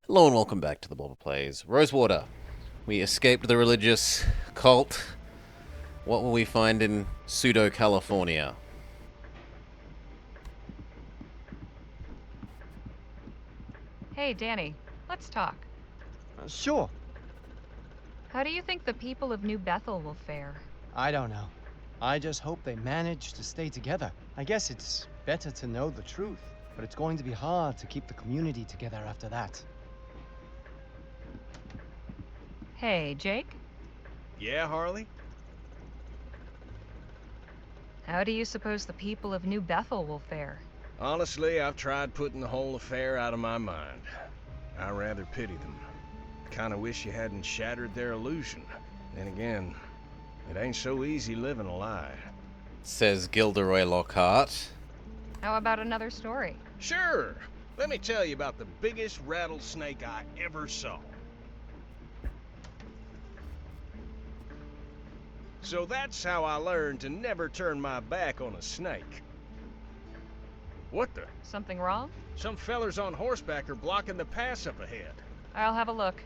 Hello and welcome back to the Blobber Plays Rosewater. We escaped the religious cult. What will we find in pseudo-California? Hey, Danny, let's talk. Sure. How do you think the people of New Bethel will fare? I don't know. I just hope they manage to stay together. I guess it's better to know the truth, but it's going to be hard to keep the community together after that. Hey, Jake, Yeah, Harley? how do you suppose the people of New Bethel will fare? Honestly, I've tried putting the whole affair out of my mind. I rather pity them. Kinda wish you hadn't shattered their illusion. Then again, it ain't so easy living a lie. Says Gilderoy Lockhart. How about another story? Sure! Let me tell you about the biggest rattlesnake I ever saw. So that's how I learned to never turn my back on a snake. What the? Something wrong? Some fellers on horseback are blocking the pass up ahead. I'll have a look.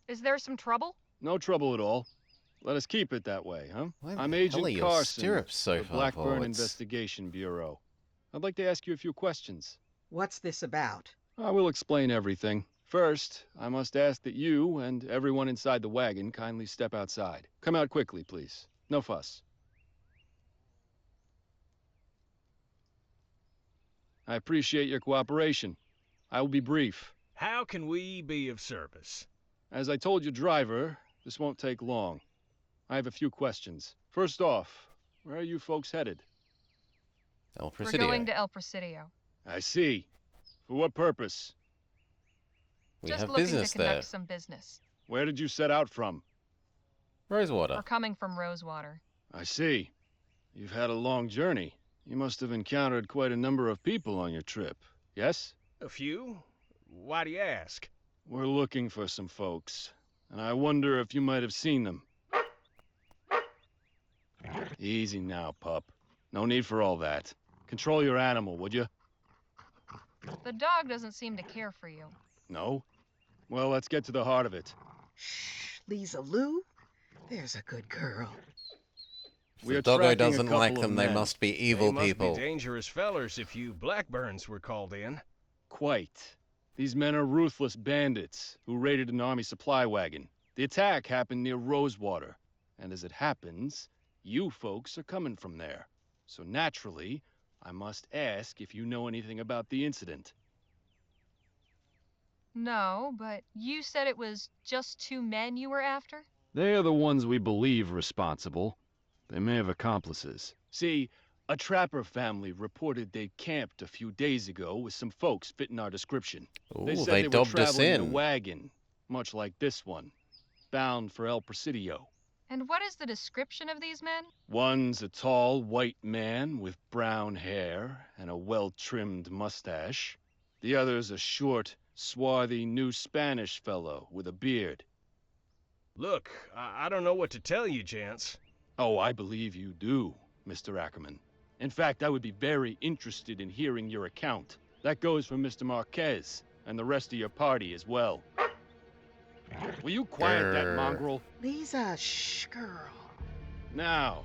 Is there some trouble? No trouble at all. Let us keep it that way, huh? Why the I'm hell Agent are your Carson, stirrups so the far Blackburn forwards? Investigation Bureau. I'd like to ask you a few questions. What's this about? I will explain everything. First, I must ask that you and everyone inside the wagon kindly step outside. Come out quickly, please. No fuss. I appreciate your cooperation. I will be brief. How can we be of service? As I told your driver, this won't take long. I have a few questions. First off, where are you folks headed? El We're Presidio. going to El Presidio. I see. For what purpose? We Just have looking business to conduct there. some business. Where did you set out from? Rosewater. We're coming from Rosewater. I see. You've had a long journey. You must have encountered quite a number of people on your trip, yes? A few? Why do you ask? We're looking for some folks, and I wonder if you might have seen them. Easy now, pup. No need for all that. Control your animal, would you? The dog doesn't seem to care for you. No? Well, let's get to the heart of it. Shh, Lisa Lou? There's a good girl. If We the are doggo tracking a doesn't like couple of them, they men. must be evil They must people. be dangerous fellers if you Blackburns were called in. Quite. These men are ruthless bandits who raided an army supply wagon. The attack happened near Rosewater, and as it happens, you folks are coming from there. So naturally, I must ask if you know anything about the incident. No, but you said it was just two men you were after? They are the ones we believe responsible. They may have accomplices. See, a trapper family reported they camped a few days ago with some folks fitting our description. Ooh, They said they they were dobbed us traveling in a in. wagon, much like this one, bound for El Presidio. And what is the description of these men? One's a tall white man with brown hair and a well-trimmed mustache. The other's a short, swarthy New Spanish fellow with a beard. Look, I don't know what to tell you, gents. Oh, I believe you do, Mr. Ackerman. In fact, I would be very interested in hearing your account. That goes for Mr. Marquez and the rest of your party as well. Will you quiet that Grr. mongrel? Lisa, shh, girl. Now,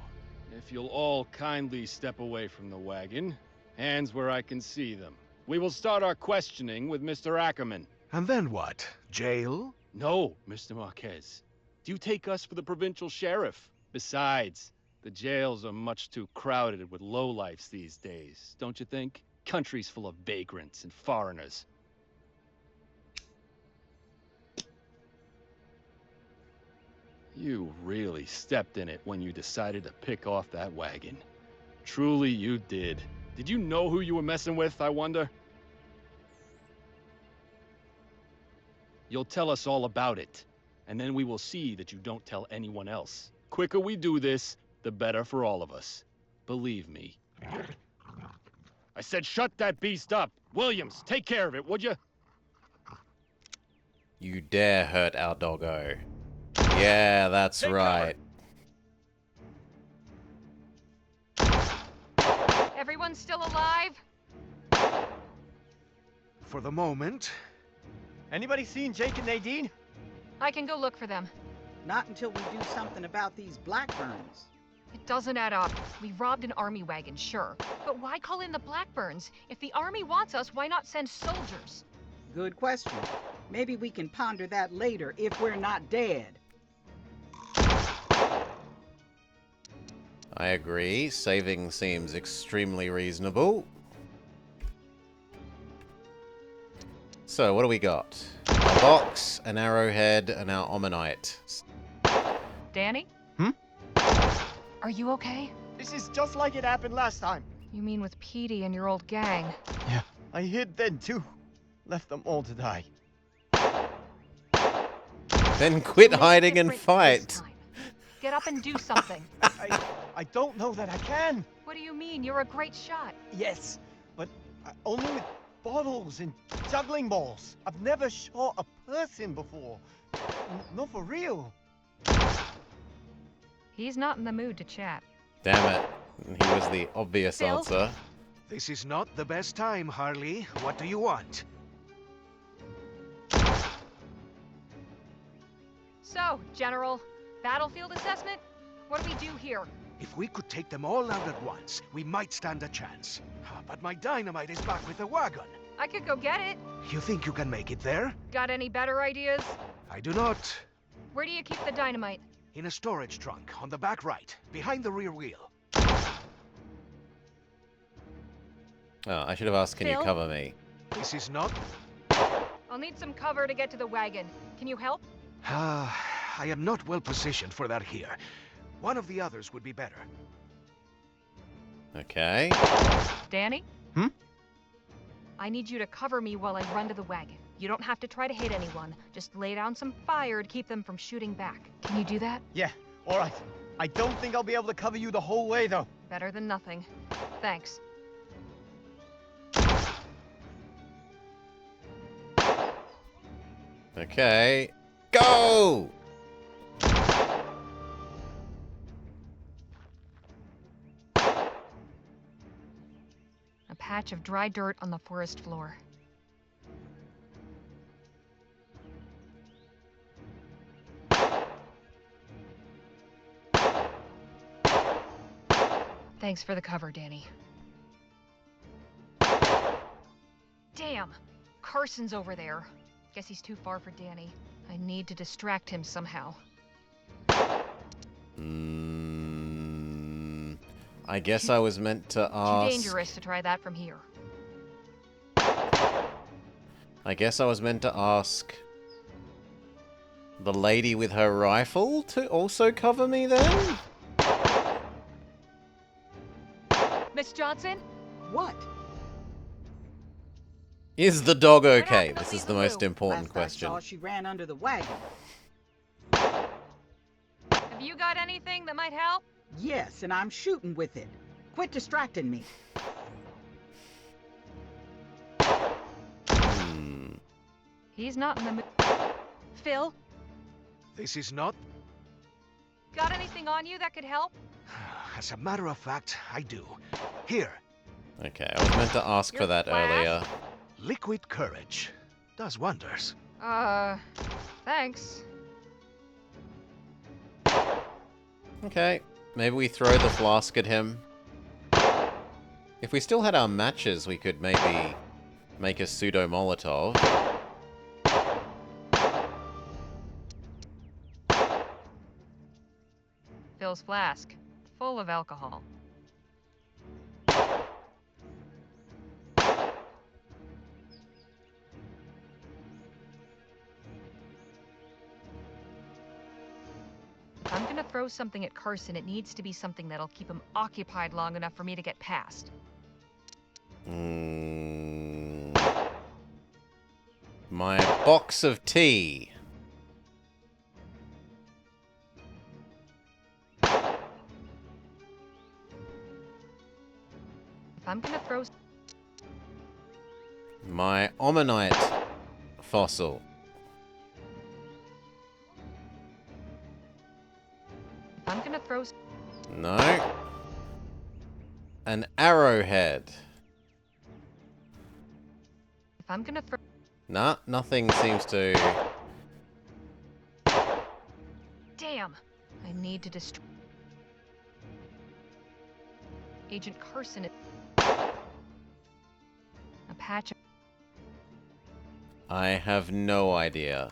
if you'll all kindly step away from the wagon, hands where I can see them. We will start our questioning with Mr. Ackerman. And then what? Jail? No, Mr. Marquez. Do you take us for the provincial sheriff? Besides, the jails are much too crowded with lowlifes these days, don't you think? Countries full of vagrants and foreigners. You really stepped in it when you decided to pick off that wagon. Truly you did. Did you know who you were messing with, I wonder? You'll tell us all about it, and then we will see that you don't tell anyone else. Quicker we do this, the better for all of us. Believe me. I said shut that beast up! Williams, take care of it, would you? You dare hurt our doggo. Yeah, that's Take right. Everyone still alive? For the moment. Anybody seen Jake and Nadine? I can go look for them. Not until we do something about these Blackburns. It doesn't add up. We robbed an army wagon, sure. But why call in the Blackburns? If the army wants us, why not send soldiers? Good question. Maybe we can ponder that later if we're not dead. I agree. Saving seems extremely reasonable. So, what do we got? A box, an arrowhead, and our Ammonite. Danny? Hmm? Are you okay? This is just like it happened last time. You mean with Petey and your old gang? Yeah, I hid then too. Left them all to die. Then quit Make it hiding and different this fight. time. Get up and do something. I don't know that I can. What do you mean? You're a great shot. Yes, but only with bottles and juggling balls. I've never shot a person before. Not for real. He's not in the mood to chat. Damn it. He was the obvious Phil? answer. This is not the best time, Harley. What do you want? So, General, battlefield assessment? What do we do here? If we could take them all out at once, we might stand a chance. But my dynamite is back with the wagon. I could go get it. You think you can make it there? Got any better ideas? I do not. Where do you keep the dynamite? In a storage trunk, on the back right, behind the rear wheel. Oh, I should have asked, can you Phil? cover me? This is not... I'll need some cover to get to the wagon. Can you help? I am not well positioned for that here. One of the others would be better. Okay. Danny? Hmm? I need you to cover me while I run to the wagon. You don't have to try to hit anyone. Just lay down some fire to keep them from shooting back. Can you do that? Yeah, all right. I don't think I'll be able to cover you the whole way, though. Better than nothing. Thanks. Okay. Go! A patch of dry dirt on the forest floor. Thanks for the cover, Danny. Damn! Carson's over there. Guess he's too far for Danny. I need to distract him somehow. I guess I was meant to ask... Too dangerous to try that from here. I guess I was meant to ask... the lady with her rifle to also cover me then? Miss Johnson? What? Is the dog What okay? happened to This is Lisa the most Lou? important Last question. I saw, she ran under the wagon. Have you got anything that might help? Yes, and I'm shooting with it. Quit distracting me. He's not in the mood. Phil, This is not... got anything on you that could help? As a matter of fact, I do. Here, Okay, I was meant to ask for Your that flask? earlier. liquid courage. Does wonders. Thanks. Okay, maybe we throw the flask at him. If we still had our matches, we could maybe make a pseudo Molotov. Phil's flask, full of alcohol. If I'm gonna throw something at Carson, it needs to be something that'll keep him occupied long enough for me to get past. My box of tea. If I'm gonna throw... My Ammonite fossil. If I'm gonna throw... No. An arrowhead. If I'm gonna throw... Nah, nothing seems to... Damn! I need to destroy... Agent Carson is... A patch of... I have no idea.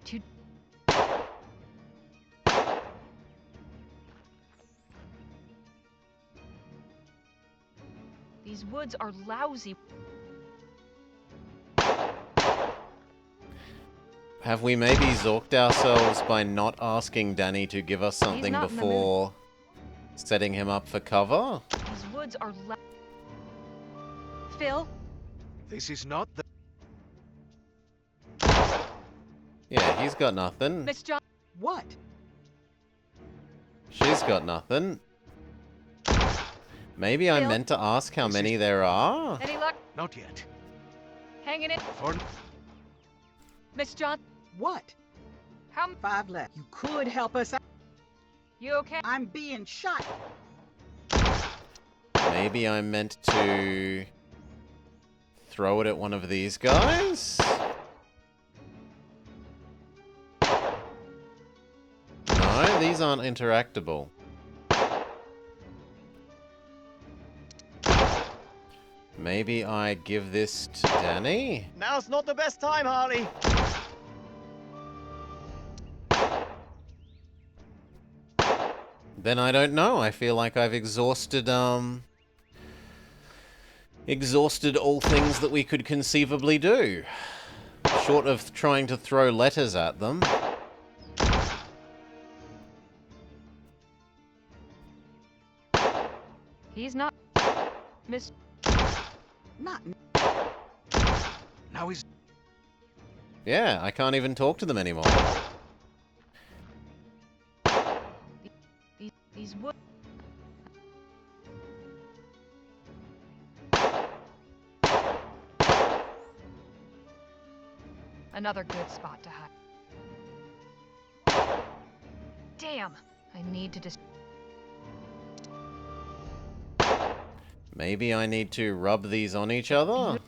Two... These woods are lousy. Have we maybe zorked ourselves by not asking Danny to give us something not in the before setting him up for cover? These woods are Phil? This is not the... Yeah, he's got nothing. Miss John... What? She's got nothing. Maybe I Phil? meant to ask how many there are? Any luck? Not yet. Hanging it? For... Miss John... What? How... 5 left. You could help us out. You okay? I'm being shot. Maybe I meant to throw it at one of these guys? No, these aren't interactable. Maybe I give this to Danny? Now's not the best time, Harley. Then I don't know. I feel like I've exhausted all things that we could conceivably do. Short of trying to throw letters at them. He's not... Miss... Not... Now is... Yeah, I can't even talk to them anymore. These woods... Another good spot to hide. Damn! I need to just... Maybe I need to rub these on each other?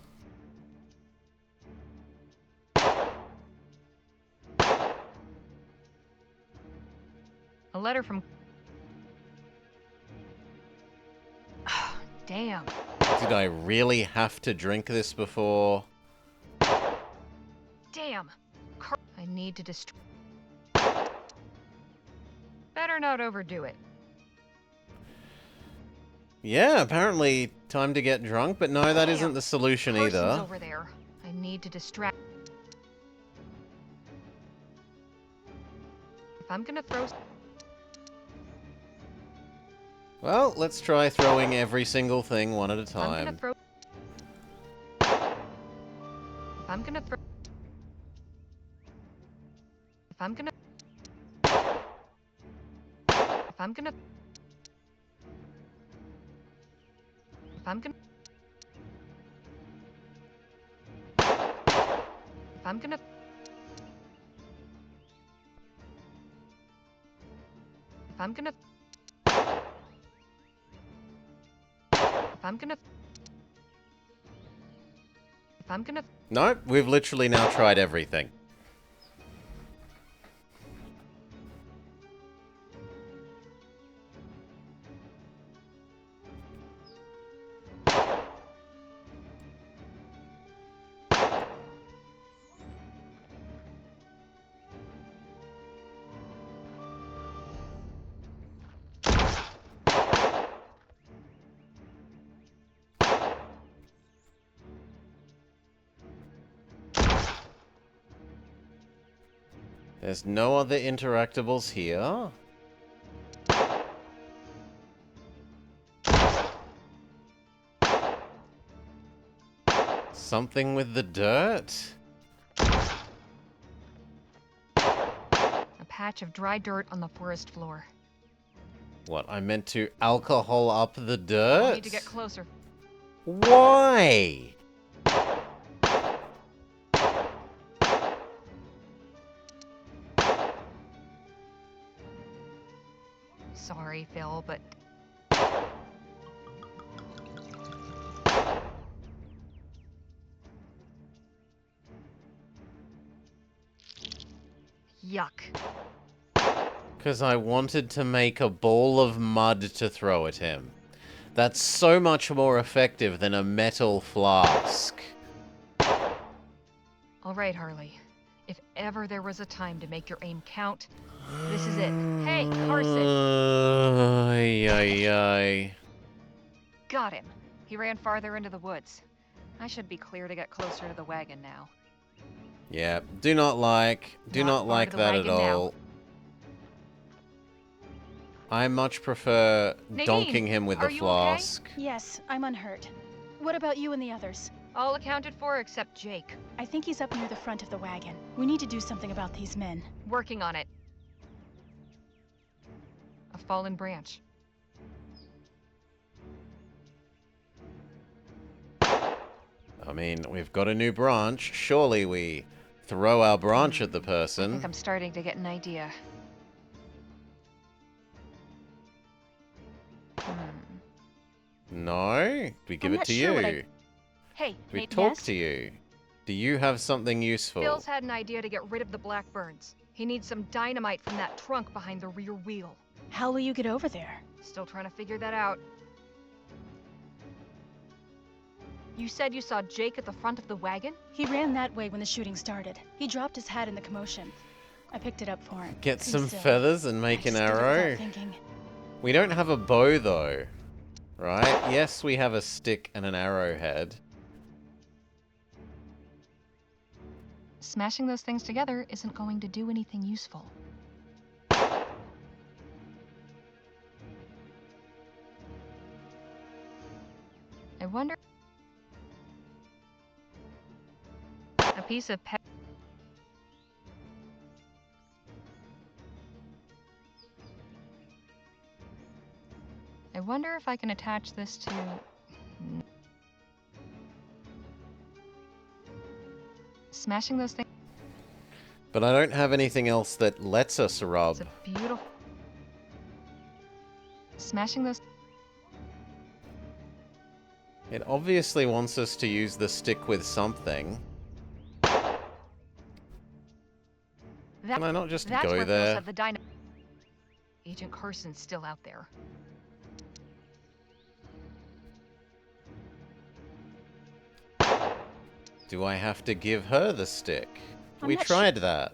A letter from... Damn. Did I really have to drink this before? Damn. I need to destroy... Better not overdo it. Yeah, apparently time to get drunk, but no, that isn't Damn. the solution Carson's either. over there. I need to distract... If I'm gonna throw... Well, let's try throwing every single thing one at a If I'm gonna time. throw... If I'm gonna throw... If I'm gonna... If I'm gonna... If I'm gonna... If I'm gonna... If I'm gonna... If I'm gonna... If I'm gonna... Nope, we've literally now tried everything. There's no other interactables here. Something with the dirt? A patch of dry dirt on the forest floor. What, I meant to alcohol up the I dirt? need to get closer. Why? Sorry, Phil, but yuck. Because I wanted to make a ball of mud to throw at him. That's so much more effective than a metal flask. All right, Harley. If ever there was a time to make your aim count, this is it. Hey, Carson! Ay, ay, ay. Got him. He ran farther into the woods. I should be clear to get closer to the wagon now. Yeah, do not like Not far to the that at wagon now. all. I much prefer Nadine, donking him with are the you flask. Yes, I'm unhurt. What about you and the others? All accounted for except Jake. I think he's up near the front of the wagon. We need to do something about these men. Working on it. A fallen branch. I mean, we've got a new branch. Surely we throw our branch at the I person. think I'm starting to get an idea. No? We give I'm it not to sure you. what Hey, We Nate, talk yes? to you. Do you have something useful? Phil's had an idea to get rid of the Blackburns. He needs some dynamite from that trunk behind the rear wheel. How will you get over there? Still trying to figure that out. You said you saw Jake at the front of the wagon? He ran that way when the shooting started. He dropped his hat in the commotion. I picked it up for him. Get Seems some silly. feathers and I make an just did it without arrow. thinking. We don't have a bow though. Right? Yes, we have a stick and an arrowhead. Smashing those things together isn't going to do anything useful. I wonder... A piece of pet... I wonder if I can attach this to... Smashing those things... But I don't have anything else that lets us rub. It's a beautiful... Smashing those... It obviously wants us to use the stick with something. Can I not just That's go where Phil there? said the dyna... Agent Carson's still out there. Do I have to give her the stick? I'm We not tried that.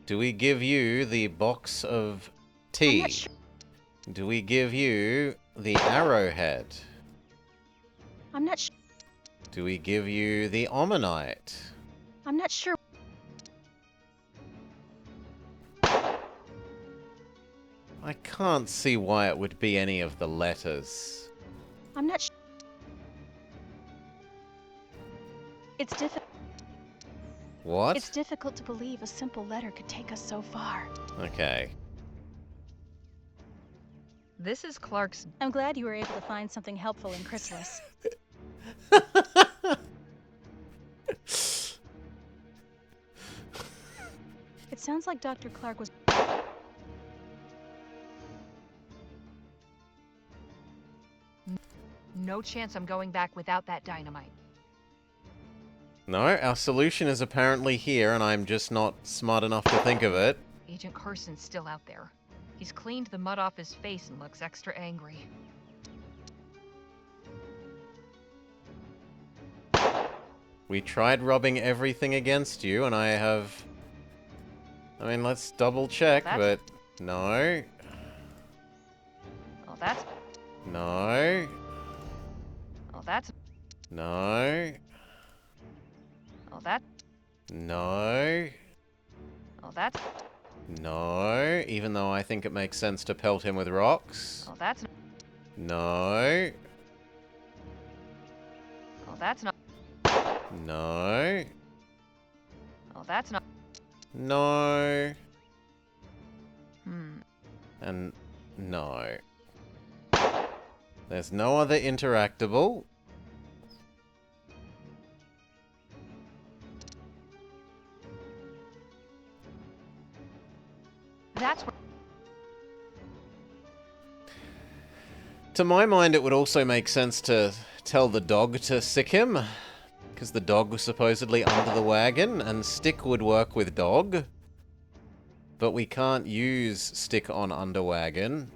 Do we give you the box of I'm tea? not sure. Do we give you the arrowhead? I'm not sure. Do we give you the ammonite? I'm not sure. I can't see why it would be any of the letters. I'm not sure. It's difficult. What? It's difficult to believe a simple letter could take us so far. Okay. This is Clark's... I'm glad you were able to find something helpful in Chrysalis. It sounds like Dr. Clark was... No chance I'm going back without that dynamite. No, our solution is apparently here, and I'm just not smart enough to think of it. Agent Carson's still out there. He's cleaned the mud off his face and looks extra angry. We tried rubbing everything against you, and I have... I mean, let's double check, That's- but... No. Oh, that's... No. Oh, that's... No. Oh, that... No. Oh, that's... No. Even though I think it makes sense to pelt him with rocks. Oh, that's... No. Oh, that's not... No. Oh, that's not... No. Hmm. And no. There's no other interactable. That's where... To my mind, it would also make sense to tell the dog to sick him, because the dog was supposedly under the wagon, and stick would work with dog. But we can't use stick on under wagon.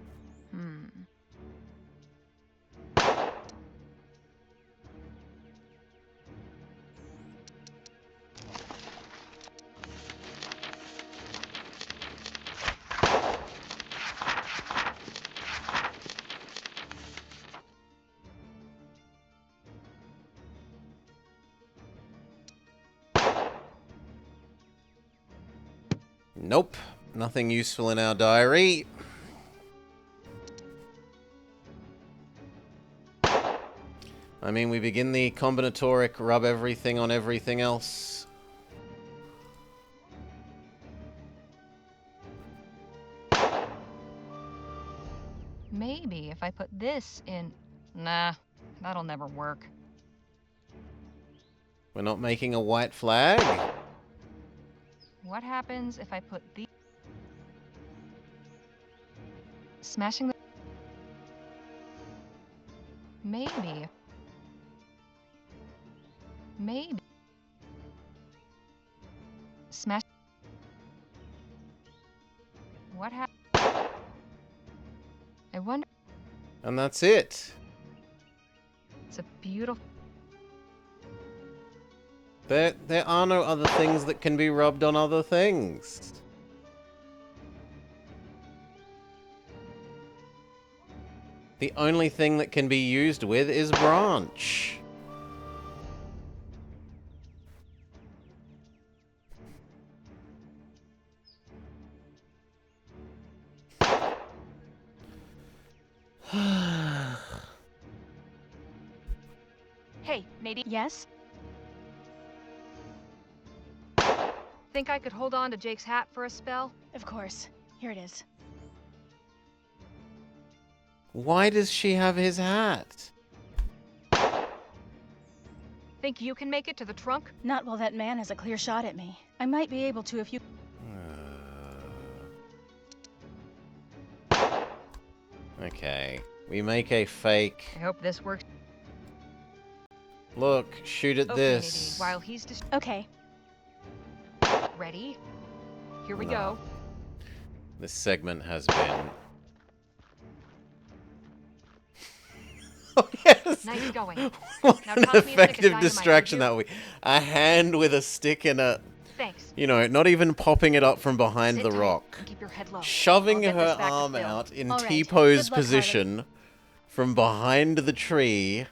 Nope. Nothing useful in our diary. I mean, we begin the combinatoric rub everything on everything else. Maybe if I put this in... Nah, that'll never work. We're not making a white flag? What happens if I put the... Smashing the... Maybe. Maybe. Smash... What happened? I wonder... And that's it. It's a beautiful... There are no other things that can be rubbed on other things. The only thing that can be used with is branch. Hey, Nadine. Yes? Think I could hold on to Jake's hat for a spell? Of course. Here it is. Why does she have his hat? Think you can make it to the trunk? Not while that man has a clear shot at me. I might be able to if you... Okay. We make a fake. I hope this works. Look, shoot at Okay, this. Nadine, while he's just... Okay. Ready? Here we No. go. This segment has been... Oh, yes! Nice going. What Now an toss me a stick of effective dynamite, distraction would that would be. A hand with a stick in it. Thanks. You know, not even popping it up from behind Sit the tight rock. and keep your head low. Shoving I'll get her this back to arm Phil. out in All right. T-pose Good luck, position from behind the tree.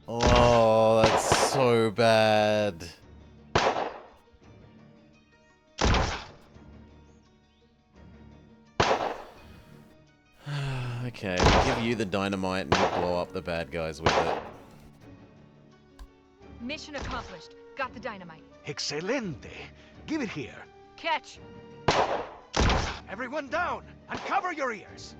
Oh, that's so bad. Okay, we give you the dynamite and you blow up the bad guys with it. Mission accomplished. Got the dynamite. Excelente. Give it here. Catch! Everyone down and cover your ears.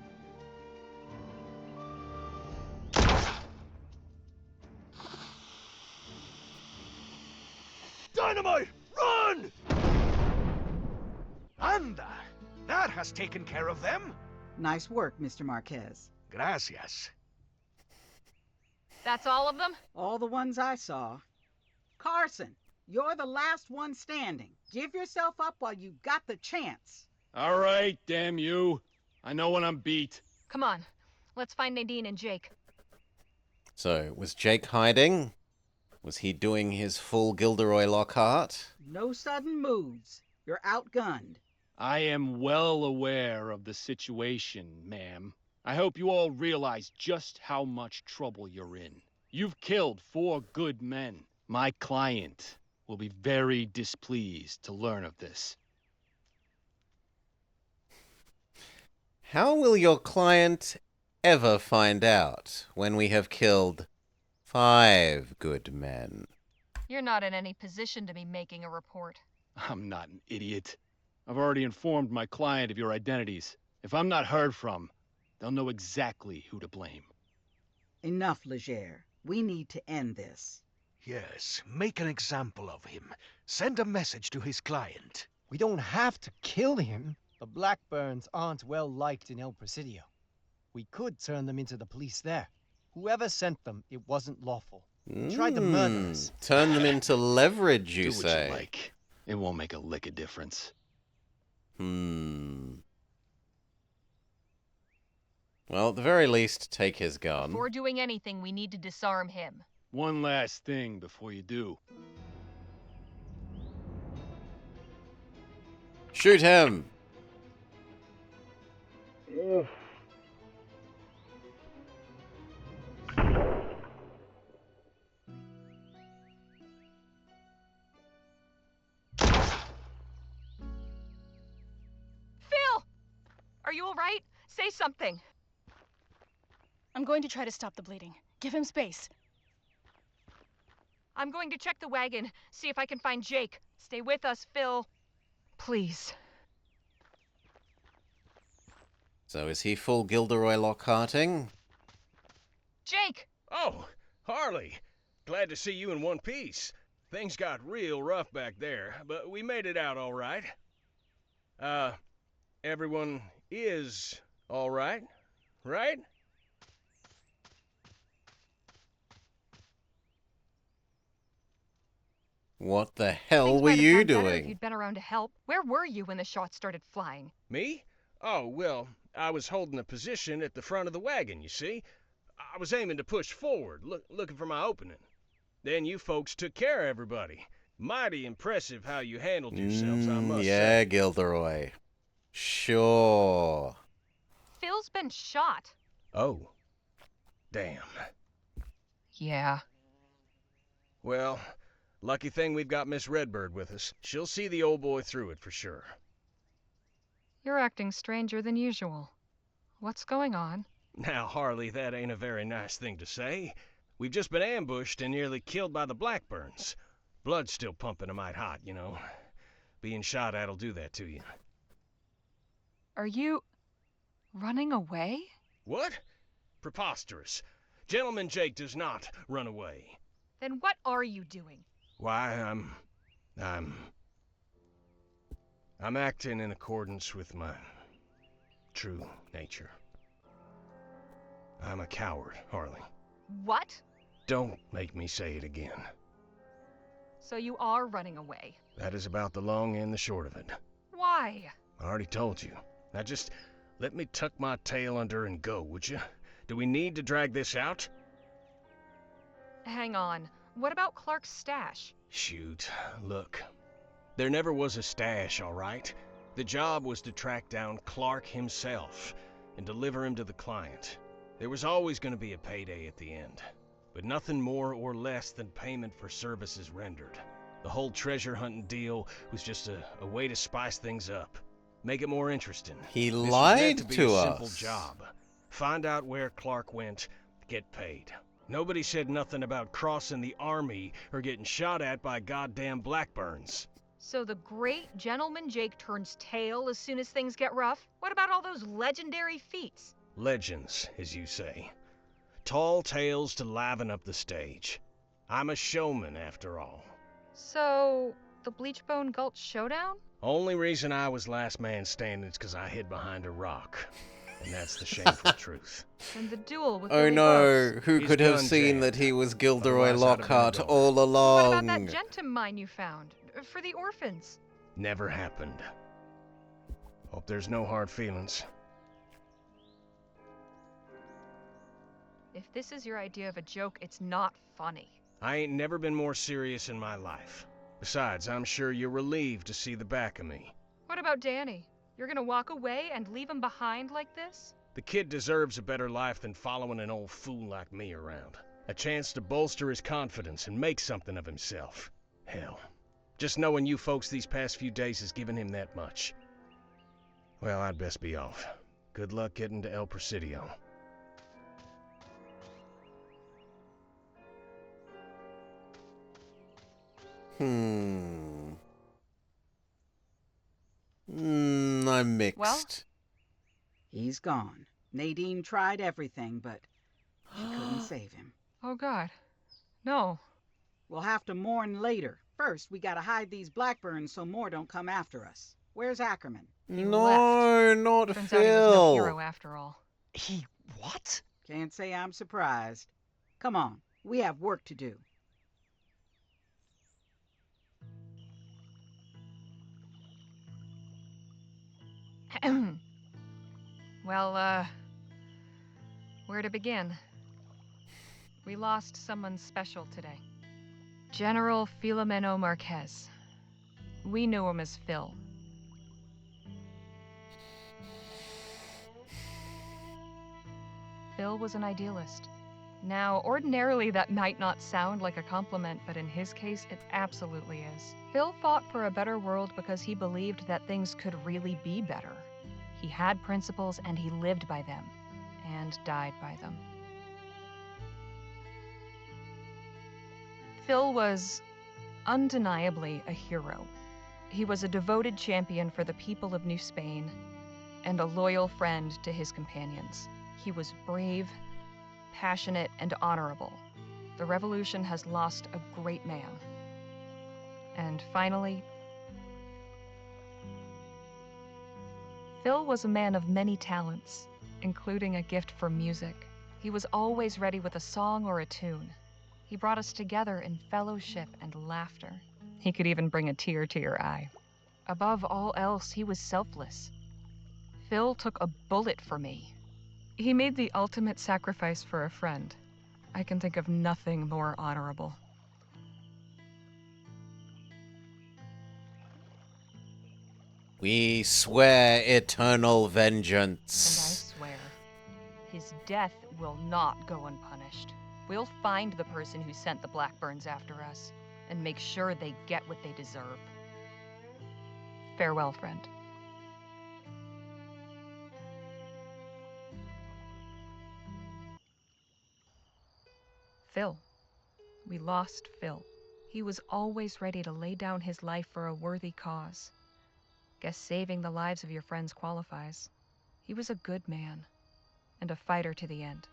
Dynamite! Run! Anda! That has taken care of them. Nice work, Mr. Marquez. Gracias. That's all of them? All the ones I saw. Carson, you're the last one standing. Give yourself up while you've got the chance. All right, damn you. I know when I'm beat. Come on. Let's find Nadine and Jake. So, was Jake hiding? Was he doing his full Gilderoy Lockhart? No sudden moves. You're outgunned. I am well aware of the situation, ma'am. I hope you all realize just how much trouble you're in. You've killed 4 good men. My client will be very displeased to learn of this. How will your client ever find out when we have killed 5 good men? You're not in any position to be making a report. I'm not an idiot. I've already informed my client of your identities. If I'm not heard from, they'll know exactly who to blame. Enough, Leger. We need to end this. Yes, make an example of him. Send a message to his client. We don't have to kill him. The Blackburns aren't well liked in El Presidio. We could turn them into the police there. Whoever sent them, it wasn't lawful. He tried to murder us. Turn them into leverage, you Do what say? you like. It won't make a lick of difference. Well, at the very least, take his gun. Before doing anything, we need to disarm him. One last thing before you do. Shoot him! Phil! Are you alright? Say something. I'm going to try to stop the bleeding. Give him space. I'm going to check the wagon, see if I can find Jake. Stay with us, Phil. Please. So is he full Gilderoy Lockharting? Jake! Oh, Harley. Glad to see you in one piece. Things got real rough back there, but we made it out all right. Everyone is all right, right? What the hell Things were might have you gone better if doing? you'd been around to help. Where were you when the shots started flying? Me? Oh, well, I was holding a position at the front of the wagon, you see. I was aiming to push forward, looking for my opening. Then you folks took care of everybody. Mighty impressive how you handled yourselves, I must Yeah, say. Gilderoy. Sure. Phil's been shot. Oh. Damn. Yeah. Well, lucky thing we've got Miss Redbird with us. She'll see the old boy through it for sure. You're acting stranger than usual. What's going on? Now, Harley, that ain't a very nice thing to say. We've just been ambushed and nearly killed by the Blackburns. Blood's still pumping a mite hot, you know. Being shot at'll do that to you. Are you running away? What? Preposterous. Gentleman Jake does not run away. Then what are you doing? Why, I'm acting in accordance with my true nature. I'm a coward, Harley. What? Don't make me say it again. So you are running away. That is about the long and the short of it. Why? I already told you. Now just let me tuck my tail under and go, would you? Do we need to drag this out? Hang on. What about Clark's stash? Shoot, look. There never was a stash, all right? The job was to track down Clark himself and deliver him to the client. There was always going to be a payday at the end, but nothing more or less than payment for services rendered. The whole treasure hunting deal was just a way to spice things up, make it more interesting. He This was lied meant to be to a simple us. job. Find out where Clark went, get paid. Nobody said nothing about crossing the army or getting shot at by goddamn Blackburns. So the great gentleman Jake turns tail as soon as things get rough? What about all those legendary feats? Legends, as you say. Tall tales to liven up the stage. I'm a showman, after all. So, the Bleachbone Gulch showdown? Only reason I was last man standing is because I hid behind a rock. And that's the shameful truth. And the duel with Oh Billy no, Bugs? who He's could have done seen jammed. that he was Gilderoy Otherwise I'd have been Lockhart gone. all What along? about that Gentum mine you found? For the orphans? Never happened. Hope there's no hard feelings. If this is your idea of a joke, it's not funny. I ain't never been more serious in my life. Besides, I'm sure you're relieved to see the back of me. What about Danny? You're gonna walk away and leave him behind like this? The kid deserves a better life than following an old fool like me around. A chance to bolster his confidence and make something of himself. Hell, just knowing you folks these past few days has given him that much. Well, I'd best be off. Good luck getting to El Presidio. I'm mixed. Well? He's gone. Nadine tried everything, but she couldn't save him. Oh god. No. We'll have to mourn later. First, we gotta hide these Blackburns so more don't come after us. Where's Ackerman? He No, not Turns out he was no hero Phil. after all. He What? Can't say I'm surprised. Come on, we have work to do. Well, where to begin? We lost someone special today. General Filomeno Marquez. We knew him as Phil. Phil was an idealist. Now, ordinarily that might not sound like a compliment, but in his case, it absolutely is. Phil fought for a better world because he believed that things could really be better. He had principles and he lived by them, and died by them. Phil was undeniably a hero. He was a devoted champion for the people of New Spain, and a loyal friend to his companions. He was brave, passionate, and honorable. The revolution has lost a great man. And finally, Phil was a man of many talents, including a gift for music. He was always ready with a song or a tune. He brought us together in fellowship and laughter. He could even bring a tear to your eye. Above all else, he was selfless. Phil took a bullet for me. He made the ultimate sacrifice for a friend. I can think of nothing more honorable. We swear eternal And I vengeance. swear, his death will not go unpunished. We'll find the person who sent the Blackburns after us, and make sure they get what they deserve. Farewell, friend. Phil. We lost Phil. He was always ready to lay down his life for a worthy cause. Guess saving the lives of your friends qualifies. He was a good man, and a fighter to the end.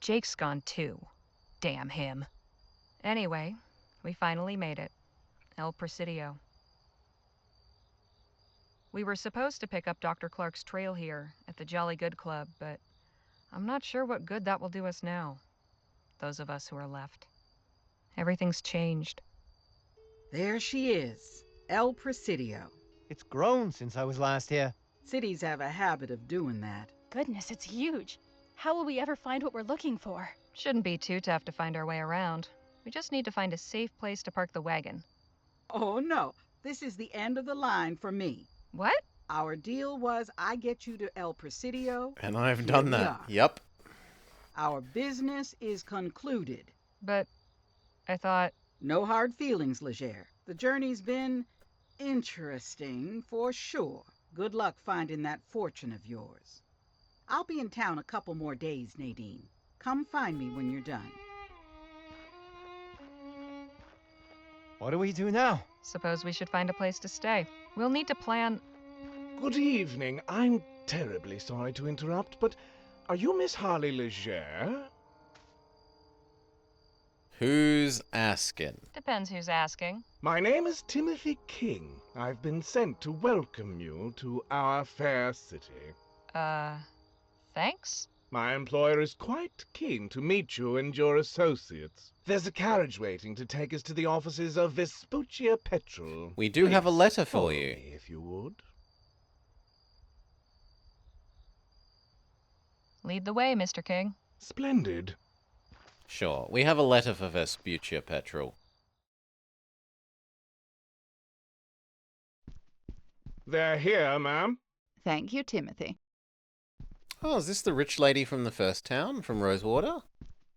Jake's gone too. Damn him. Anyway, we finally made it. El Presidio. We were supposed to pick up Dr. Clark's trail here at the Jolly Good Club, but I'm not sure what good that will do us now. Those of us who are left. Everything's changed. There she is, El Presidio. It's grown since I was last here. Cities have a habit of doing that. Goodness, it's huge. How will we ever find what we're looking for? Shouldn't be too tough to find our way around. We just need to find a safe place to park the wagon. Oh no, this is the end of the line for me. What? Our deal was I get you to El Presidio. And I've Here done we that. are. Yep. Our business is concluded. But I thought... No hard feelings, Leger. The journey's been interesting for sure. Good luck finding that fortune of yours. I'll be in town a couple more days, Nadine. Come find me when you're done. What do we do now? Suppose we should find a place to stay. We'll need to plan... Good evening. I'm terribly sorry to interrupt, but are you Miss Harley Leger? Who's asking? Depends who's asking. My name is Timothy King. I've been sent to welcome you to our fair city. Thanks? My employer is quite keen to meet you and your associates. There's a carriage waiting to take us to the offices of Vespuccia Petrol. We do have a Please letter follow for you. me, if you would. Lead the way, Mr. King. Splendid. Sure. We have a letter for Vespuccia Petrol. They're here, ma'am. Thank you, Timothy. Oh, is this the rich lady from the first town, from Rosewater?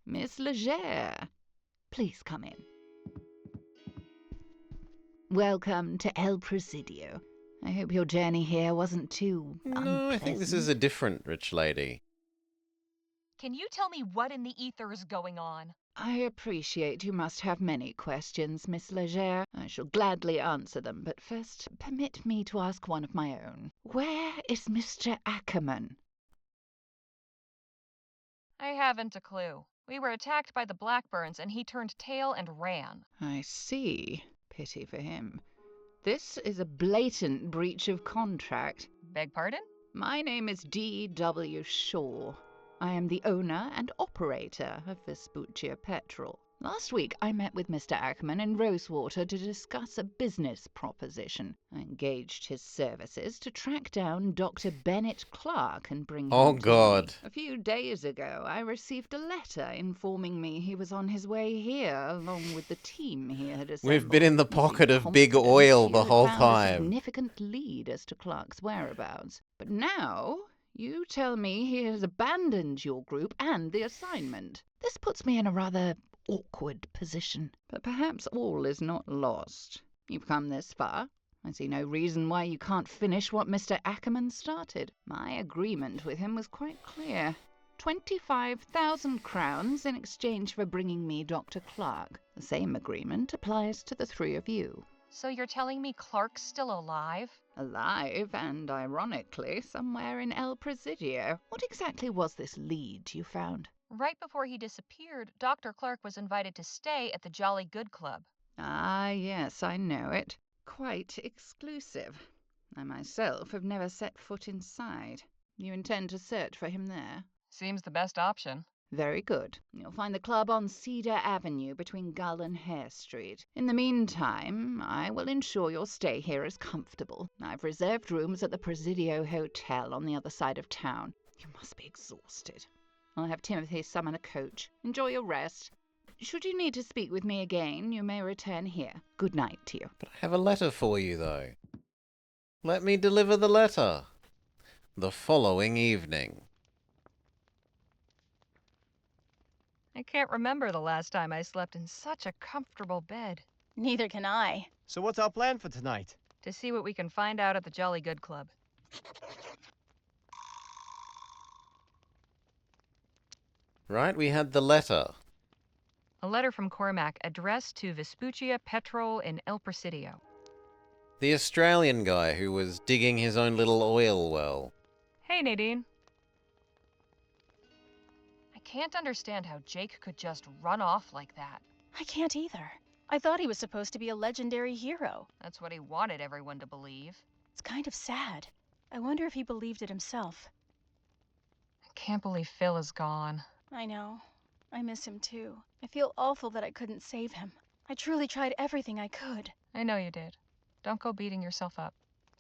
Miss Leger, please come in. Welcome to El Presidio. I hope your journey here wasn't too No, I think this is a different rich lady. Can you tell me what in the ether is going on? I appreciate you must have many questions, Miss Leger. I shall gladly answer them, but first permit me to ask one of my own. Where is Mr. Ackerman? I haven't a clue. We were attacked by the Blackburns and he turned tail and ran. I see. Pity for him. This is a blatant breach of contract. Beg pardon? My name is D.W. Shaw. I am the owner and operator of Vespuccia Petrol. Last week, I met with Mr. Ackerman in Rosewater to discuss a business proposition. I engaged his services to track down Dr. Bennett Clark and bring Oh, him to God. me. A few days ago, I received a letter informing me he was on his way here, along with the team he had assembled. We've been in the You seem pocket of big confident oil you the had whole found a time. significant lead as to Clark's whereabouts. But now, you tell me he has abandoned your group and the assignment. This puts me in a rather awkward position. But perhaps all is not lost. You've come this far. I see no reason why you can't finish what Mr. Ackerman started. My agreement with him was quite clear. 25,000 crowns in exchange for bringing me Dr. Clark. The same agreement applies to the three of you. So you're telling me Clark's still alive? Alive, and ironically, somewhere in El Presidio. What exactly was this lead you found? Right before he disappeared, Dr. Clark was invited to stay at the Jolly Good Club. Ah, yes, I know it. Quite exclusive. I myself have never set foot inside. You intend to search for him there? Seems the best option. Very good. You'll find the club on Cedar Avenue between Gull and Hare Street. In the meantime, I will ensure your stay here is comfortable. I've reserved rooms at the Presidio Hotel on the other side of town. You must be exhausted. I'll have Timothy summon a coach. Enjoy your rest. Should you need to speak with me again, you may return here. Good night to you. But I have a letter for you, though. Let me deliver the letter. The following evening. I can't remember the last time I slept in such a comfortable bed. Neither can I. So what's our plan for tonight? To see what we can find out at the Jolly Good Club. Right, we had the letter. A letter from Cormac addressed to Vespuccia Petrol in El Presidio. The Australian guy who was digging his own little oil well. Hey, Nadine. I can't understand how Jake could just run off like that. I can't either. I thought he was supposed to be a legendary hero. That's what he wanted everyone to believe. It's kind of sad. I wonder if he believed it himself. I can't believe Phil is gone. I know. I miss him too. I feel awful that I couldn't save him. I truly tried everything I could. I know you did. Don't go beating yourself up.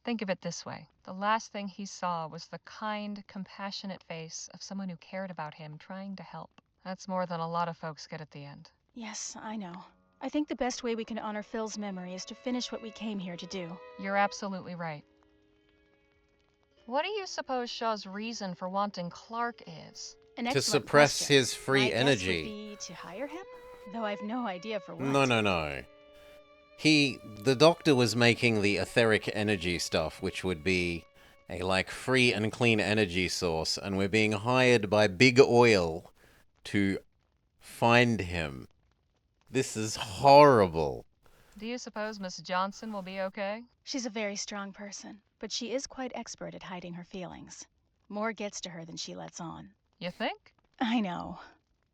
Think of it this way. The last thing he saw was the kind, compassionate face of someone who cared about him, trying to help. That's more than a lot of folks get at the end. Yes, I know. I think the best way we can honor Phil's memory is to finish what we came here to do. You're absolutely right. What do you suppose Shaw's reason for wanting Clark is? An To excellent suppress question. his free My guess energy. would be to hire him? Though I've no idea for what. No. The doctor was making the etheric energy stuff, which would be a, free and clean energy source, and we're being hired by Big Oil to find him. This is horrible. Do you suppose Miss Johnson will be okay? She's a very strong person, but she is quite expert at hiding her feelings. More gets to her than she lets on. You think? I know.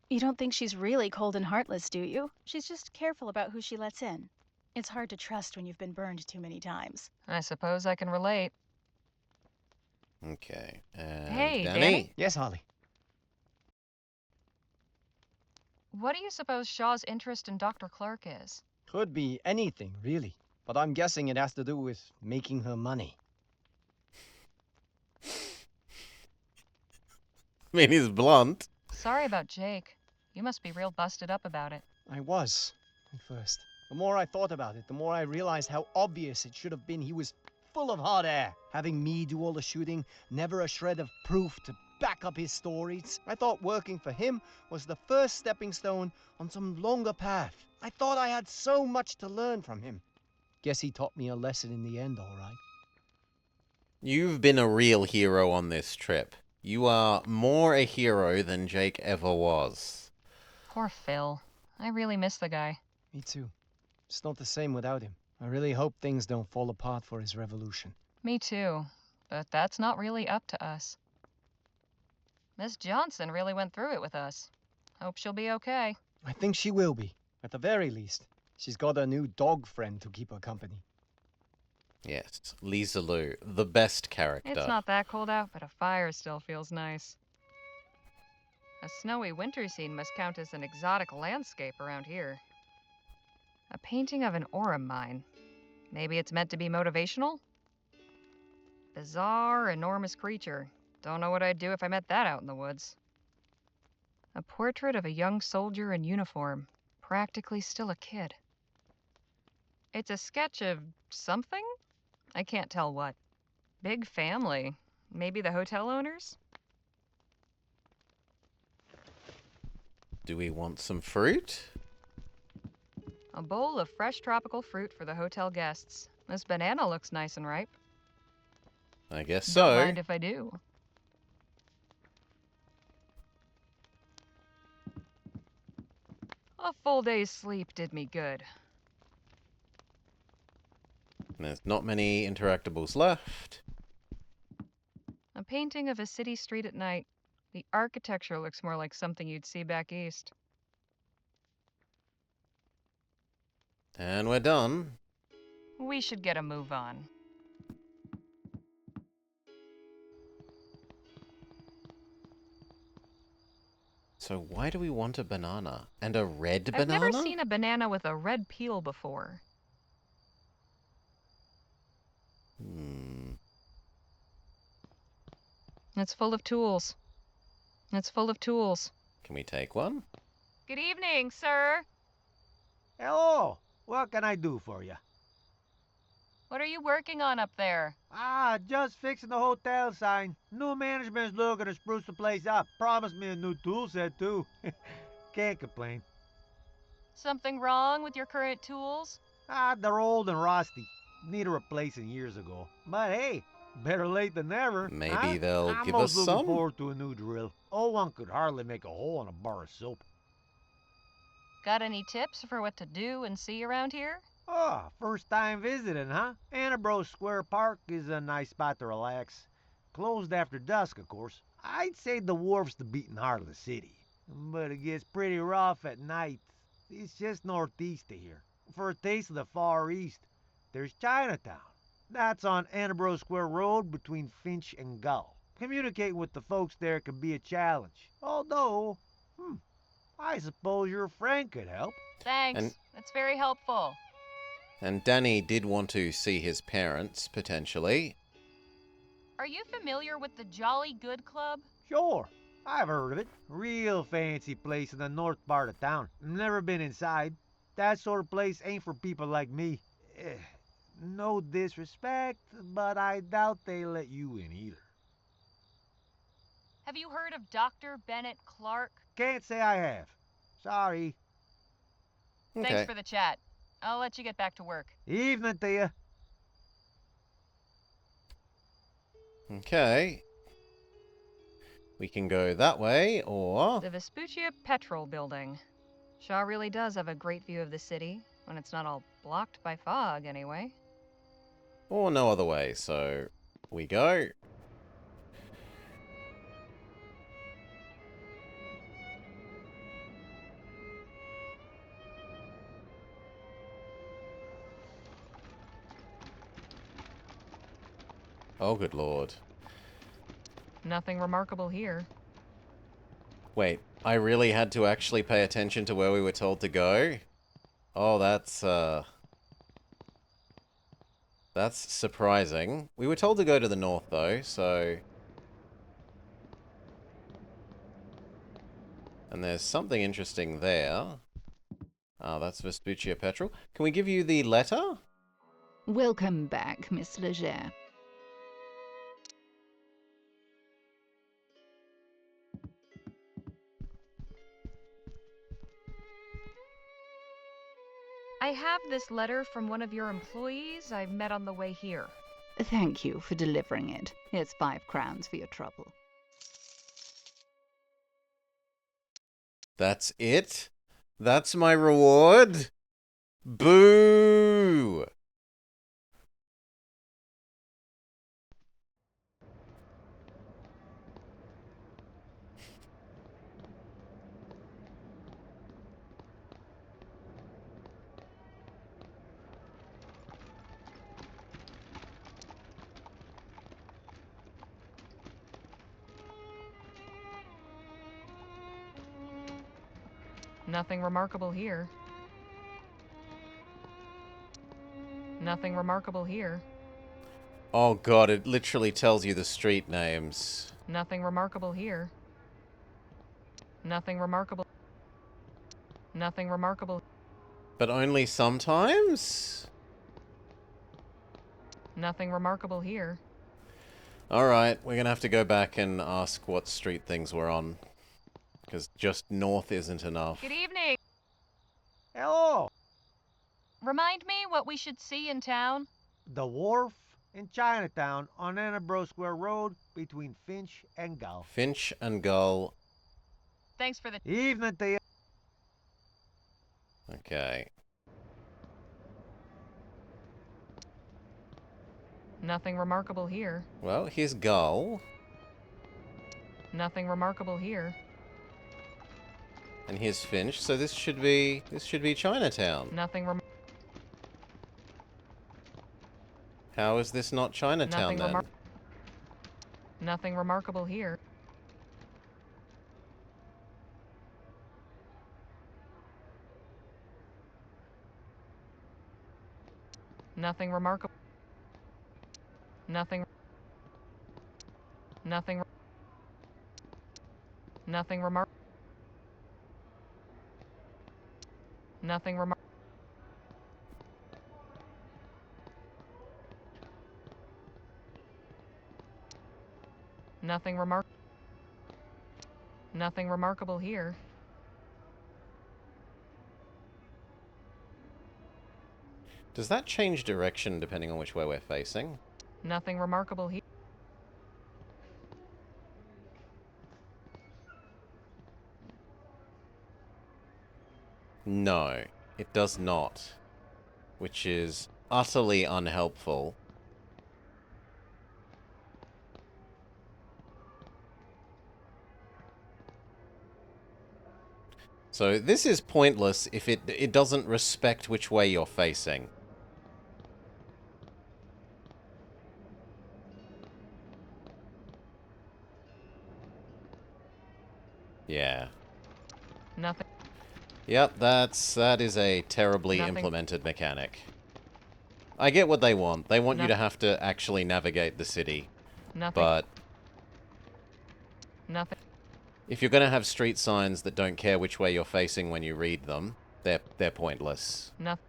You don't think she's really cold and heartless, do you? She's just careful about who she lets in. It's hard to trust when you've been burned too many times. I suppose I can relate. Okay. And Hey, Danny? Danny? Yes, Holly. What do you suppose Shaw's interest in Dr. Clark is? Could be anything, really. But I'm guessing it has to do with making her money. I mean, he's blunt. Sorry about Jake. You must be real busted up about it. I was, at first. The more I thought about it, the more I realized how obvious it should have been he was full of hot air. Having me do all the shooting, never a shred of proof to back up his stories. I thought working for him was the first stepping stone on some longer path. I thought I had so much to learn from him. Guess he taught me a lesson in the end, all right. You've been a real hero on this trip. You are more a hero than Jake ever was. Poor Phil. I really miss the guy. Me too. It's not the same without him. I really hope things don't fall apart for his revolution. Me too. But that's not really up to us. Miss Johnson really went through it with us. Hope she'll be okay. I think she will be. At the very least, she's got a new dog friend to keep her company. Yes, Lisa Lou, the best character. It's not that cold out, but a fire still feels nice. A snowy winter scene must count as an exotic landscape around here. A painting of an ore mine. Maybe it's meant to be motivational? Bizarre, enormous creature. Don't know what I'd do if I met that out in the woods. A portrait of a young soldier in uniform, practically still a kid. It's a sketch of something? I can't tell what. Big family. Maybe the hotel owners? Do we want some fruit? A bowl of fresh tropical fruit for the hotel guests. This banana looks nice and ripe. I guess Don't so. mind if I do. A full day's sleep did me good. There's not many interactables left. A painting of a city street at night. The architecture looks more like something you'd see back east. And we're done. We should get a move on. So why do we want a banana? And a red I've banana? never seen a banana with a red peel before. It's full of tools. It's full of tools. Can we take one? Good evening, sir. Hello. What can I do for you? What are you working on up there? Just fixing the hotel sign. New management's looking to spruce the place up. Promised me a new tool set, too. Can't complain. Something wrong with your current tools? They're old and rusty. Need replacing years ago. But hey, better late than never. Maybe huh? they'll I'm give most us looking some? forward to a new drill. Old one could hardly make a hole in a bar of soap. Got any tips for what to do and see around here? First time visiting, huh? Annabro Square Park is a nice spot to relax. Closed after dusk, of course. I'd say the wharf's the beating heart of the city. But it gets pretty rough at night. It's just northeast of here. For a taste of the Far East, there's Chinatown. That's on Annabro Square Road between Finch and Gull. Communicating with the folks there can be a challenge. Although, I suppose your friend could help. Thanks. That's very helpful. And Danny did want to see his parents, potentially. Are you familiar with the Jolly Good Club? Sure, I've heard of it. Real fancy place in the north part of town. Never been inside. That sort of place ain't for people like me. No disrespect, but I doubt they let you in either. Have you heard of Dr. Bennett Clark? Can't say I have. Sorry. Okay. Thanks for the chat. I'll let you get back to work. Evening to you. Okay. We can go that way, or... The Vespuccia Petrol Building. Shaw really does have a great view of the city, when it's not all blocked by fog, anyway. Or no other way, so... we go. Oh, good lord. Nothing remarkable here. Wait, I really had to actually pay attention to where we were told to go? Oh, that's surprising. We were told to go to the north, though, so... And there's something interesting there. Ah, that's Vespuccia Petrol. Can we give you the letter? Welcome back, Miss Leger. I have this letter from one of your employees I met on the way here. Thank you for delivering it. Here's 5 crowns for your trouble. That's it? That's my reward? Boo! Nothing remarkable here. Nothing remarkable here. Oh god, it literally tells you the street names. Nothing remarkable here. Nothing remarkable. Nothing remarkable. But only sometimes? Nothing remarkable here. Alright, we're gonna have to go back and ask what street things we're on. Because just north isn't enough. Good evening. Hello! Remind me what we should see in town. The wharf in Chinatown on Annabro Square Road between Finch and Gull. Finch and Gull. Thanks for the... Evening to you. Okay. Nothing remarkable here. Well, here's Gull. Nothing remarkable here. And here's Finch, so this should be Chinatown. Nothing How is this not Chinatown then? Nothing remarkable here. Nothing remarkable. Nothing. Nothing. Nothing remark. Nothing remark. Nothing remark. Nothing remarkable here. Does that change direction depending on which way we're facing? Nothing remarkable here. No, it does not. Which is utterly unhelpful. So this is pointless if it doesn't respect which way you're facing. Yeah. Nothing. Yep, that is a terribly Nothing. implemented mechanic. I get what they want. They want you to Nothing. have to actually navigate the city. Nothing. But Nothing. if you're going to have street signs that don't care which way you're facing when you read them, they're pointless. Nothing.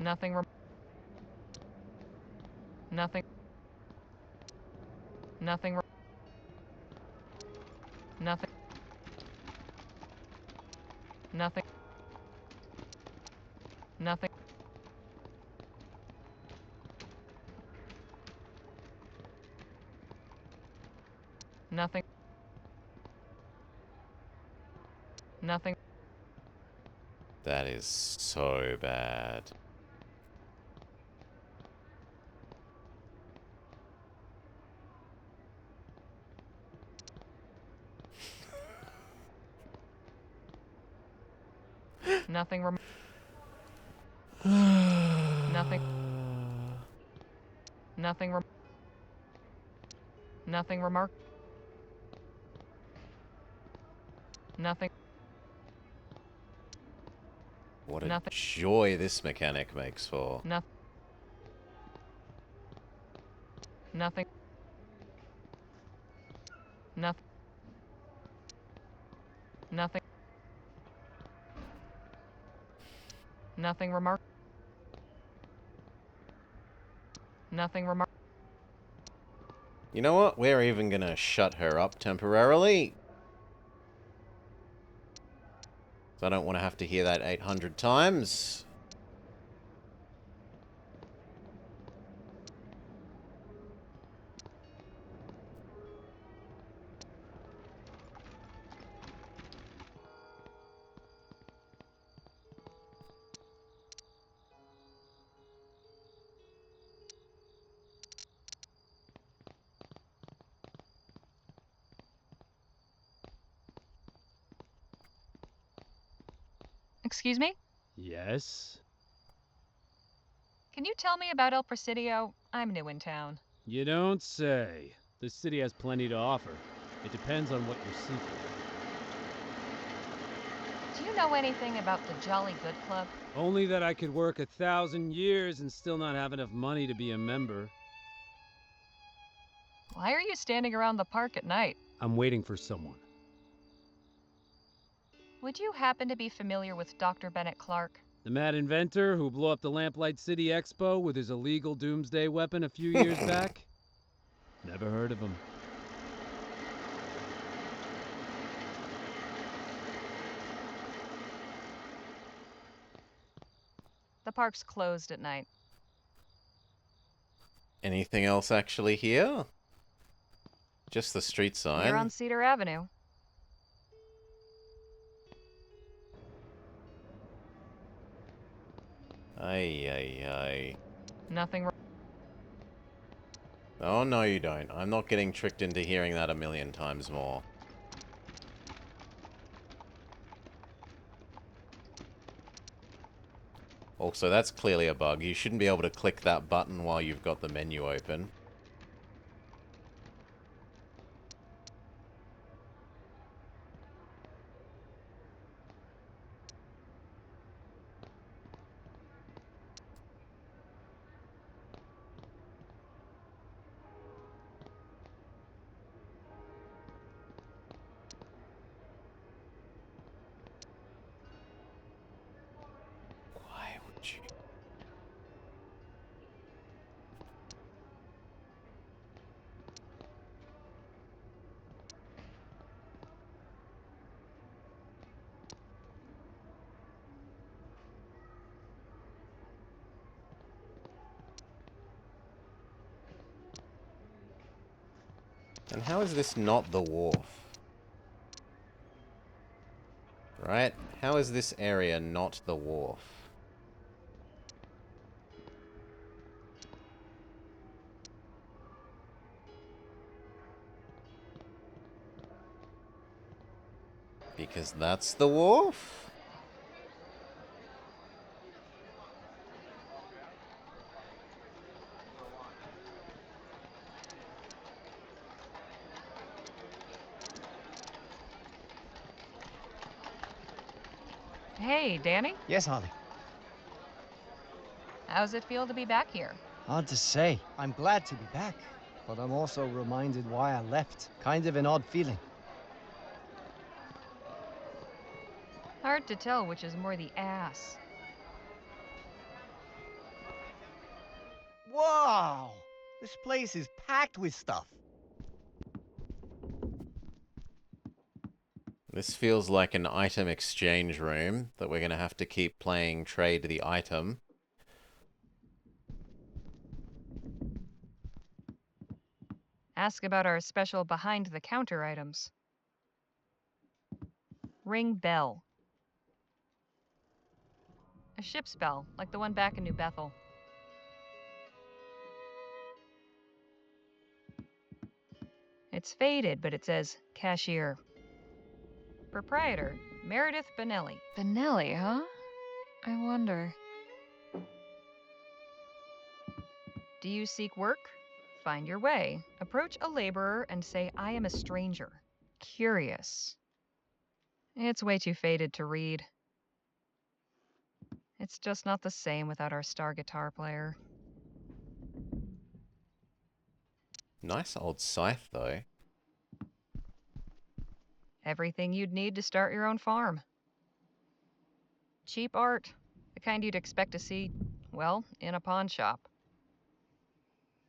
Nothing. Nothing. Nothing. Nothing. Nothing. Nothing. Nothing. Nothing. That is so bad. Nothing. Nothing. Nothing. Nothing remark. Nothing. What a Nothing. joy this mechanic makes for. Nothing. Nothing. Nothing. Nothing. Nothing remark. Nothing remark. You know what? We're even gonna shut her up temporarily. I don't want to have to hear that 800 times. Excuse me? Yes? Can you tell me about El Presidio? I'm new in town. You don't say. This city has plenty to offer. It depends on what you're seeking. Do you know anything about the Jolly Good Club? Only that I could work 1,000 years and still not have enough money to be a member. Why are you standing around the park at night? I'm waiting for someone. Would you happen to be familiar with Dr. Bennett Clark? The mad inventor who blew up the Lamplight City Expo with his illegal doomsday weapon a few years back? Never heard of him. The park's closed at night. Anything else actually here? Just the street sign. You're on Cedar Avenue. Ay. Nothing wrong. Oh, no you don't. I'm not getting tricked into hearing that a million times more. Also, that's clearly a bug. You shouldn't be able to click that button while you've got the menu open. Why would you? And how is this not the wharf? Right? How is this area not the wharf? Because that's the wharf? Hey, Danny. Yes, Holly. How's it feel to be back here? Hard to say. I'm glad to be back, but I'm also reminded why I left. Kind of an odd feeling. Hard to tell which is more the ass. Wow! This place is packed with stuff. This feels like an item exchange room that we're going to have to keep playing trade the item. Ask about our special behind-the-counter items. Ring bell. A ship's bell, like the one back in New Bethel. It's faded, but it says cashier. Proprietor, Meredith Benelli. Benelli, huh? I wonder. Do you seek work? Find your way. Approach a laborer and say, I am a stranger. Curious. It's way too faded to read. It's just not the same without our star guitar player. Nice old scythe, though. Everything you'd need to start your own farm. Cheap art, the kind you'd expect to see, well, in a pawn shop.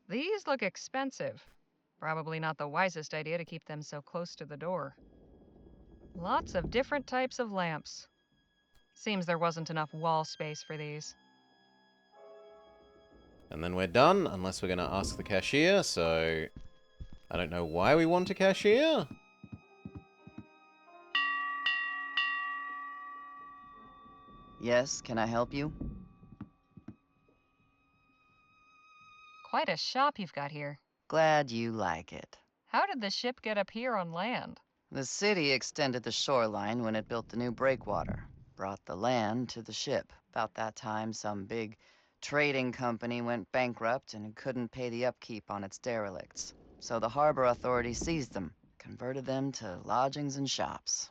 These look expensive. Probably not the wisest idea to keep them so close to the door. Lots of different types of lamps. Seems there wasn't enough wall space for these. And then we're done, unless we're going to ask the cashier, so... I don't know why we want a cashier. Yes, can I help you? Quite a shop you've got here. Glad you like it. How did the ship get up here on land? The city extended the shoreline when it built the new breakwater. Brought the land to the ship. About that time, some big trading company went bankrupt and couldn't pay the upkeep on its derelicts. So the harbor authority seized them, converted them to lodgings and shops.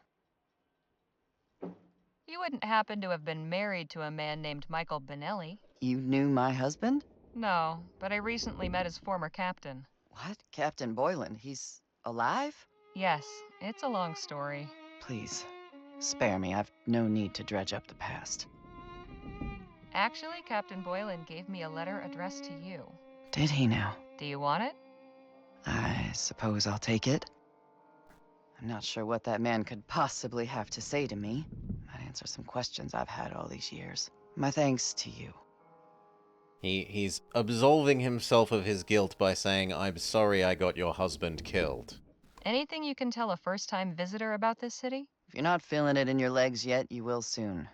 You wouldn't happen to have been married to a man named Michael Benelli? You knew my husband? No, but I recently met his former captain. What? Captain Boylan? He's alive? Yes, it's a long story. Please, spare me. I've no need to dredge up the past. Actually, Captain Boylan gave me a letter addressed to you. Did he now? Do you want it? I suppose I'll take it. I'm not sure what that man could possibly have to say to me. Might answer some questions I've had all these years. My thanks to you. He's absolving himself of his guilt by saying, "I'm sorry I got your husband killed." Anything you can tell a first-time visitor about this city? If you're not feeling it in your legs yet, you will soon.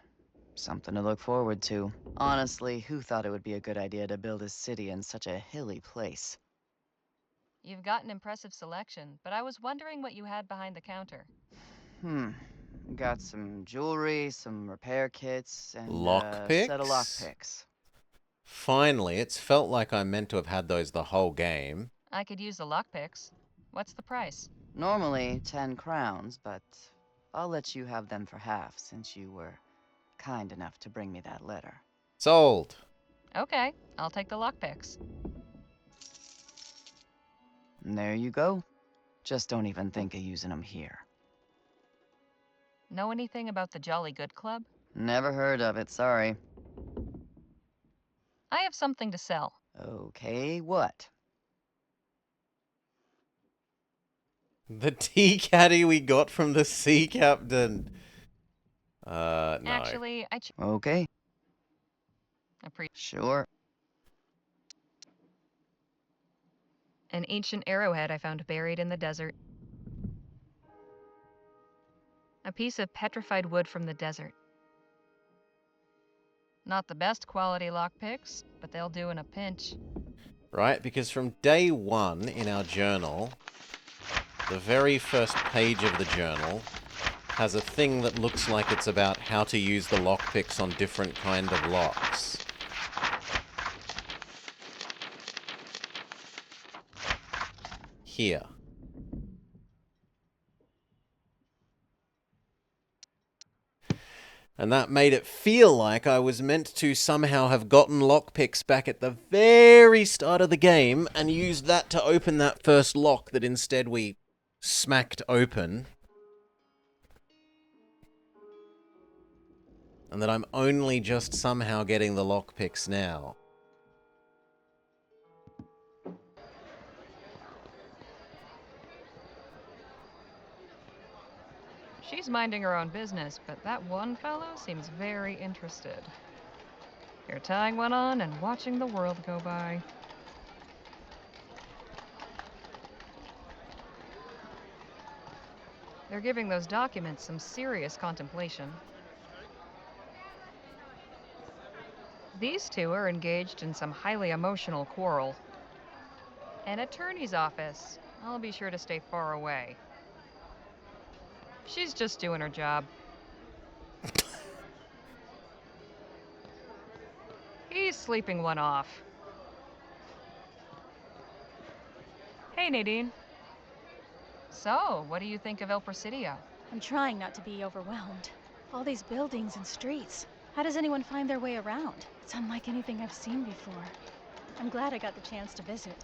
Something to look forward to. Honestly, who thought it would be a good idea to build a city in such a hilly place? You've got an impressive selection, but I was wondering what you had behind the counter. Got some jewelry, some repair kits, and Lockpicks? a set of lockpicks. Finally, it's felt like I meant to have had those the whole game. I could use the lockpicks. What's the price? Normally 10 crowns, but I'll let you have them for half since you were kind enough to bring me that letter. Sold. Okay, I'll take the lockpicks. And there you go. Just don't even think of using them here. Know anything about the Jolly Good Club? Never heard of it, sorry. I have something to sell. Okay, what? The tea caddy we got from the sea captain. No. Actually, Okay, appreciate sure. an ancient arrowhead I found buried in the desert. A piece of petrified wood from the desert. Not the best quality lockpicks, but they'll do in a pinch. Right, because from day one in our journal, the very first page of the journal has a thing that looks like it's about how to use the lockpicks on different kind of locks. Here. And that made it feel like I was meant to somehow have gotten lockpicks back at the very start of the game and used that to open that first lock that instead we smacked open. And that I'm only just somehow getting the lockpicks now. She's minding her own business, but that one fellow seems very interested. You're tying one on and watching the world go by. They're giving those documents some serious contemplation. These two are engaged in some highly emotional quarrel. An attorney's office. I'll be sure to stay far away. She's just doing her job. He's sleeping one off. Hey, Nadine. So, what do you think of El Presidio? I'm trying not to be overwhelmed. All these buildings and streets. How does anyone find their way around? It's unlike anything I've seen before. I'm glad I got the chance to visit.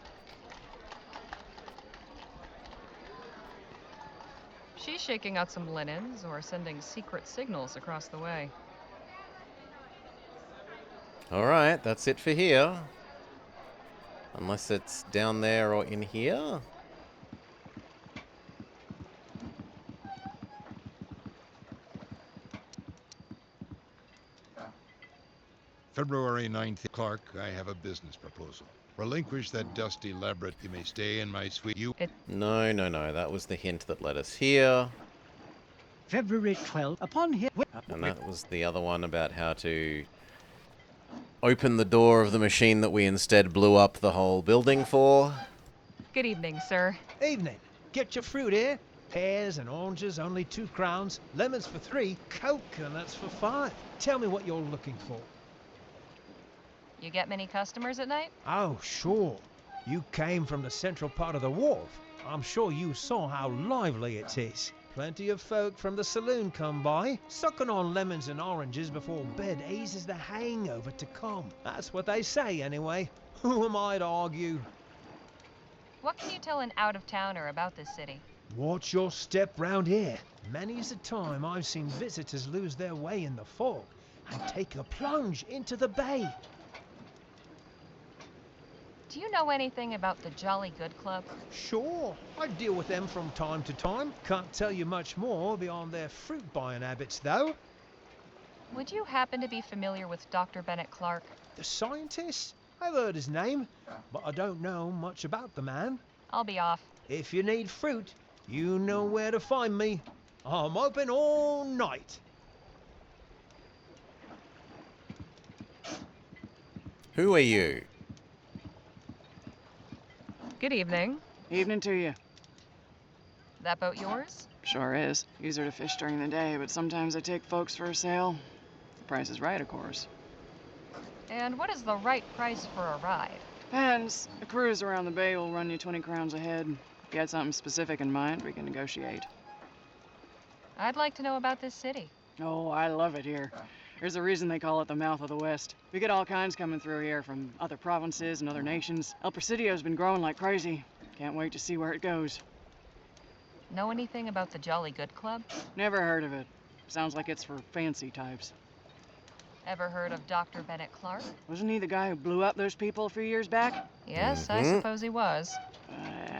She's shaking out some linens or sending secret signals across the way. Alright, that's it for here. Unless it's down there or in here. February 9th, Clark, I have a business proposal. Relinquish that dusty labyrinth. You may stay in my suite. No, that was the hint that led us here. February 12th, upon his... And that was the other one about how to open the door of the machine that we instead blew up the whole building for. Good evening, sir. Evening. Get your fruit here. Pears and oranges, only 2 crowns. Lemons for 3. Coconuts for 5. Tell me what you're looking for. You get many customers at night? Oh, sure. You came from the central part of the wharf. I'm sure you saw how lively it is. Plenty of folk from the saloon come by, sucking on lemons and oranges before bed eases the hangover to come. That's what they say, anyway. Who am I to argue? What can you tell an out-of-towner about this city? Watch your step round here. Many's a time I've seen visitors lose their way in the fog and take a plunge into the bay. Do you know anything about the Jolly Good Club? Sure, I deal with them from time to time. Can't tell you much more beyond their fruit-buying habits, though. Would you happen to be familiar with Dr. Bennett Clark? The scientist? I've heard his name, but I don't know much about the man. I'll be off. If you need fruit, you know where to find me. I'm open all night. Who are you? Good evening. Evening to you. That boat yours? Sure is. Use her to fish during the day, but sometimes I take folks for a sail. The price is right, of course. And what is the right price for a ride? Depends. A cruise around the bay will run you 20 crowns a head. If you had something specific in mind, we can negotiate. I'd like to know about this city. Oh, I love it here. There's a reason they call it the mouth of the West. We get all kinds coming through here from other provinces and other nations. El Presidio's been growing like crazy. Can't wait to see where it goes. Know anything about the Jolly Good Club? Never heard of it. Sounds like it's for fancy types. Ever heard of Dr. Bennett Clark? Wasn't he the guy who blew up those people a few years back? Yes, I suppose he was.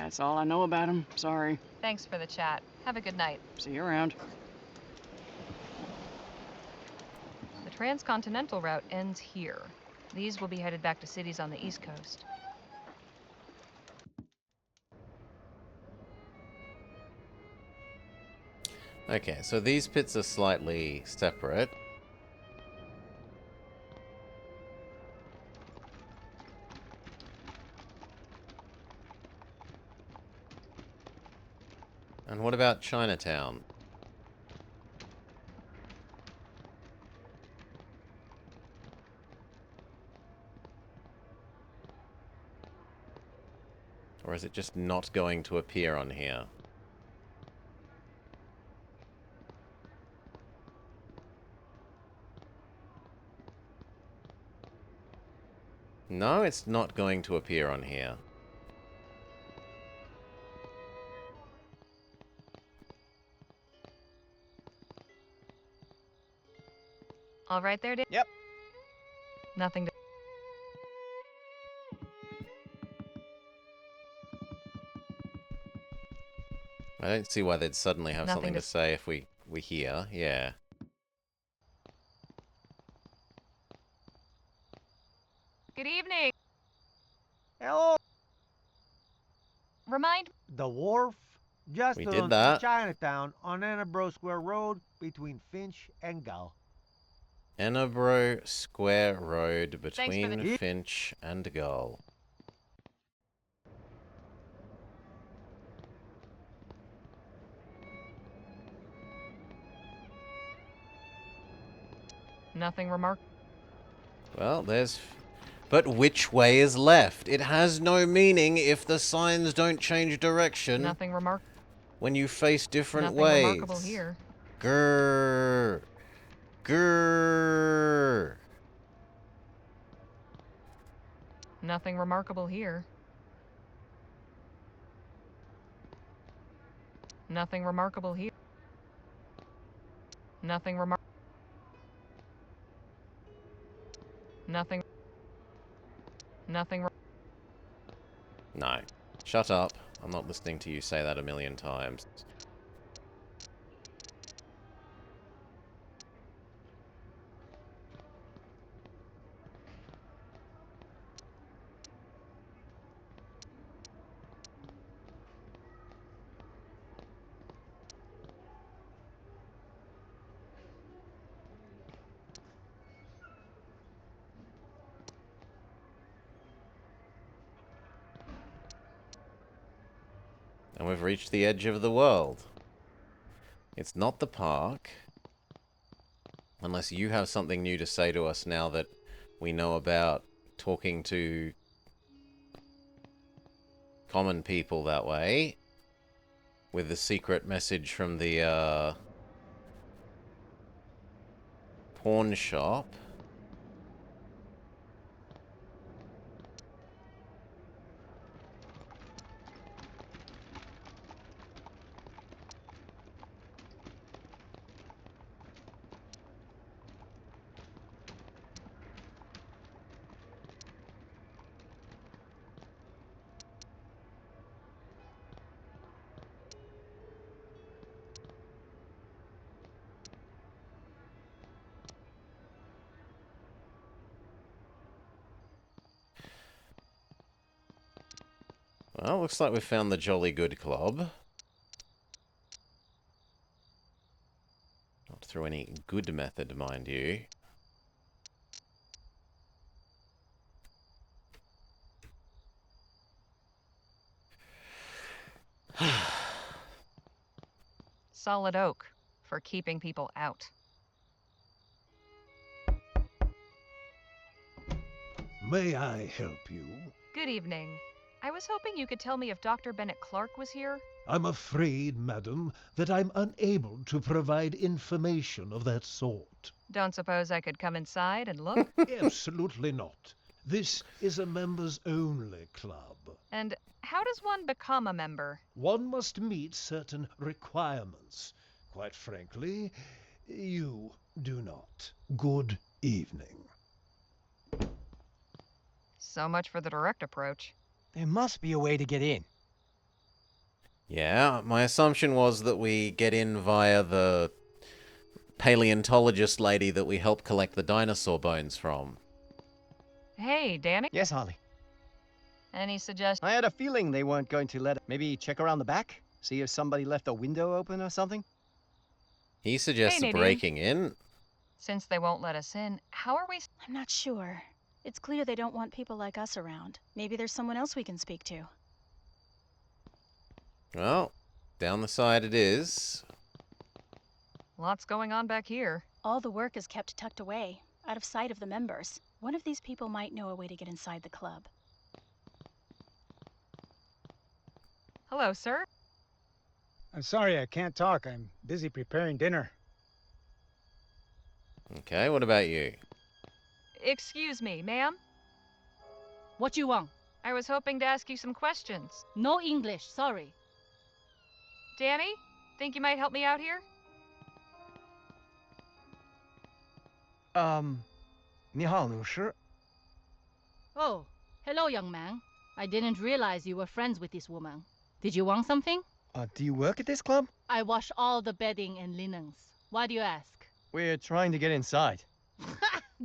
That's all I know about him. Sorry. Thanks for the chat. Have a good night. See you around. The transcontinental route ends here. These will be headed back to cities on the East Coast. Okay, so these pits are slightly separate. And what about Chinatown? Or is it just not going to appear on here? No, it's not going to appear on here. All right there, Dave? Yep. Nothing to... I don't see why they'd suddenly have Nothing something to to say if we hear. Yeah. Good evening. Hello. Remind... The wharf? Just We on did that. Chinatown on Annabro Square Road between Finch and Gull. Annabro Square Road for between the- Finch and Gull. Nothing remarkable. Well, there's... But which way is left? It has no meaning if the signs don't change direction Nothing remarkable. when you face different Nothing ways. remarkable here. Grrr. Grrr. Nothing remarkable here. Nothing remarkable here. Nothing remarkable. Nothing. Nothing. No. Shut up. I'm not listening to you say that a million times. And we've reached the edge of the world. It's not the park. Unless you have something new to say to us now that we know about talking to common people that way with the secret message from the pawn shop. Well, looks like we've found the Jolly Good Club. Not through any good method, mind you. Solid oak for keeping people out. May I help you? Good evening. I was hoping you could tell me if Dr. Bennett Clark was here. I'm afraid, madam, that I'm unable to provide information of that sort. Don't suppose I could come inside and look? Absolutely not. This is a members-only club. And how does one become a member? One must meet certain requirements. Quite frankly, you do not. Good evening. So much for the direct approach. There must be a way to get in. Yeah, my assumption was that we get in via the paleontologist lady that we helped collect the dinosaur bones from. Hey, Danny? Yes, Harley. Any suggestions? I had a feeling they weren't going to let it. Maybe check around the back? See if somebody left a window open or something? He suggests Hey, Nadine. breaking in. Since they won't let us in, how are we... I'm not sure. It's clear they don't want people like us around. Maybe there's someone else we can speak to. Well, down the side it is. Lots going on back here. All the work is kept tucked away, out of sight of the members. One of these people might know a way to get inside the club. Hello, sir. I'm sorry I can't talk. I'm busy preparing dinner. Okay, what about you? Excuse me, ma'am? What you want? I was hoping to ask you some questions. No English, sorry. Danny, think you might help me out here? 你好，律师。 Oh, hello, young man. I didn't realize you were friends with this woman. Did you want something? Do you work at this club? I wash all the bedding and linens. Why do you ask? We're trying to get inside.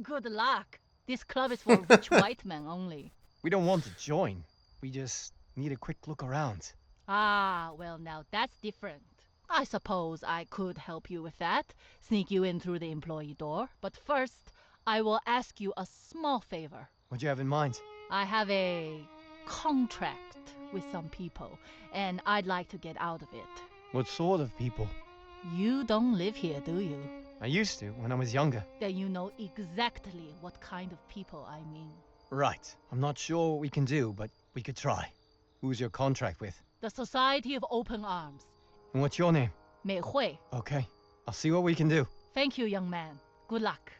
Good luck. This club is for rich white men only. We don't want to join. We just need a quick look around. Ah, well, now that's different. I suppose I could help you with that, sneak you in through the employee door. But first, I will ask you a small favor. What do you have in mind? I have a contract with some people, and I'd like to get out of it. What sort of people? You don't live here, do you? I used to when I was younger. Then you know exactly what kind of people I mean. Right. I'm not sure what we can do, but we could try. Who's your contract with? The Society of Open Arms. And what's your name? Mei Hui. Okay. I'll see what we can do. Thank you, young man. Good luck.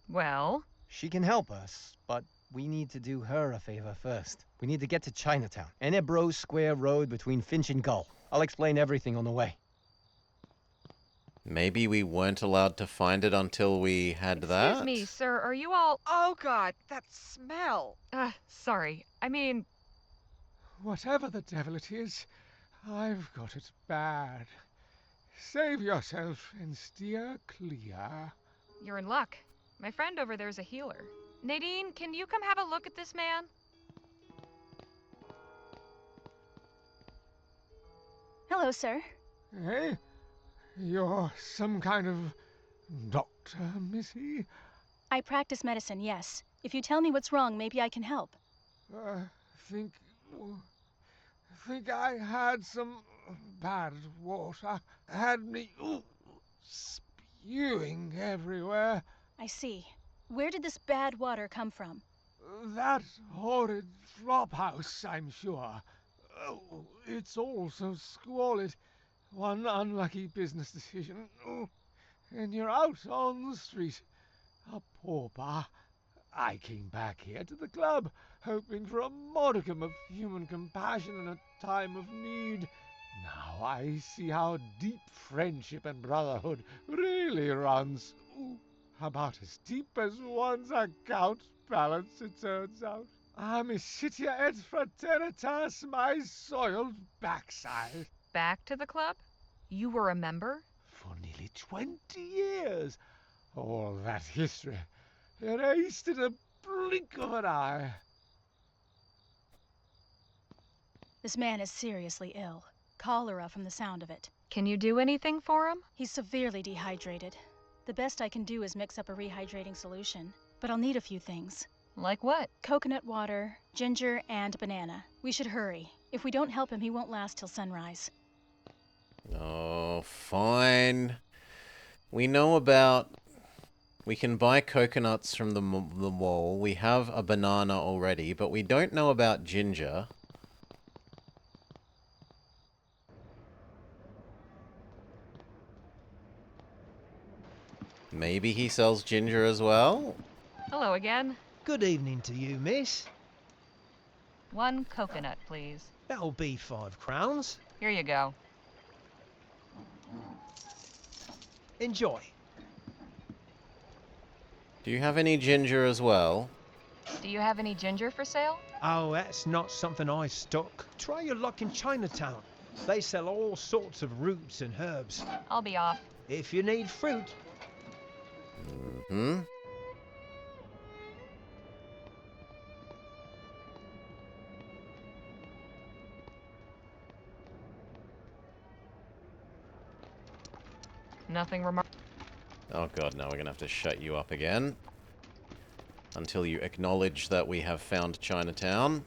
Well? She can help us, but we need to do her a favor first. We need to get to Chinatown. Enebro Square Road between Finch and Gull. I'll explain everything on the way. Maybe we weren't allowed to find it until we had that? Excuse me, sir, are you all... Oh, God, that smell! Sorry. I mean... Whatever the devil it is, I've got it bad. Save yourself and steer clear. You're in luck. My friend over there's a healer. Nadine, can you come have a look at this man? Hello, sir. Hey? You're some kind of doctor, Missy? I practice medicine, yes. If you tell me what's wrong, maybe I can help. Think I had some bad water. Had me spewing everywhere. I see. Where did this bad water come from? That horrid flop house, I'm sure. Oh, it's all so squalid. One unlucky business decision, and you're out on the street. A pauper. I came back here to the club, hoping for a modicum of human compassion in a time of need. Now I see how deep friendship and brotherhood really runs. About as deep as one's account balance, it turns out. Amicitia et fraternitas, my soiled backside. Back to the club? You were a member? For nearly 20 years. All that history, erased in a blink of an eye. This man is seriously ill. Cholera from the sound of it. Can you do anything for him? He's severely dehydrated. The best I can do is mix up a rehydrating solution, but I'll need a few things. Like what? Coconut water, ginger, and banana. We should hurry. If we don't help him, he won't last till sunrise. Oh, fine. We know about... We can buy coconuts from the wall. We have a banana already, but we don't know about ginger. Maybe he sells ginger as well? Hello again. Good evening to you, miss. 1 coconut, please. That'll be 5 crowns. Here you go. Enjoy. Do you have any ginger as well? Do you have any ginger for sale? Oh, that's not something I stock. Try your luck in Chinatown. They sell all sorts of roots and herbs. I'll be off. If you need fruit. Mm-hmm. Nothing remarkable. Oh god, now we're gonna have to shut you up again. Until you acknowledge that we have found Chinatown.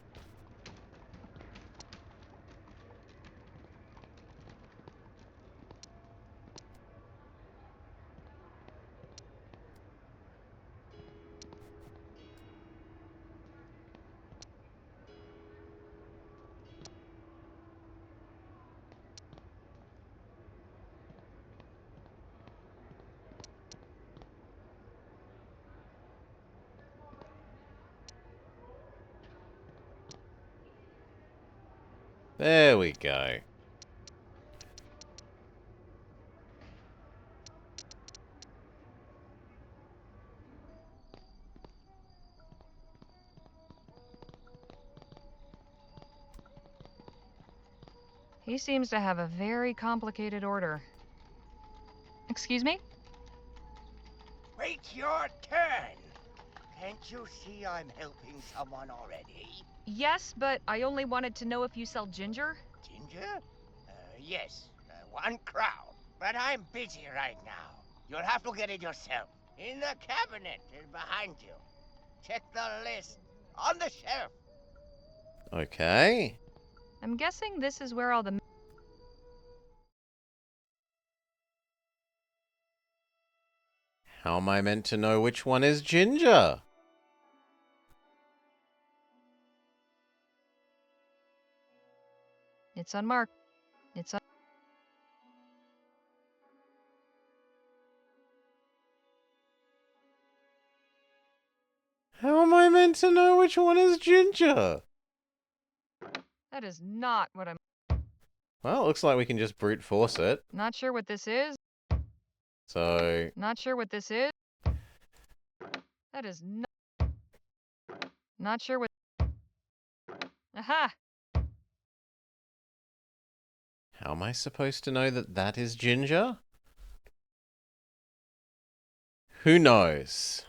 There we go. He seems to have a very complicated order. Excuse me? Wait your turn! Can't you see I'm helping someone already? Yes, but I only wanted to know if you sell ginger. Ginger? Yes, 1 crown. But I'm busy right now. You'll have to get it yourself. In the cabinet behind you. Check the list. On the shelf. Okay. I'm guessing this is where all the... How am I meant to know which one is ginger? It's unmarked. It's un... How am I meant to know which one is ginger? That is not what I'm... Well, it looks like we can just brute force it. Not sure what this is. So... Not sure what this is. That is not... Not sure what... Aha! How am I supposed to know that that is ginger? Who knows?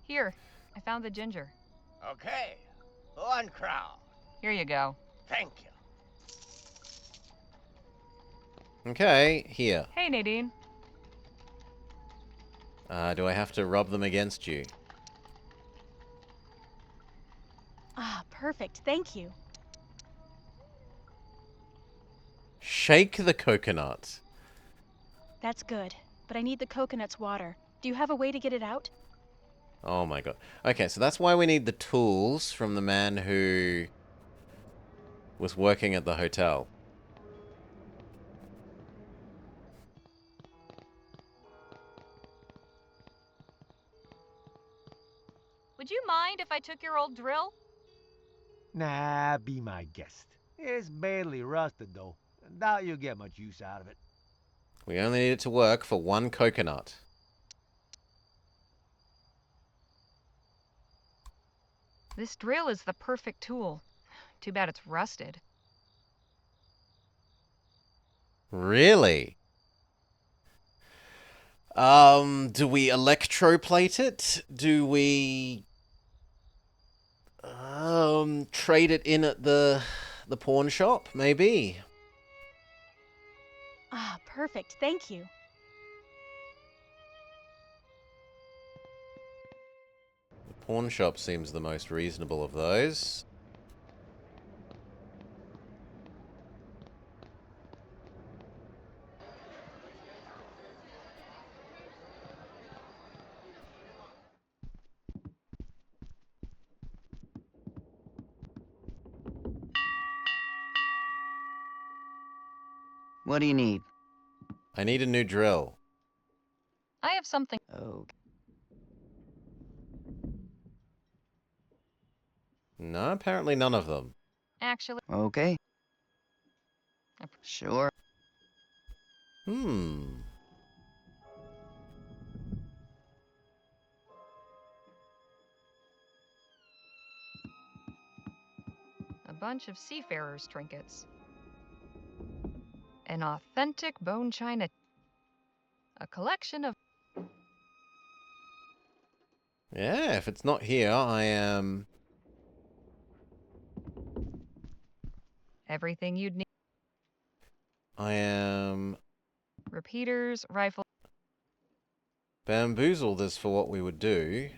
Here, I found the ginger. Okay, 1 crown. Here you go. Thank you. Okay, here. Hey, Nadine. Do I have to rub them against you? Ah, perfect. Thank you. Shake the coconut. That's good, but I need the coconut's water. Do you have a way to get it out? Oh my god. Okay, so that's why we need the tools from the man who was working at the hotel. Would you mind if I took your old drill? Nah, be my guest. It's badly rusted, though. Doubt you'll get much use out of it. We only need it to work for one coconut. This drill is the perfect tool. Too bad it's rusted. Really? Do we electroplate it? Do we trade it in at the pawn shop, maybe? Ah, perfect. Thank you. The pawn shop seems the most reasonable of those. What do you need? I need a new drill. I have something. Oh. No, apparently none of them. Actually. Okay. Sure. A bunch of seafarers' trinkets. An authentic bone china. A collection of... Yeah, if it's not here, I am... Everything you'd need. I am... Repeaters, rifle... bamboozled as for what we would do.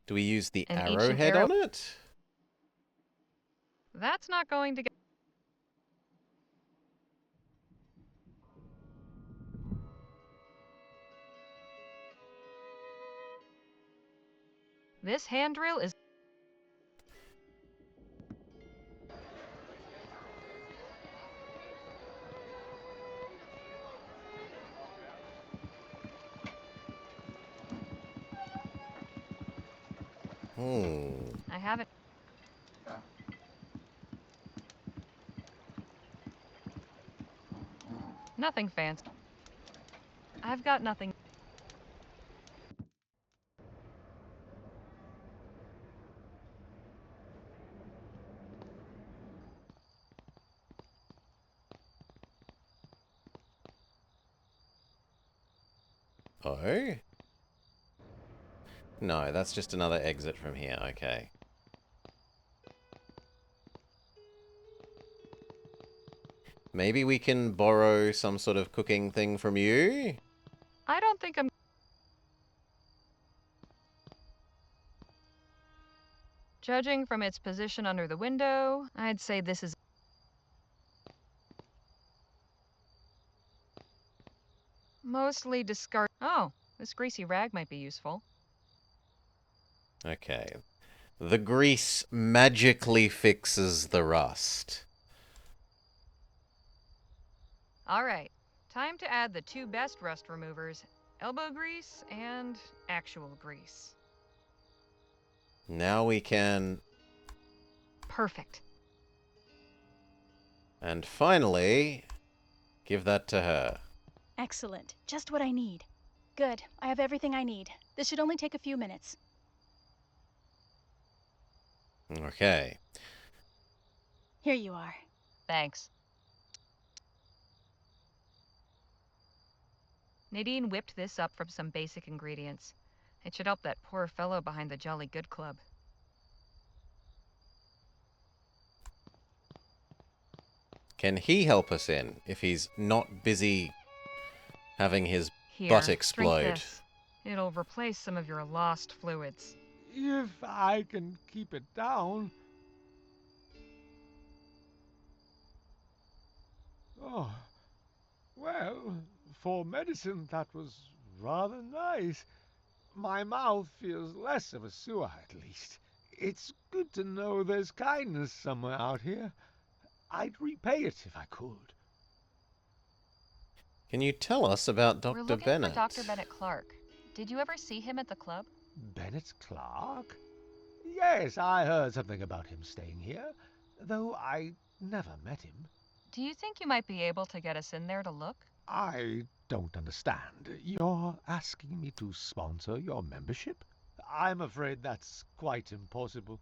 Do we use the An ancient arrowhead arrow- on it? That's not going to get... This hand drill is... I have it. Nothing fancy. I've got nothing. Oh? No, that's just another exit from here. Okay. Maybe we can borrow some sort of cooking thing from you? I don't think I'm... Judging from its position under the window, I'd say this is... Mostly discard... Oh, this greasy rag might be useful. Okay. The grease magically fixes the rust. Alright, time to add the two best rust removers, elbow grease and actual grease. Now we can... Perfect. And finally, give that to her. Excellent. Just what I need. Good. I have everything I need. This should only take a few minutes. Okay. Here you are. Thanks. Nadine whipped this up from some basic ingredients. It should help that poor fellow behind the Jolly Good Club. Can he help us in if he's not busy having his Here, butt drink explode? this. It'll replace some of your lost fluids. If I can keep it down. Oh, well, for medicine, that was rather nice. My mouth feels less of a sewer, at least. It's good to know there's kindness somewhere out here. I'd repay it if I could. Can you tell us about We're Dr. looking Bennett? for Dr. Bennett Clark. Did you ever see him at the club? Bennett Clark? Yes, I heard something about him staying here, though I never met him. Do you think you might be able to get us in there to look? I don't understand. You're asking me to sponsor your membership? I'm afraid that's quite impossible,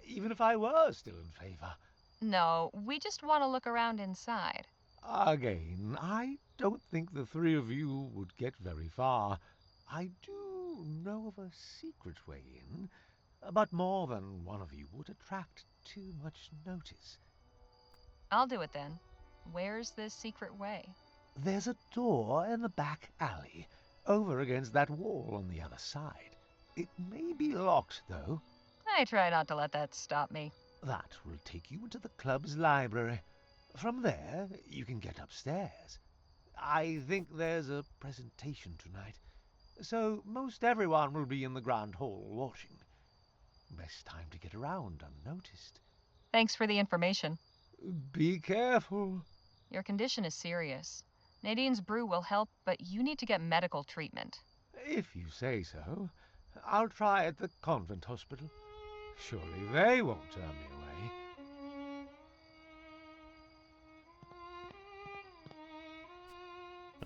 even if I were still in favor. No, we just want to look around inside. Again, I don't think the three of you would get very far. I do know of a secret way in, but more than one of you would attract too much notice. I'll do it then. Where's this secret way? There's a door in the back alley, over against that wall on the other side. It may be locked, though. I try not to let that stop me. That will take you into the club's library. From there, you can get upstairs. I think there's a presentation tonight, so most everyone will be in the grand hall watching. Best time to get around unnoticed. Thanks for the information. Be careful. Your condition is serious. Nadine's brew will help, but you need to get medical treatment. If you say so. I'll try at the convent hospital. Surely they won't turn me away.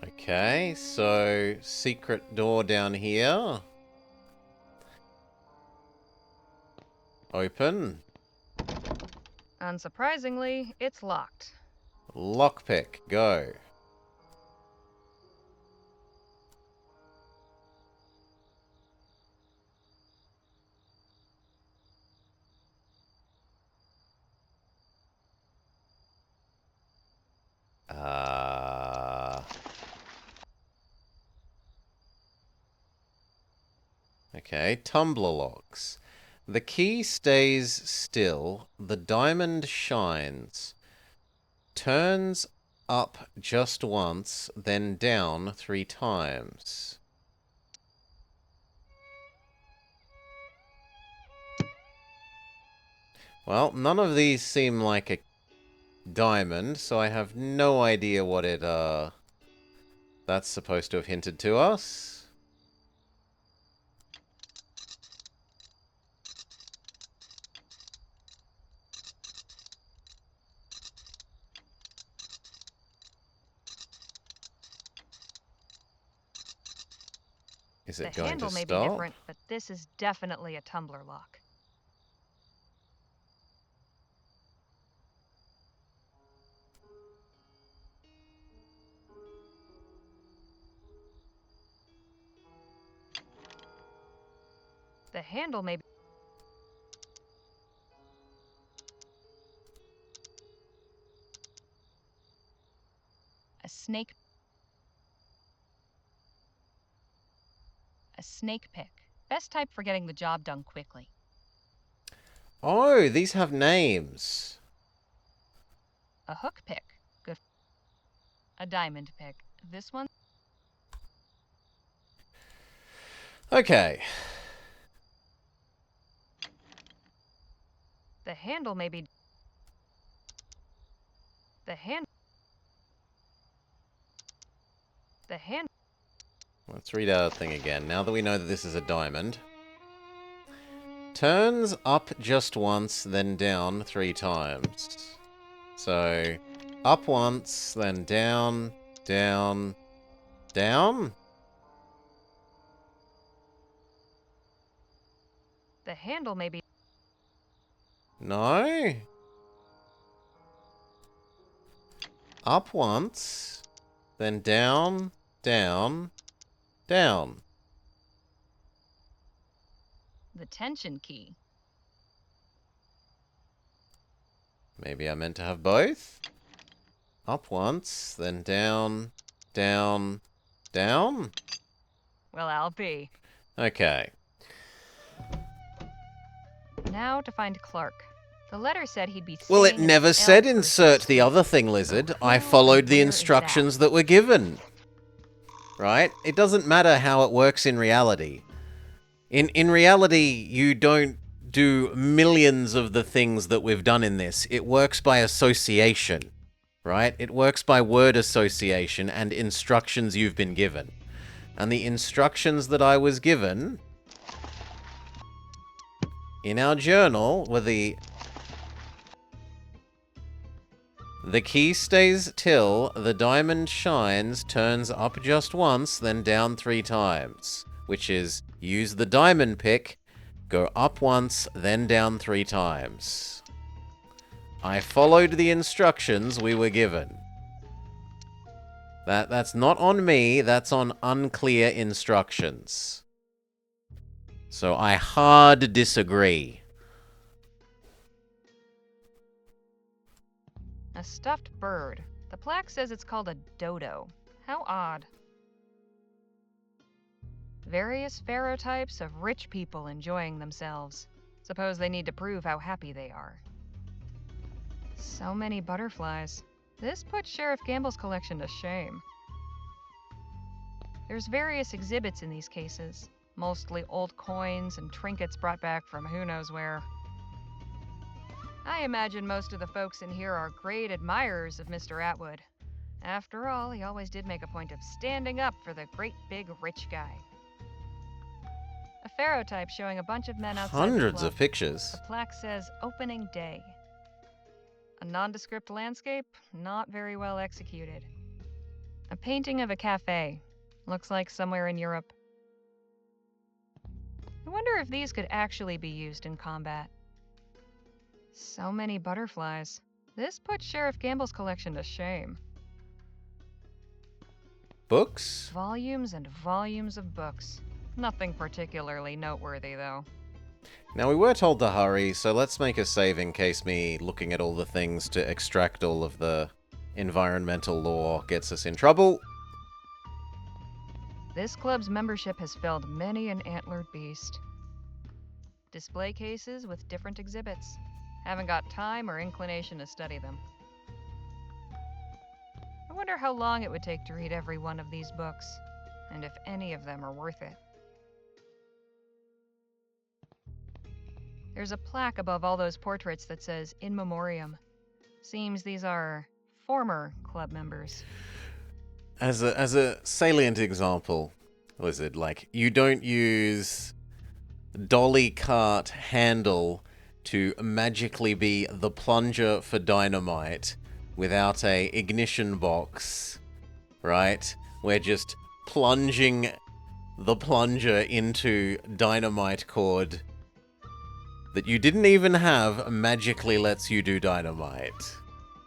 Okay, so secret door down here. Open. Unsurprisingly, it's locked. Lockpick, go. Okay, tumbler locks. The key stays still, the diamond shines. Turns up just once, then down 3 times. Well, none of these seem like a diamond, so I have no idea what it, that's supposed to have hinted to us. Is it the going handle to may stop? be different, but this is definitely a tumbler lock. The handle may be... A snake pick. Best type for getting the job done quickly. Oh, these have names. A hook pick. Good. A diamond pick. This one... Okay. The handle may be... The hand... Let's read our thing again, now that we know that this is a diamond. Turns up just once, then down 3 times. So, up once, then down, down, down? The handle may be... No? Up once, then down, down, down. The tension key. Maybe I meant to have both? Up once, then down, down, down? Well, I'll be. Okay. Now to find Clark. The letter said he'd be... Well, it staying in never the said L insert the other thing, Lizard. I followed the instructions that were given. right? It doesn't matter how it works in reality. In reality, you don't do millions of the things that we've done in this. It works by association, right? It works by word association and instructions you've been given. And the instructions that I was given in our journal were the key stays till the diamond shines, turns up just once, then down 3 times. Which is, use the diamond pick, go up once, then down 3 times. I followed the instructions we were given. That's not on me, that's on unclear instructions. So I hard disagree. A stuffed bird. The plaque says it's called a dodo. How odd. Various pharaohtypes of rich people enjoying themselves. Suppose they need to prove how happy they are. So many butterflies. This puts Sheriff Gamble's collection to shame. There's various exhibits in these cases, mostly old coins and trinkets brought back from who knows where. I imagine most of the folks in here are great admirers of Mr. Atwood. After all, he always did make a point of standing up for the great big rich guy. A pharaohtype showing a bunch of men outside Hundreds the of club. pictures. The plaque says opening day. A nondescript landscape, not very well executed. A painting of a cafe. Looks like somewhere in Europe. I wonder if these could actually be used in combat. So many butterflies. This puts Sheriff Gamble's collection to shame. Books? Volumes and volumes of books. Nothing particularly noteworthy, though. Now, we were told to hurry, so let's make a save in case me looking at all the things to extract all of the environmental law gets us in trouble. This club's membership has filled many an antlered beast. Display cases with different exhibits. Haven't got time or inclination to study them. I wonder how long it would take to read every one of these books, and if any of them are worth it. There's a plaque above all those portraits that says In Memoriam. Seems these are former club members. As a salient example, Lizard, like, you don't use dolly cart handle to magically be the plunger for dynamite without a ignition box, right? We're just plunging the plunger into dynamite cord that you didn't even have magically lets you do dynamite.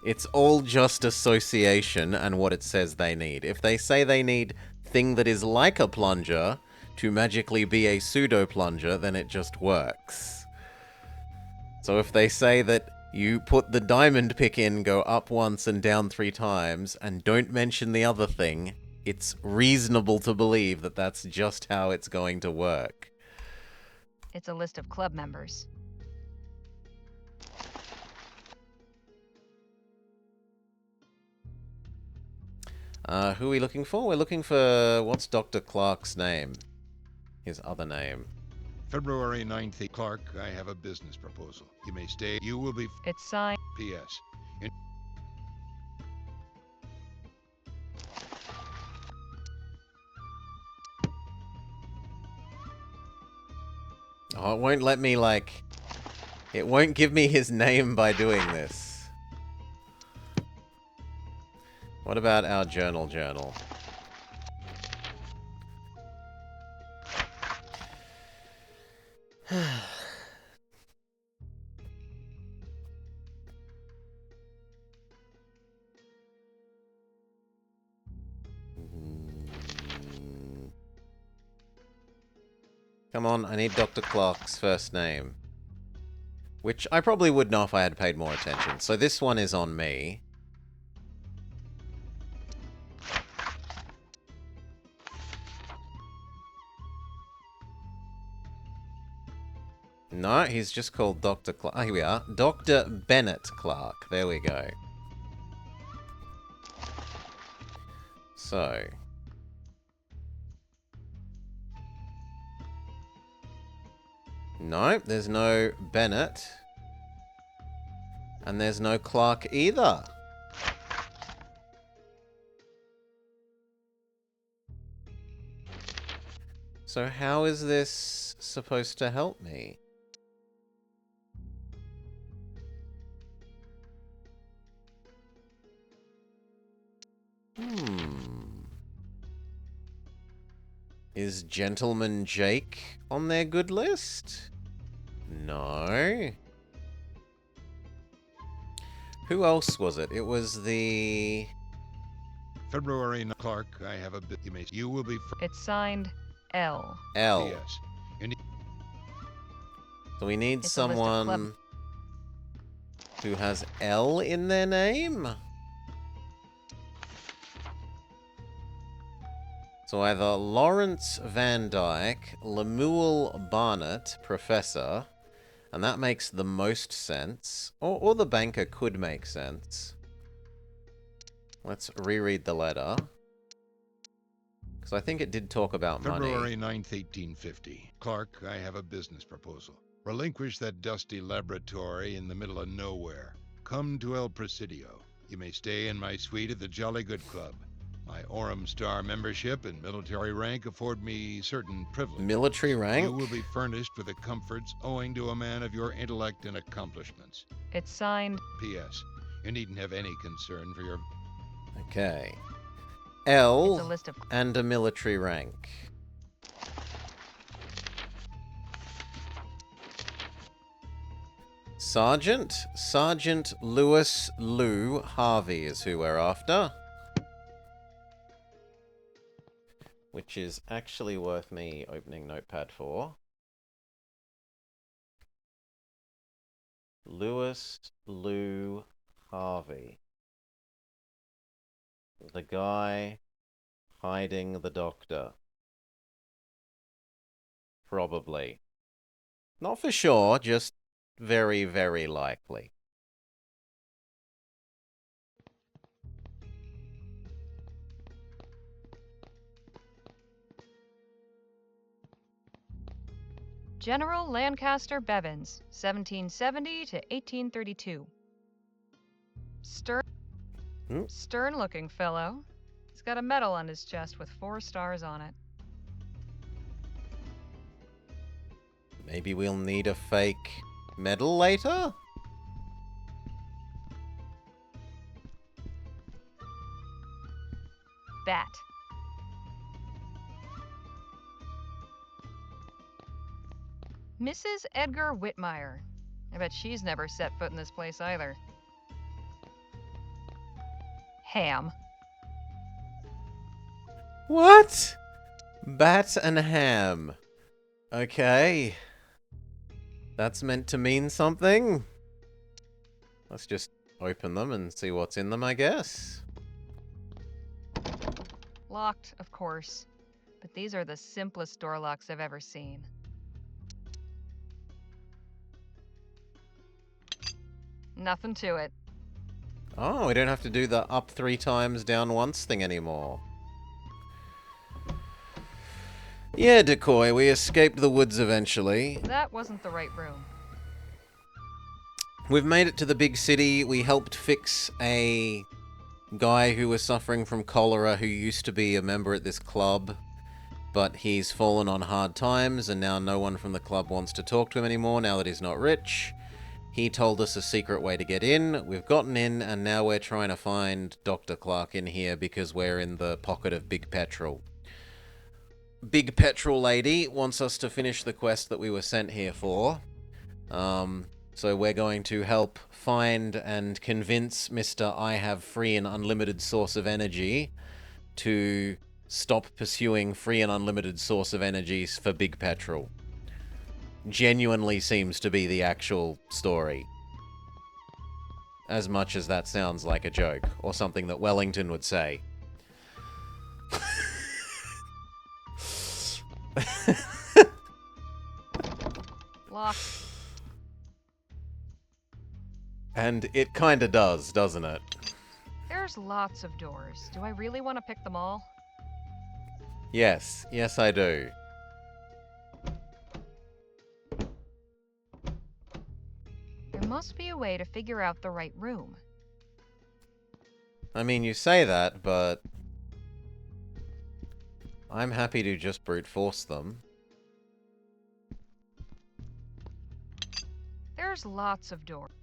It's all just association and what it says they need. If they say they need thing that is like a plunger to magically be a pseudo-plunger, then it just works. So if they say that you put the diamond pick in, go up once and down 3 times, and don't mention the other thing, it's reasonable to believe that that's just how it's going to work. It's a list of club members. Who are we looking for? We're looking for... what's Dr. Clark's name? His other name. February 9th, Clark, I have a business proposal. You may stay. You will be... It's signed. P.S. Oh, it won't let me, like... It won't give me his name by doing this. What about our journal? Come on, I need Dr. Clark's first name. Which I probably would know if I had paid more attention. So this one is on me. No, he's just called Dr. Clark. Oh, here we are. Dr. Bennett Clark. There we go. So, No, there's no Bennett. And there's no Clark either. So how is this supposed to help me? Is Gentleman Jake on their good list? No. Who else was it? It was the... February Clark, I have a bit. You will be. It's signed L. L. Yes. So we need It's a list of club- someone who has L in their name? So either Lawrence Van Dyke, Lemuel Barnett, Professor, and that makes the most sense. Or the banker could make sense. Let's reread the letter. Because I think it did talk about February money. 9th, 1850. Clark, I have a business proposal. Relinquish that dusty laboratory in the middle of nowhere. Come to El Presidio. You may stay in my suite at the Jolly Good Club. My Orem Star membership and military rank afford me certain privileges. Military rank? You will be furnished with the comforts owing to a man of your intellect and accomplishments. It's signed... P.S. You needn't have any concern for your... Okay. L It's a list of... and a military rank. Sergeant? Sergeant Lewis Lou Harvey is who we're after. Which is actually worth me opening Notepad for. Lewis Lou Harvey. The guy hiding the doctor. Probably. Not for sure, just very, very likely. General Lancaster Bevins, 1770 to 1832. Stern-looking fellow. He's got a medal on his chest with 4 stars on it. Maybe we'll need a fake medal later? Bat. Mrs. Edgar Whitmire. I bet she's never set foot in this place either. Ham. What? Bat and ham. Okay. That's meant to mean something? Let's just open them and see what's in them, I guess. Locked, of course. But these are the simplest door locks I've ever seen. Nothing to it. Oh, we don't have to do the up 3 times, down once thing anymore. Yeah, Decoy, we escaped the woods eventually. That wasn't the right room. We've made it to the big city. We helped fix a guy who was suffering from cholera who used to be a member at this club, but he's fallen on hard times and now no one from the club wants to talk to him anymore now that he's not rich. He told us a secret way to get in. We've gotten in and now we're trying to find Dr. Clark in here because we're in the pocket of Big Petrol. Big Petrol Lady wants us to finish the quest that we were sent here for. So we're going to help find and convince Mr. I have free and unlimited source of energy to stop pursuing free and unlimited source of energies for Big Petrol. Genuinely seems to be the actual story. As much as that sounds like a joke, or something that Wellington would say. Locked. And it kinda does, doesn't it? There's lots of doors. Do I really want to pick them all? Yes, yes I do. There must be a way to figure out the right room. I mean, you say that, but I'm happy to just brute force them. There's lots of doors.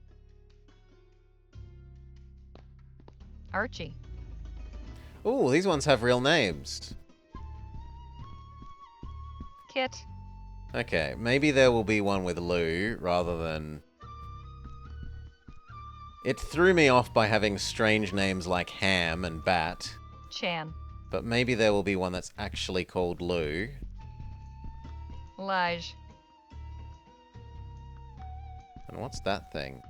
Archie. Ooh, these ones have real names. Kit. Okay, maybe there will be one with Lou, rather than... It threw me off by having strange names like Ham and Bat. Chan. But maybe there will be one that's actually called Lou. Lige. And what's that thing?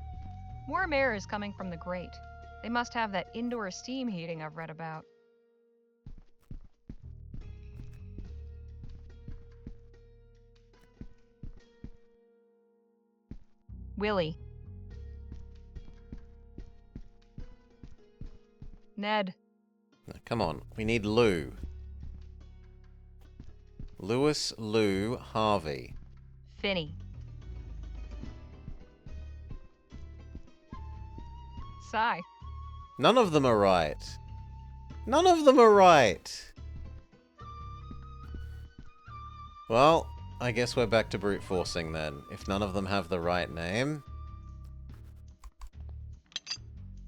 Warm air is coming from the grate. They must have that indoor steam heating I've read about. Willie. Ned. Come on, we need Lou. Lewis, Lou, Harvey. Finney. Sigh. None of them are right. None of them are right. Well, I guess we're back to brute forcing then. If none of them have the right name.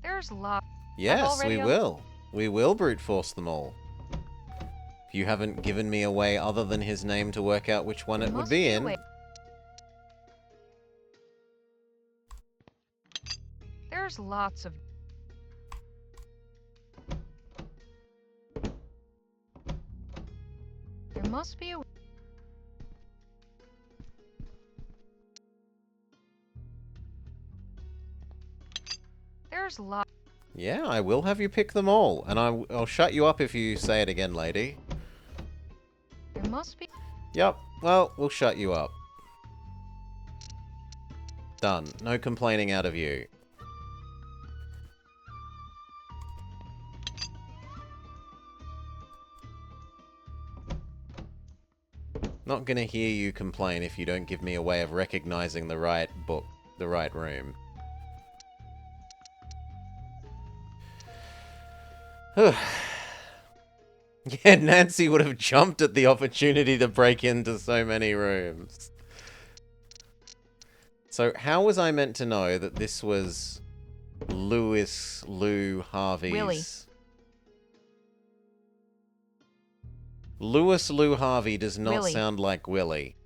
There's lots. Yes, we will. We will brute force them all. If you haven't given me a way other than his name to work out which one it would be in. There's lots of... There must be a... There's lots... Yeah, I will have you pick them all. And I'll shut you up if you say it again, lady. There must be... Yep, well, we'll shut you up. Done. No complaining out of you. Not gonna hear you complain if you don't give me a way of recognizing the right book, the right room. Yeah, Nancy would have jumped at the opportunity to break into so many rooms. So how was I meant to know that this was Lewis, Lou, Harvey's... Willie. Lewis Lou Harvey does not Willie. sound like Willie.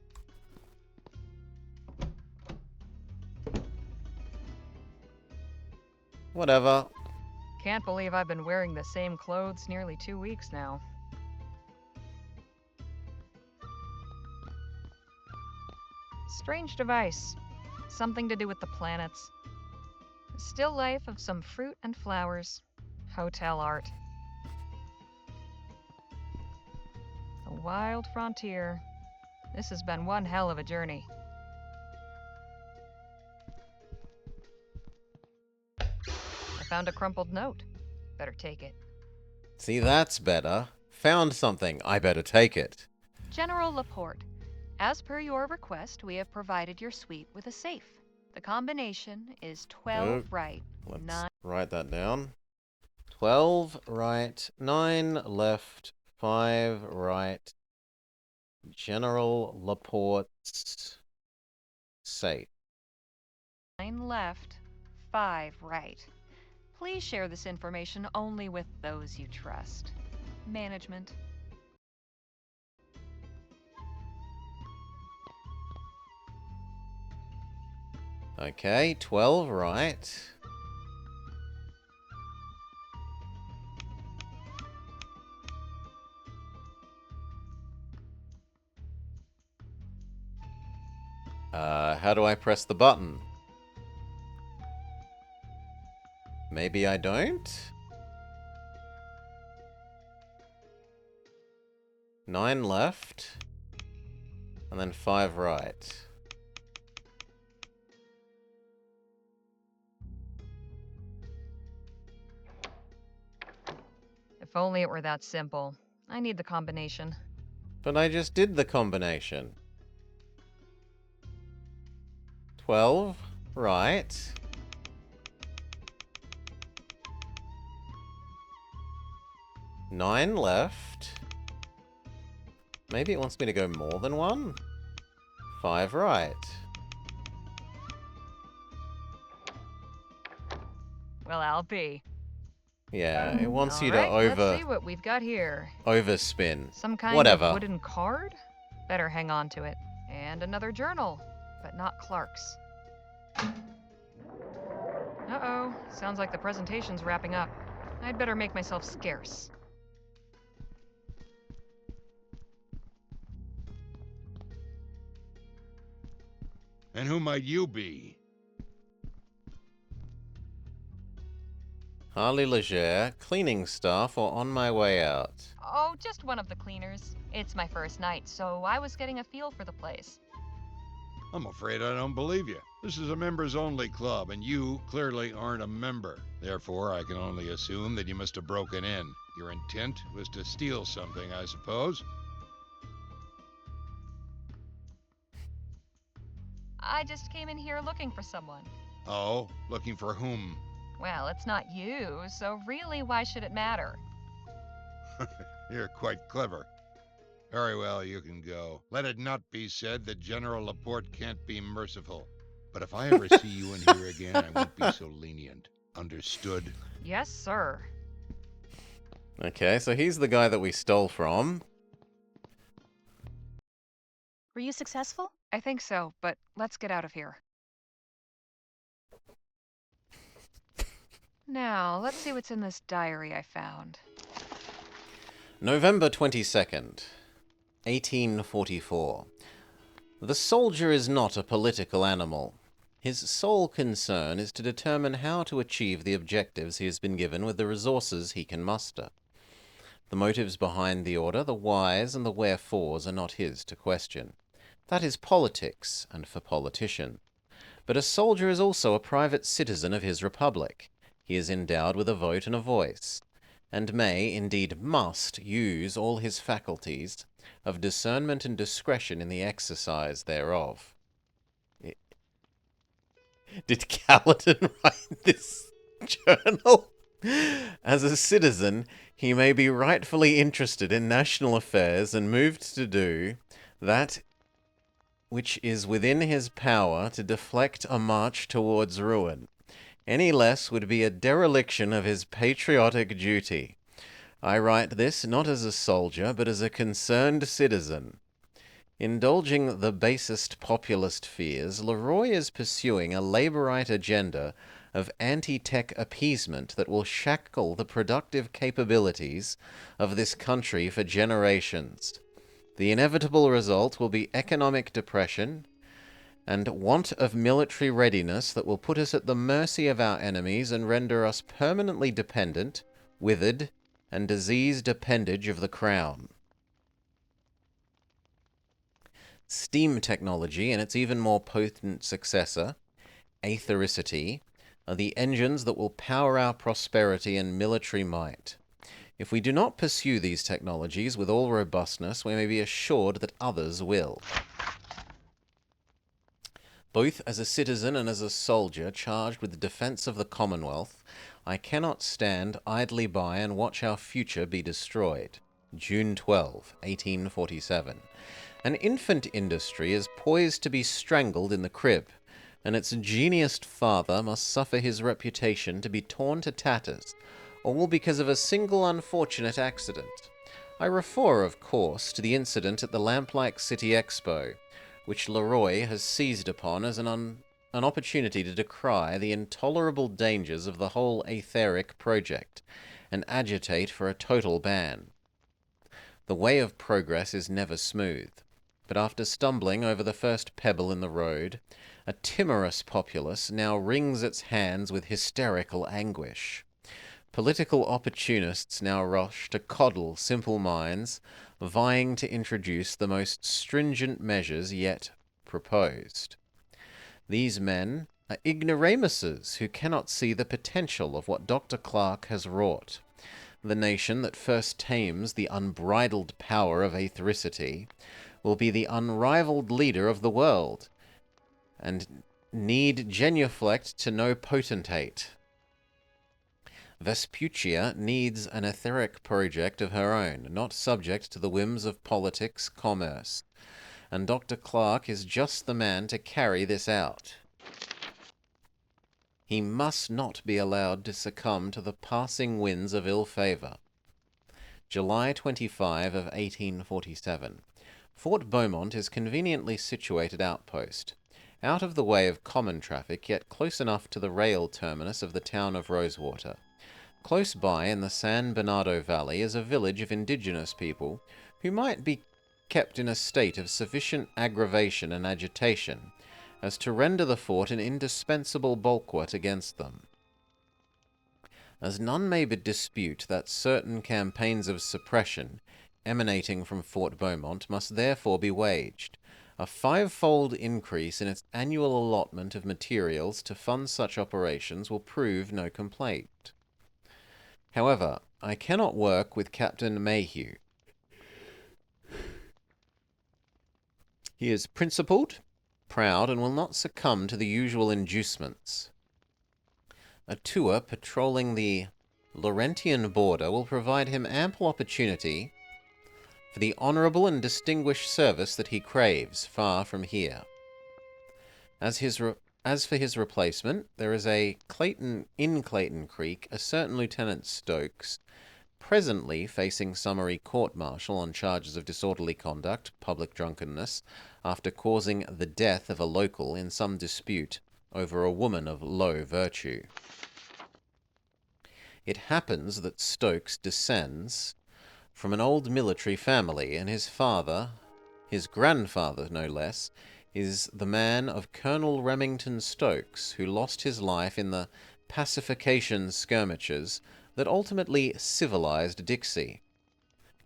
Whatever. Can't believe I've been wearing the same clothes nearly 2 weeks now. Strange device. Something to do with the planets. Still life of some fruit and flowers. Hotel art. The wild frontier. This has been one hell of a journey. I found a crumpled note. Better take it. See, that's better. Found something. I better take it. General Laporte, as per your request, we have provided your suite with a safe. The combination is 12 right, Let's 9... write that down. 12 right, 9 left, 5 right. General Laporte's safe. 9 left, 5 right. Please share this information only with those you trust. Management. Okay, 12 right. How do I press the button? Maybe I don't? 9 left. And then 5 right. If only it were that simple. I need the combination. But I just did the combination. 12 Right. Nine left. Maybe it wants me to go more than one? 5 right. Well, I'll be. Yeah, it wants you to Let's see what we've got here. overspin. Some kind Whatever. of wooden card? Better hang on to it. And another journal, but not Clark's. Uh-oh, sounds like the presentation's wrapping up. I'd better make myself scarce. And who might you be? Harley Leger, cleaning staff, or on my way out? Oh, just one of the cleaners. It's my first night, so I was getting a feel for the place. I'm afraid I don't believe you. This is a members-only club, and you clearly aren't a member. Therefore, I can only assume that you must have broken in. Your intent was to steal something, I suppose? I just came in here looking for someone. Oh, looking for whom? Well, it's not you, so really, why should it matter? You're quite clever. Very well, you can go. Let it not be said that General Laporte can't be merciful. But if I ever see you in here again, I won't be so lenient. Understood? Yes, sir. Okay, so he's the guy that we stole from. Were you successful? I think so, but let's get out of here. Now, let's see what's in this diary I found. November 22nd, 1844. The soldier is not a political animal. His sole concern is to determine how to achieve the objectives he has been given with the resources he can muster. The motives behind the order, the whys and the wherefores, are not his to question. That is politics, and for politicians. But a soldier is also a private citizen of his republic. He is endowed with a vote and a voice, and may, indeed must, use all his faculties of discernment and discretion in the exercise thereof. Did Caledon write this journal? As a citizen, he may be rightfully interested in national affairs and moved to do that which is within his power to deflect a march towards ruin. Any less would be a dereliction of his patriotic duty. I write this not as a soldier, but as a concerned citizen. Indulging the basest populist fears, Leroy is pursuing a laborite agenda of anti-tech appeasement that will shackle the productive capabilities of this country for generations. The inevitable result will be economic depression and want of military readiness that will put us at the mercy of our enemies and render us permanently dependent, withered, and diseased appendage of the crown. Steam technology and its even more potent successor, aethericity, are the engines that will power our prosperity and military might. If we do not pursue these technologies with all robustness, we may be assured that others will. Both as a citizen and as a soldier charged with the defense of the Commonwealth, I cannot stand idly by and watch our future be destroyed. June 12, 1847. An infant industry is poised to be strangled in the crib, and its geniused father must suffer his reputation to be torn to tatters, all because of a single unfortunate accident. I refer, of course, to the incident at the Lamplight City Expo, which Leroy has seized upon as an opportunity to decry the intolerable dangers of the whole etheric project, and agitate for a total ban. The way of progress is never smooth, but after stumbling over the first pebble in the road, a timorous populace now wrings its hands with hysterical anguish. Political opportunists now rush to coddle simple minds, vying to introduce the most stringent measures yet proposed. These men are ignoramuses who cannot see the potential of what Dr. Clark has wrought. The nation that first tames the unbridled power of aethericity will be the unrivaled leader of the world, and need genuflect to no potentate. Vespuccia needs an etheric project of her own, not subject to the whims of politics, commerce. And Dr. Clark is just the man to carry this out. He must not be allowed to succumb to the passing winds of ill favour. July 25 of 1847. Fort Beaumont is conveniently situated outpost, out of the way of common traffic, yet close enough to the rail terminus of the town of Rosewater. Close by, in the San Bernardo Valley, is a village of indigenous people who might be kept in a state of sufficient aggravation and agitation as to render the fort an indispensable bulwark against them. As none may dispute that certain campaigns of suppression emanating from Fort Beaumont must therefore be waged, a five-fold increase in its annual allotment of materials to fund such operations will prove no complaint. However, I cannot work with Captain Mayhew. He is principled, proud, and will not succumb to the usual inducements. A tour patrolling the Laurentian border will provide him ample opportunity for the honourable and distinguished service that he craves far from here. As for his replacement, there is in Clayton Creek a certain Lieutenant Stokes, presently facing summary court-martial on charges of disorderly conduct, public drunkenness, after causing the death of a local in some dispute over a woman of low virtue. It happens that Stokes descends from an old military family, and his father, his grandfather no less, is the man of Colonel Remington Stokes, who lost his life in the pacification skirmishes that ultimately civilized Dixie.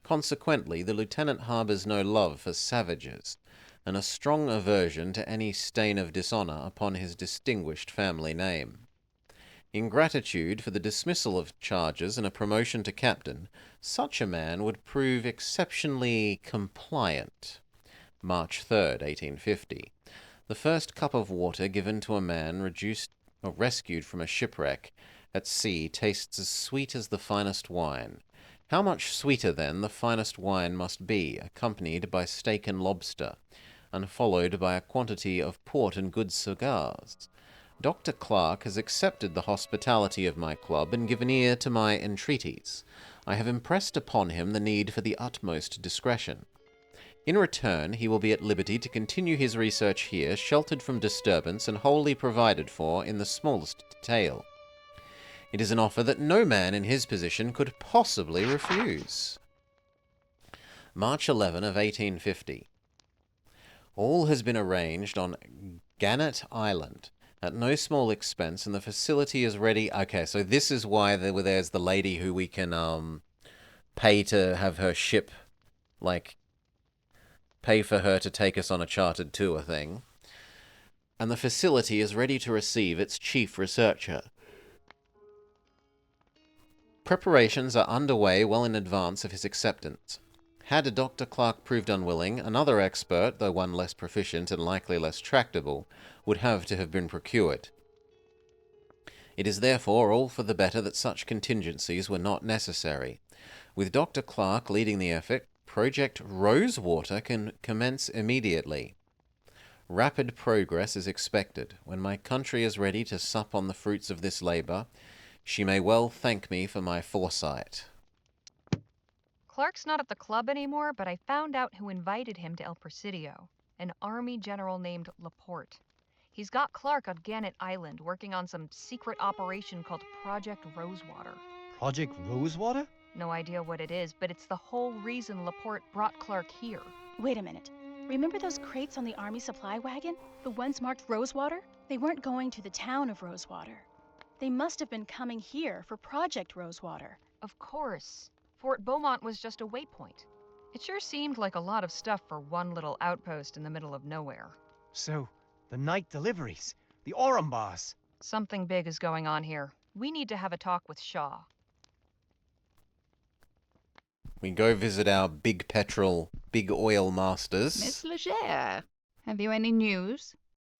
Consequently, the lieutenant harbors no love for savages, and a strong aversion to any stain of dishonor upon his distinguished family name. In gratitude for the dismissal of charges and a promotion to captain, such a man would prove exceptionally compliant. March 3rd, 1850. The first cup of water given to a man rescued from a shipwreck at sea tastes as sweet as the finest wine. How much sweeter, then, the finest wine must be, accompanied by steak and lobster, and followed by a quantity of port and good cigars. Dr. Clark has accepted the hospitality of my club and given ear to my entreaties. I have impressed upon him the need for the utmost discretion. In return, he will be at liberty to continue his research here, sheltered from disturbance and wholly provided for in the smallest detail. It is an offer that no man in his position could possibly refuse. March 11 of 1850. All has been arranged on Gannett Island, at no small expense, and the facility is ready. Okay, so this is why there's the lady who we can pay to have her ship, pay for her to take us on a chartered tour thing. And the facility is ready to receive its chief researcher. Preparations are underway well in advance of his acceptance. Had Dr. Clark proved unwilling, another expert, though one less proficient and likely less tractable, would have to have been procured. It is therefore all for the better that such contingencies were not necessary. With Dr. Clark leading the effort, Project Rosewater can commence immediately. Rapid progress is expected. When my country is ready to sup on the fruits of this labor, she may well thank me for my foresight. Clark's not at the club anymore, but I found out who invited him to El Presidio, an army general named Laporte. He's got Clark on Gannett Island working on some secret operation called Project Rosewater. Project Rosewater? No idea what it is, but it's the whole reason Laporte brought Clark here. Wait a minute. Remember those crates on the army supply wagon? The ones marked Rosewater? They weren't going to the town of Rosewater. They must have been coming here for Project Rosewater. Of course. Fort Beaumont was just a waypoint. It sure seemed like a lot of stuff for one little outpost in the middle of nowhere. So, the night deliveries, the Orambas. Something big is going on here. We need to have a talk with Shaw. We go visit our big petrol, big oil masters. Miss Legere, have you any news?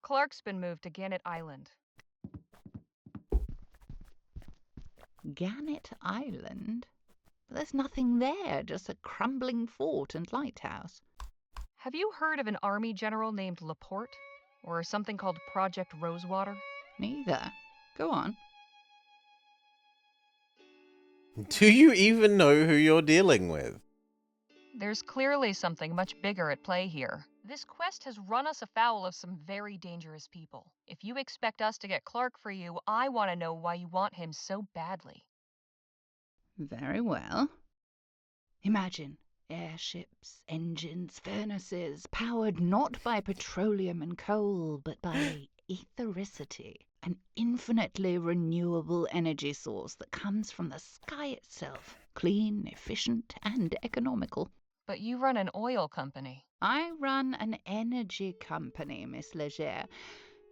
Clark's been moved to Gannett Island. Gannett Island? But there's nothing there, just a crumbling fort and lighthouse. Have you heard of an army general named Laporte? Or something called Project Rosewater? Neither. Go on. Do you even know who you're dealing with? There's clearly something much bigger at play here. This quest has run us afoul of some very dangerous people. If you expect us to get Clark for you, I want to know why you want him so badly. Very well. Imagine airships, engines, furnaces, powered not by petroleum and coal, but by ethericity, an infinitely renewable energy source that comes from the sky itself, clean, efficient, and economical. But you run an oil company. I run an energy company, Miss Leger.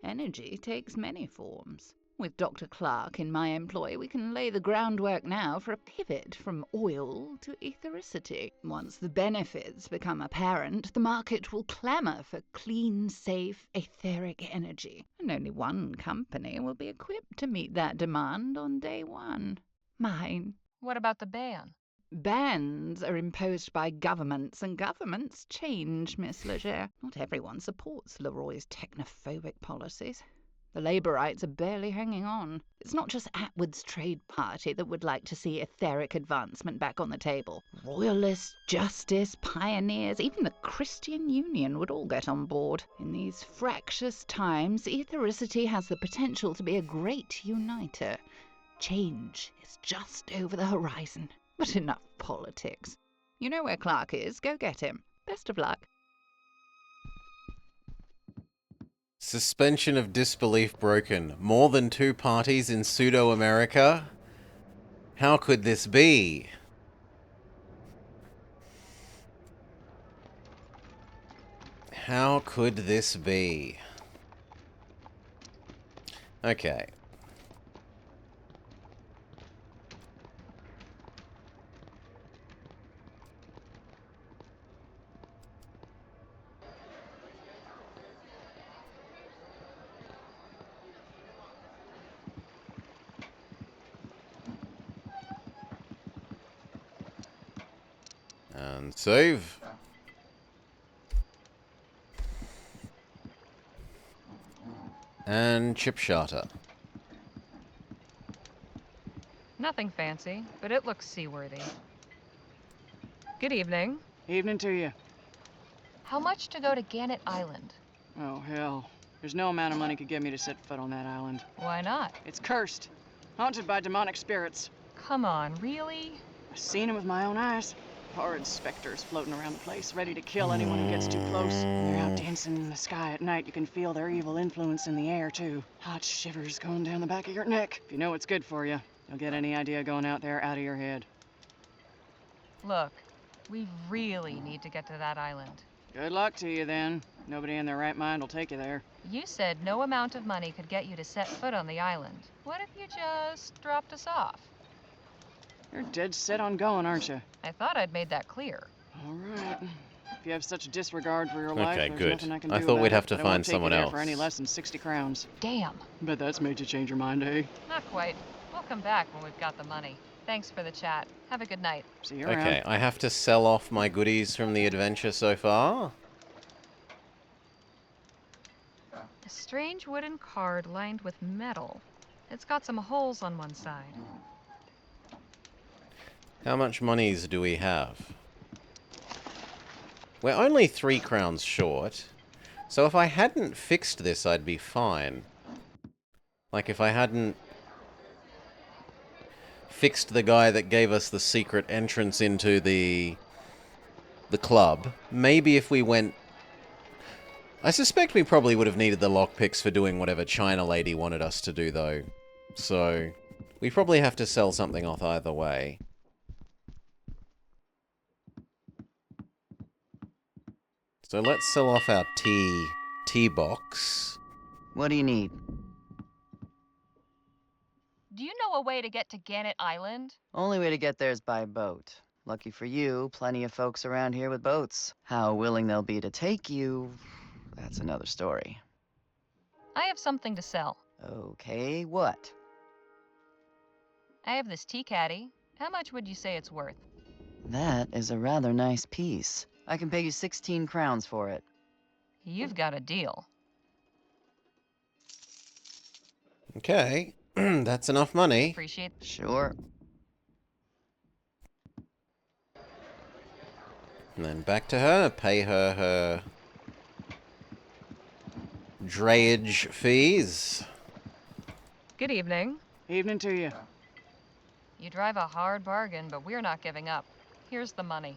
Energy takes many forms. With Dr. Clark in my employ, we can lay the groundwork now for a pivot from oil to ethericity. Once the benefits become apparent, the market will clamour for clean, safe, etheric energy. And only one company will be equipped to meet that demand on day one. Mine. What about the ban? Bans are imposed by governments, and governments change, Miss Leger. Not everyone supports Leroy's technophobic policies. The Labourites are barely hanging on. It's not just Atwood's trade party that would like to see etheric advancement back on the table. Royalists, justice, pioneers, even the Christian Union would all get on board. In these fractious times, ethericity has the potential to be a great uniter. Change is just over the horizon. But enough politics. You know where Clark is. Go get him. Best of luck. Suspension of disbelief broken. More than 2 parties in pseudo-America? How could this be? How could this be? Okay. And save. And chip charter. Nothing fancy, but it looks seaworthy. Good evening. Evening to you. How much to go to Gannett Island? Oh, hell. There's no amount of money could get me to set foot on that island. Why not? It's cursed. Haunted by demonic spirits. Come on, really? I've seen them with my own eyes. Horrid specters floating around the place, ready to kill anyone who gets too close. And they're out dancing in the sky at night. You can feel their evil influence in the air, too. Hot shivers going down the back of your neck. If you know what's good for you, you'll get any idea going out there out of your head. Look, we really need to get to that island. Good luck to you, then. Nobody in their right mind will take you there. You said no amount of money could get you to set foot on the island. What if you just dropped us off? You're dead set on going, aren't you? I thought I'd made that clear. All right. If you have such a disregard for your life, Okay, there's good. nothing I can do I thought about we'd it. have to I find won't take someone you there else. for any less than 60 crowns. Damn. Bet that's made you change your mind, eh? Not quite. We'll come back when we've got the money. Thanks for the chat. Have a good night. See you around. Okay, I have to sell off my goodies from the adventure so far. A strange wooden card lined with metal. It's got some holes on one side. How much monies do we have? We're only 3 crowns short. So if I hadn't fixed this, I'd be fine. Like if I hadn't fixed the guy that gave us the secret entrance into the club. Maybe if we went... I suspect we probably would have needed the lockpicks for doing whatever China lady wanted us to do, though. So, we probably have to sell something off either way. So let's sell off our tea box. What do you need? Do you know a way to get to Gannett Island? Only way to get there is by boat. Lucky for you, plenty of folks around here with boats. How willing they'll be to take you, that's another story. I have something to sell. Okay, what? I have this tea caddy. How much would you say it's worth? That is a rather nice piece. I can pay you 16 crowns for it. You've got a deal. Okay, that's enough money. Appreciate. Sure. And then back to her, pay her her drayage fees. Good evening. Evening to you. You drive a hard bargain, but we're not giving up. Here's the money.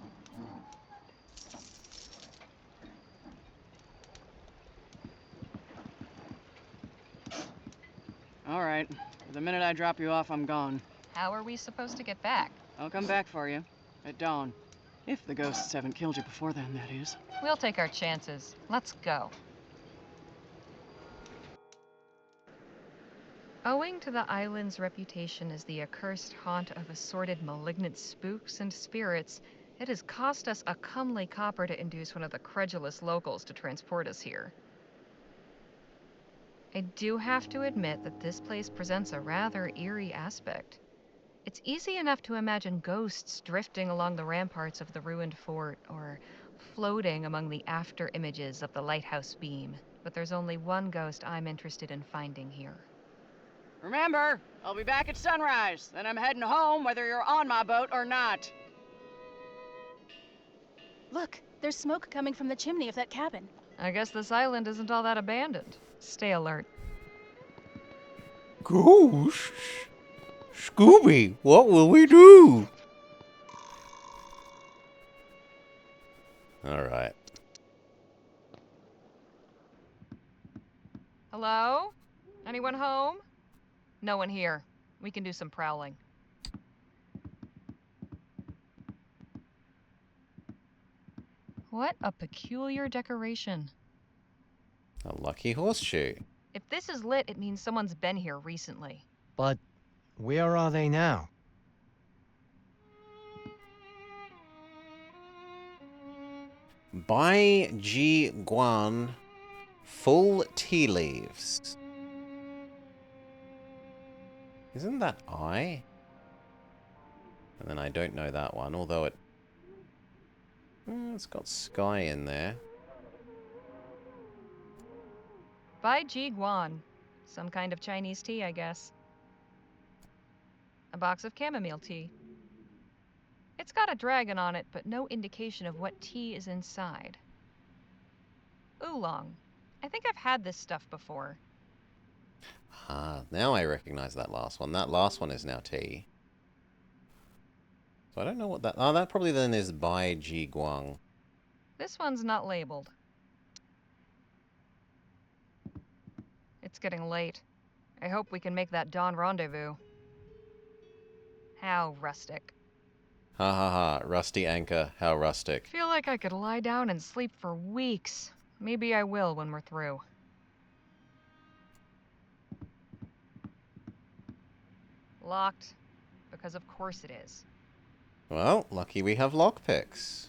All right. The minute I drop you off, I'm gone. How are we supposed to get back? I'll come back for you. At dawn. If the ghosts haven't killed you before then, that is. We'll take our chances. Let's go. Owing to the island's reputation as the accursed haunt of assorted malignant spooks and spirits, it has cost us a comely copper to induce one of the credulous locals to transport us here. I do have to admit that this place presents a rather eerie aspect. It's easy enough to imagine ghosts drifting along the ramparts of the ruined fort, or floating among the after images of the lighthouse beam, but there's only one ghost I'm interested in finding here. Remember, I'll be back at sunrise. Then I'm heading home whether you're on my boat or not. Look, there's smoke coming from the chimney of that cabin. I guess this island isn't all that abandoned. Stay alert. Ghosts? Scooby, what will we do? Alright. Hello? Anyone home? No one here. We can do some prowling. What a peculiar decoration. A lucky horseshoe. If this is lit, it means someone's been here recently. But where are they now? Bai Ji Guan, full tea leaves. Isn't that I? And then I don't know that one, although it's got sky in there. Bai Ji Guan. Some kind of Chinese tea, I guess. A box of chamomile tea. It's got a dragon on it, but no indication of what tea is inside. Oolong. I think I've had this stuff before. Ah, now I recognize that last one. That last one is now tea. So I don't know what that... Oh, that probably then is Bai Ji Guang. This one's not labeled. It's getting late. I hope we can make that dawn rendezvous. How rustic. Ha ha ha, rusty anchor, how rustic. Feel like I could lie down and sleep for weeks. Maybe I will when we're through. Locked. Because of course it is. Well, lucky we have lockpicks.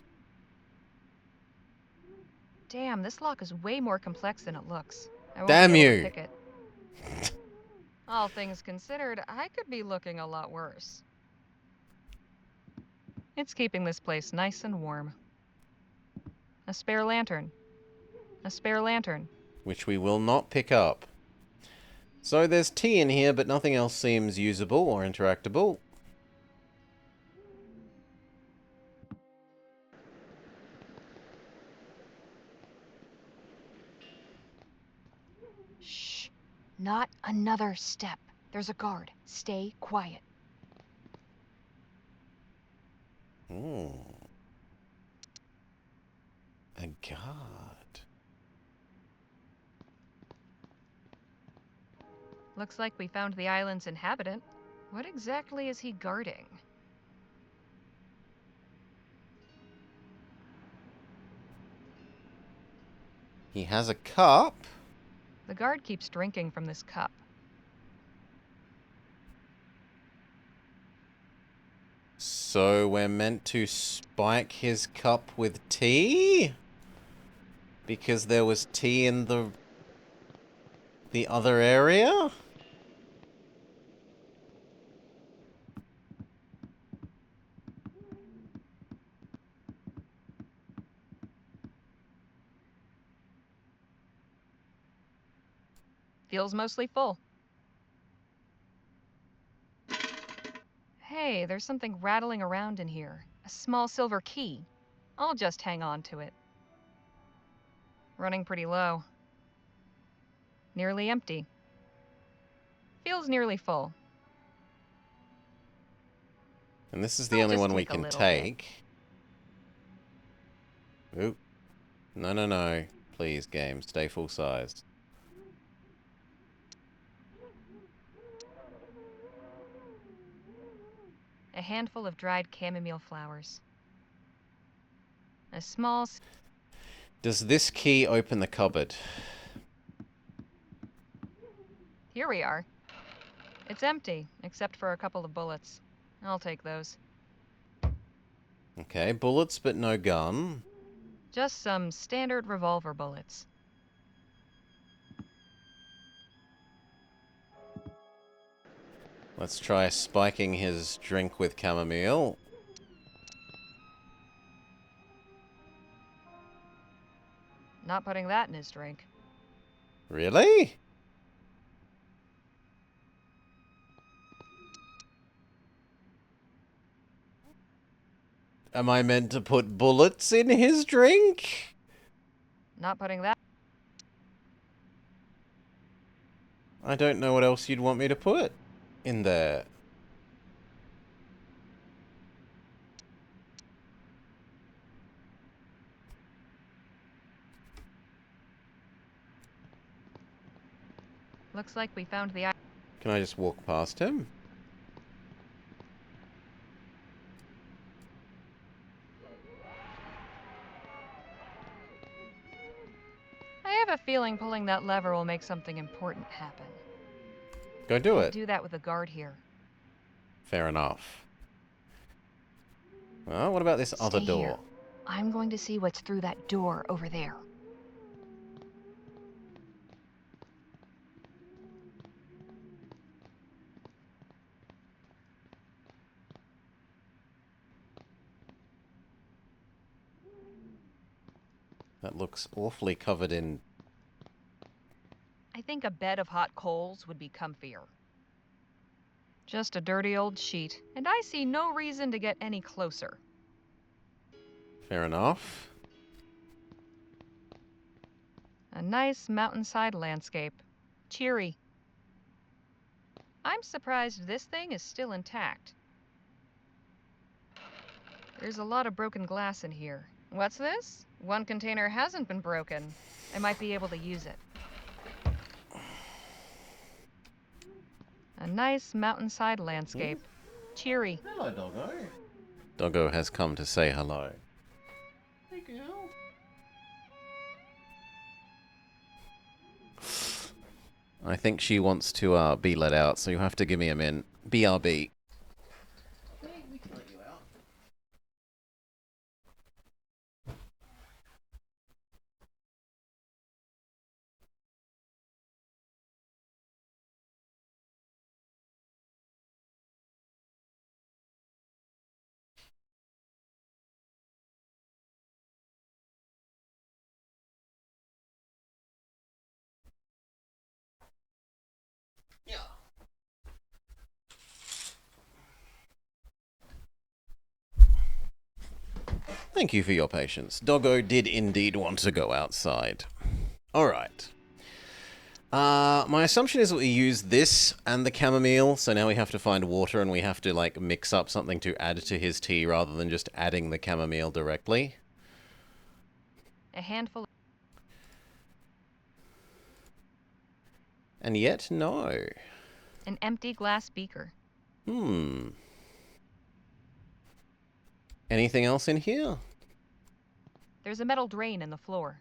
Damn, this lock is way more complex than it looks. I won't Damn be able to you! pick it. All things considered, I could be looking a lot worse. It's keeping this place nice and warm. A spare lantern. A spare lantern. Which we will not pick up. So there's tea in here, but nothing else seems usable or interactable. Shh. Not another step. There's a guard. Stay quiet. Hmm. A guard. Looks like we found the island's inhabitant. What exactly is he guarding? He has a cup. The guard keeps drinking from this cup. So we're meant to spike his cup with tea? Because there was tea in the the other area? Feels mostly full. Hey, there's something rattling around in here. A small silver key. I'll just hang on to it. Running pretty low. Nearly empty. Feels nearly full. And this is the I'll only just one we take a can little take. Oop. No, no, no. Please, game. Stay full size. A handful of dried chamomile flowers. A small... Does this key open the cupboard? Here we are. It's empty, except for a couple of bullets. I'll take those. Okay, bullets but no gun. Just some standard revolver bullets. Let's try spiking his drink with chamomile. Not putting that in his drink. Really? Am I meant to put bullets in his drink? Not putting that... I don't know what else you'd want me to put in there. Looks like we found the... Can I just walk past him? I have a feeling pulling that lever will make something important happen. Go do I'll it. do that with a guard here. Fair enough. Well, what about this other Stay door? here. I'm going to see what's through that door over there. That looks awfully covered in... I think a bed of hot coals would be comfier. Just a dirty old sheet, and I see no reason to get any closer. Fair enough. A nice mountainside landscape. Cheery. I'm surprised this thing is still intact. There's a lot of broken glass in here. What's this? One container hasn't been broken. I might be able to use it. A nice mountainside landscape. Cheery. Hello, Doggo. Doggo has come to say hello. Hey, girl. I think she wants to be let out, so you have to give me a min. BRB. We can let you out. Thank you for your patience. Doggo did indeed want to go outside. Alright. My assumption is that we use this and the chamomile, so now we have to find water and we have to, like, mix up something to add to his tea rather than just adding the chamomile directly. A handful. And yet, no. An empty glass beaker. Anything else in here? There's a metal drain in the floor.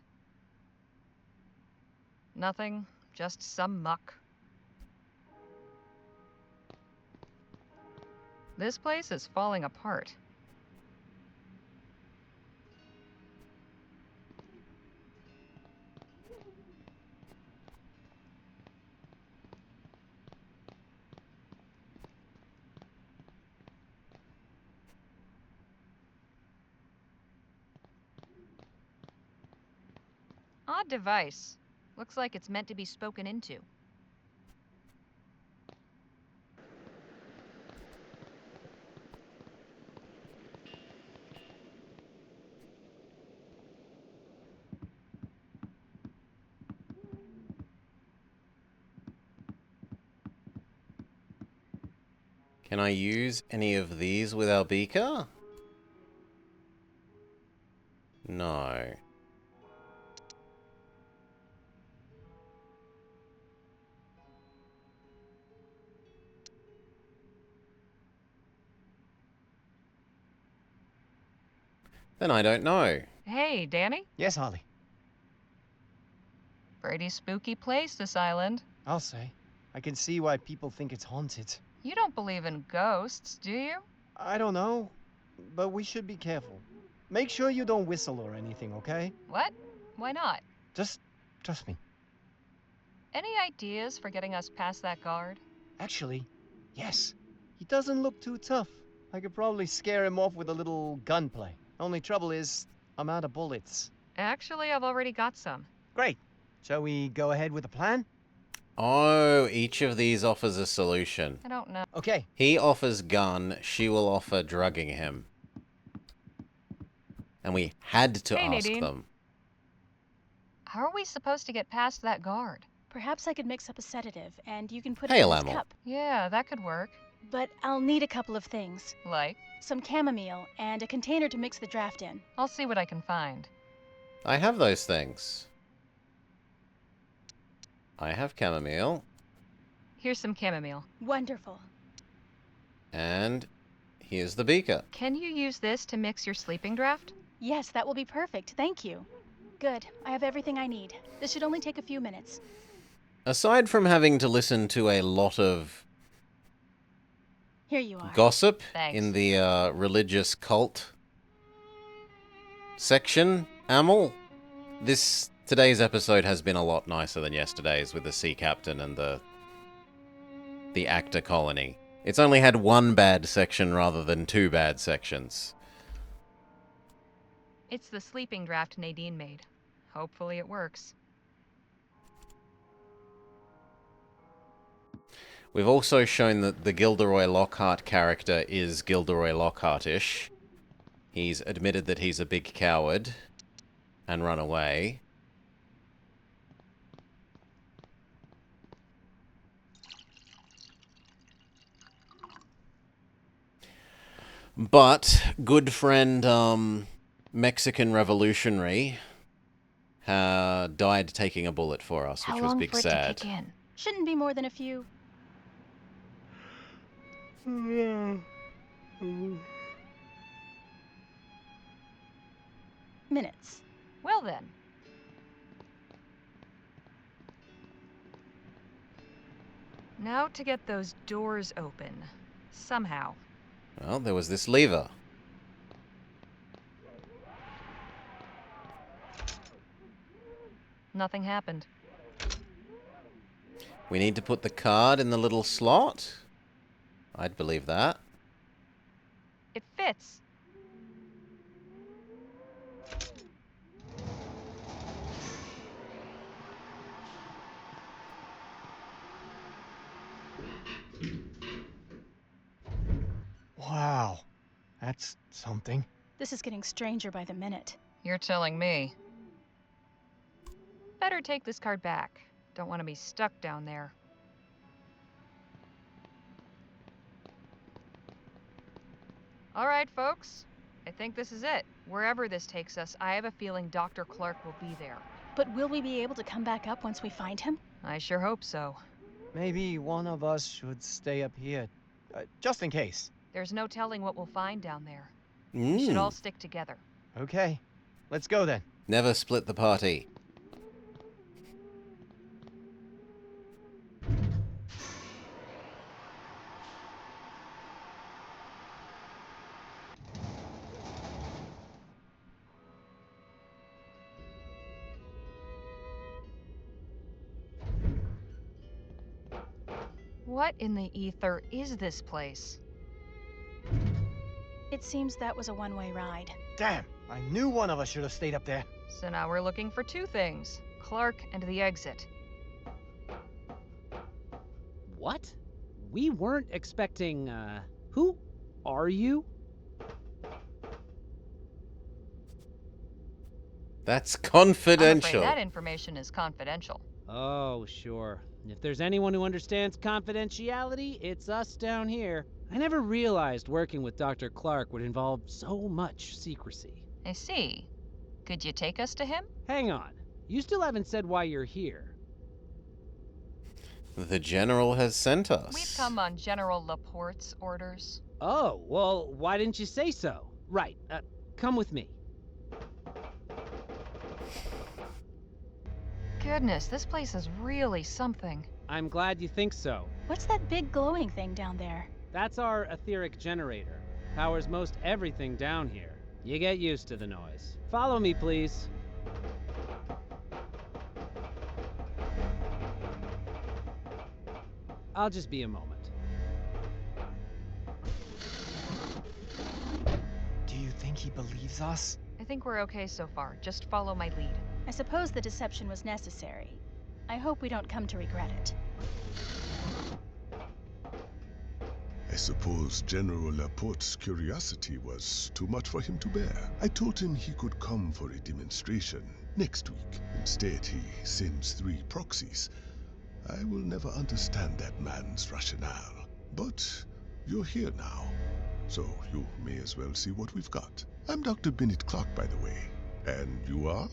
Nothing, just some muck. This place is falling apart. Odd device. Looks like it's meant to be spoken into. Can I use any of these with our beaker? No. Then I don't know. Hey, Danny? Yes, Holly. Pretty spooky place, this island. I'll say. I can see why people think it's haunted. You don't believe in ghosts, do you? I don't know, but we should be careful. Make sure you don't whistle or anything, okay? What? Why not? Just trust me. Any ideas for getting us past that guard? Actually, yes. He doesn't look too tough. I could probably scare him off with a little gunplay. Only trouble is, I'm out of bullets. Actually, I've already got some. Great. Shall we go ahead with the plan? Oh, each of these offers a solution. I don't know. Okay. He offers gun, she will offer drugging him. And we had to Hey, ask Nadine. them. How are we supposed to get past that guard? Perhaps I could mix up a sedative, and you can put Hey, it in this Lamel. cup. Yeah, that could work. But I'll need a couple of things. Like? Some chamomile, and a container to mix the draft in. I'll see what I can find. I have those things. I have chamomile. Here's some chamomile. Wonderful. And here's the beaker. Can you use this to mix your sleeping draft? Yes, that will be perfect. Thank you. Good. I have everything I need. This should only take a few minutes. Aside from having to listen to a lot of Here you are. gossip Thanks. in the religious cult section, Amel, today's episode has been a lot nicer than yesterday's with the sea captain and the actor colony. It's only had one bad section rather than two bad sections. It's the sleeping draft Nadine made. Hopefully it works. We've also shown that the Gilderoy Lockhart character is Gilderoy Lockhart-ish. He's admitted that he's a big coward and run away. But good friend Mexican revolutionary died taking a bullet for us, which How was long big for it sad. to kick in? Shouldn't be more than a few. Minutes. Well then. Now to get those doors open. Somehow. Well, there was this lever. Nothing happened. We need to put the card in the little slot? I'd believe that. It fits. Wow. That's something. This is getting stranger by the minute. You're telling me. Better take this card back. Don't want to be stuck down there. All right, folks. I think this is it. Wherever this takes us, I have a feeling Dr. Clark will be there. But will we be able to come back up once we find him? I sure hope so. Maybe one of us should stay up here, just in case. There's no telling what we'll find down there. We should all stick together. Okay, let's go then. Never split the party. What in the ether is this place? It seems that was a one-way ride. Damn, I knew one of us should have stayed up there. So now we're looking for two things: Clark and the exit. What? We weren't expecting, who are you? That's I'm confidential. afraid that information is confidential. Oh, sure. If there's anyone who understands confidentiality, it's us down here. I never realized working with Dr. Clark would involve so much secrecy. I see. Could you take us to him? Hang on. You still haven't said why you're here. The General has sent us. We've come on General Laporte's orders. Oh, well, why didn't you say so? Right, come with me. Goodness, this place is really something. I'm glad you think so. What's that big glowing thing down there? That's our etheric generator. Powers most everything down here. You get used to the noise. Follow me, please. I'll just be a moment. Do you think he believes us? I think we're okay so far. Just follow my lead. I suppose the deception was necessary. I hope we don't come to regret it. I suppose General Laporte's curiosity was too much for him to bear. I told him he could come for a demonstration next week. Instead, he sends 3 proxies. I will never understand that man's rationale. But you're here now, so you may as well see what we've got. I'm Dr. Bennett Clark, by the way. And you are?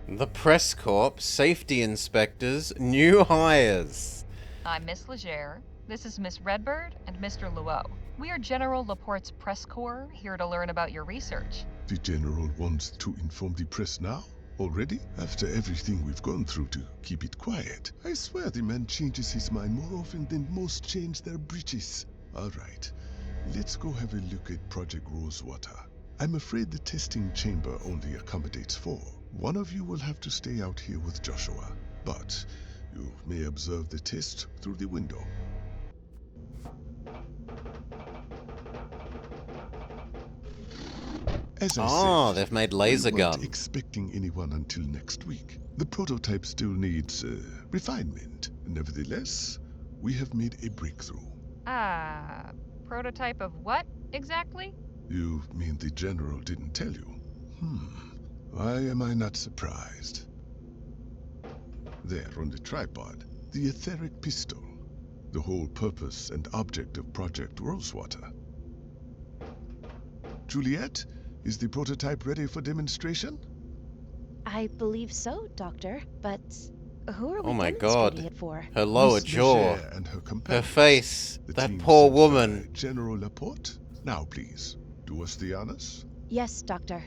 The press corps, safety inspectors, new hires. I'm Miss Legere. This is Miss Redbird and Mr. Luo. We are General Laporte's press corps, here to learn about your research. The General wants to inform the press now? Already? After everything we've gone through to keep it quiet. I swear the man changes his mind more often than most change their breeches. Alright, let's go have a look at Project Rosewater. I'm afraid the testing chamber only accommodates 4. One of you will have to stay out here with Joshua, but you may observe the test through the window. As I said, they've made laser we weren't gun. expecting anyone until next week. The prototype still needs refinement. Nevertheless, we have made a breakthrough. Prototype of what, exactly? You mean the General didn't tell you? Why am I not surprised? There on the tripod, the etheric pistol. The whole purpose and object of Project Rosewater. Juliet, is the prototype ready for demonstration? I believe so, Doctor. But who are we Oh my demonstrating god. it for? Her lower Miss jaw. Legere and her Her companions. face. The That team poor sent by woman. General Laporte. Now please, do us the honors. Yes, Doctor.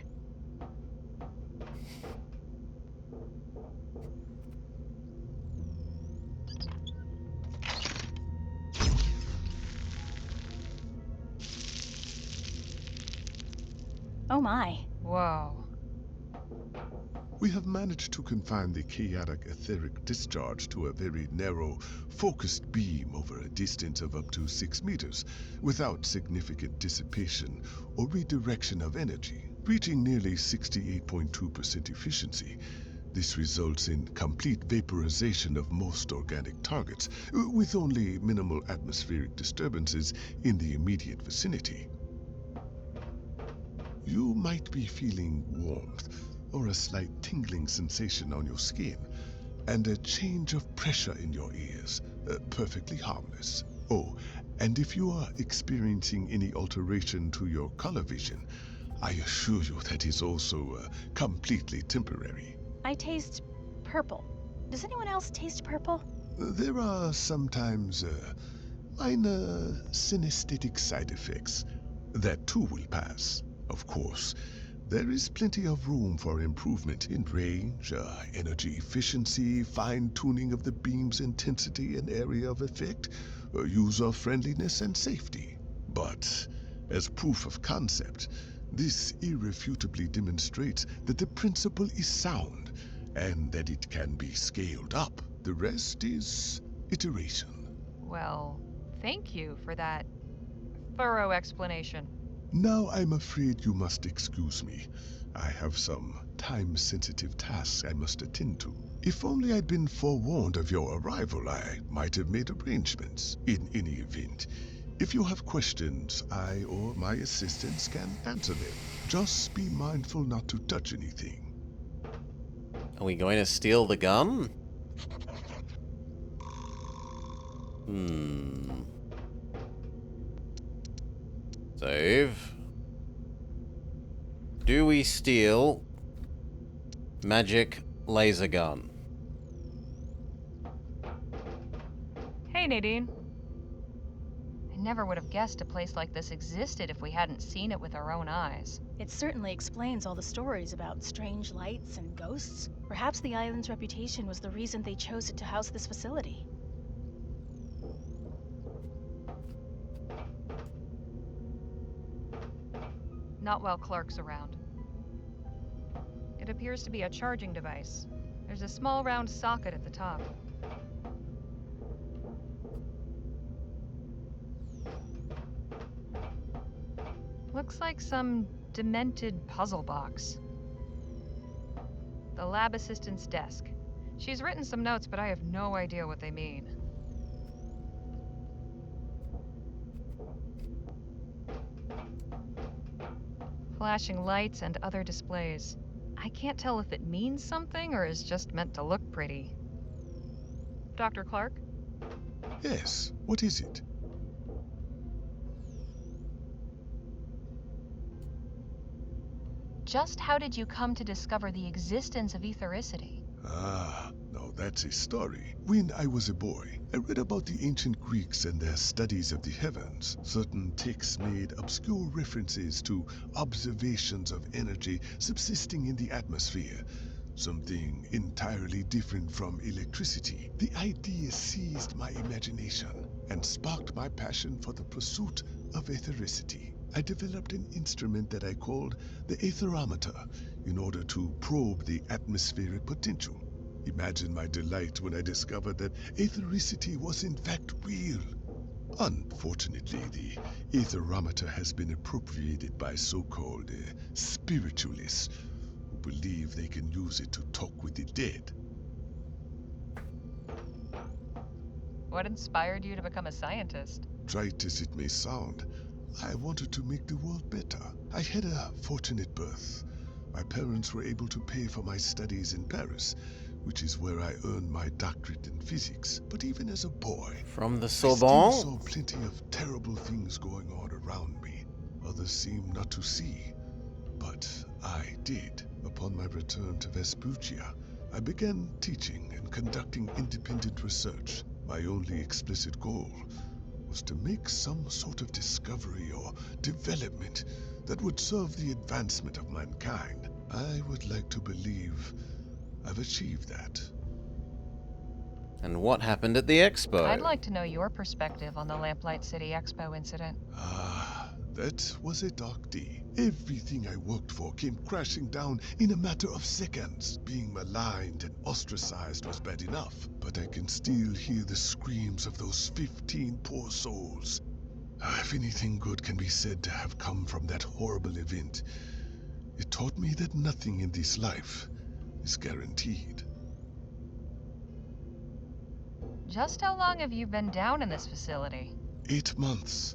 Oh my. Whoa. We have managed to confine the chaotic etheric discharge to a very narrow, focused beam over a distance of up to 6 meters, without significant dissipation or redirection of energy, reaching nearly 68.2% efficiency. This results in complete vaporization of most organic targets, with only minimal atmospheric disturbances in the immediate vicinity. You might be feeling warmth, or a slight tingling sensation on your skin, and a change of pressure in your ears, perfectly harmless. Oh, and if you are experiencing any alteration to your color vision, I assure you that is also completely temporary. I taste purple. Does anyone else taste purple? There are sometimes minor synesthetic side effects. That too will pass. Of course, there is plenty of room for improvement in range, energy efficiency, fine-tuning of the beam's intensity and area of effect, user-friendliness and safety. But, as proof of concept, this irrefutably demonstrates that the principle is sound, and that it can be scaled up. The rest is iteration. Well, thank you for that thorough explanation. Now I'm afraid you must excuse me. I have some time-sensitive tasks I must attend to. If only I'd been forewarned of your arrival, I might have made arrangements. In any event, if you have questions, I or my assistants can answer them. Just be mindful not to touch anything. Are we going to steal the gun? Save. Do we steal magic laser gun? Hey, Nadine. I never would have guessed a place like this existed if we hadn't seen it with our own eyes. It certainly explains all the stories about strange lights and ghosts. Perhaps the island's reputation was the reason they chose it to house this facility. Not while Clark's around. It appears to be a charging device. There's a small round socket at the top. Looks like some demented puzzle box. The lab assistant's desk. She's written some notes, but I have no idea what they mean. Flashing lights and other displays. I can't tell if it means something or is just meant to look pretty. Dr. Clark? Yes, what is it? Just how did you come to discover the existence of ethericity? Ah, now that's a story. When I was a boy, I read about the ancient Greeks and their studies of the heavens. Certain texts made obscure references to observations of energy subsisting in the atmosphere. Something entirely different from electricity. The idea seized my imagination and sparked my passion for the pursuit of ethericity. I developed an instrument that I called the aetherometer in order to probe the atmospheric potential. Imagine my delight when I discovered that ethericity was in fact real. Unfortunately, the aetherometer has been appropriated by so-called spiritualists who believe they can use it to talk with the dead. What inspired you to become a scientist? Trite as it may sound, I wanted to make the world better. I had a fortunate birth. My parents were able to pay for my studies in Paris, which is where I earned my doctorate in physics. But even as a boy, From the I still Sorbonne? saw plenty of terrible things going on around me. Others seemed not to see, but I did. Upon my return to Vespuccia, I began teaching and conducting independent research. My only explicit goal was to make some sort of discovery or development that would serve the advancement of mankind. I would like to believe I've achieved that. And what happened at the expo? I'd like to know your perspective on the Lamplight City Expo incident. That was a dark day. Everything I worked for came crashing down in a matter of seconds. Being maligned and ostracized was bad enough, but I can still hear the screams of those 15 poor souls. If anything good can be said to have come from that horrible event, it taught me that nothing in this life is guaranteed. Just how long have you been down in this facility? 8 months.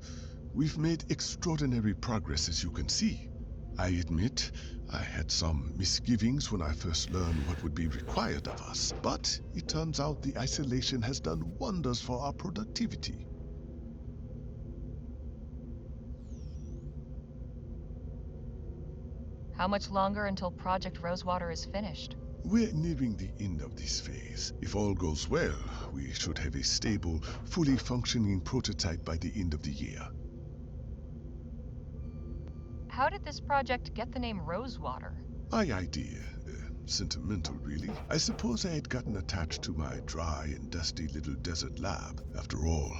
We've made extraordinary progress, as you can see. I admit, I had some misgivings when I first learned what would be required of us, but it turns out the isolation has done wonders for our productivity. How much longer until Project Rosewater is finished? We're nearing the end of this phase. If all goes well, we should have a stable, fully functioning prototype by the end of the year. How did this project get the name Rosewater? My idea. Sentimental, really. I suppose I had gotten attached to my dry and dusty little desert lab. After all,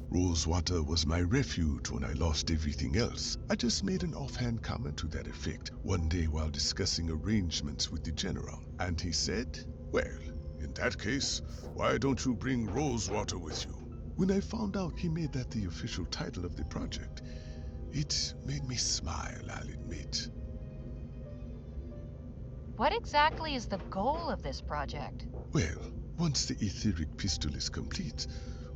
Rosewater was my refuge when I lost everything else. I just made an offhand comment to that effect one day while discussing arrangements with the general. And he said, "Well, in that case, why don't you bring Rosewater with you?" When I found out he made that the official title of the project, It made me smile, I'll admit. What exactly is the goal of this project? Well, once the etheric pistol is complete,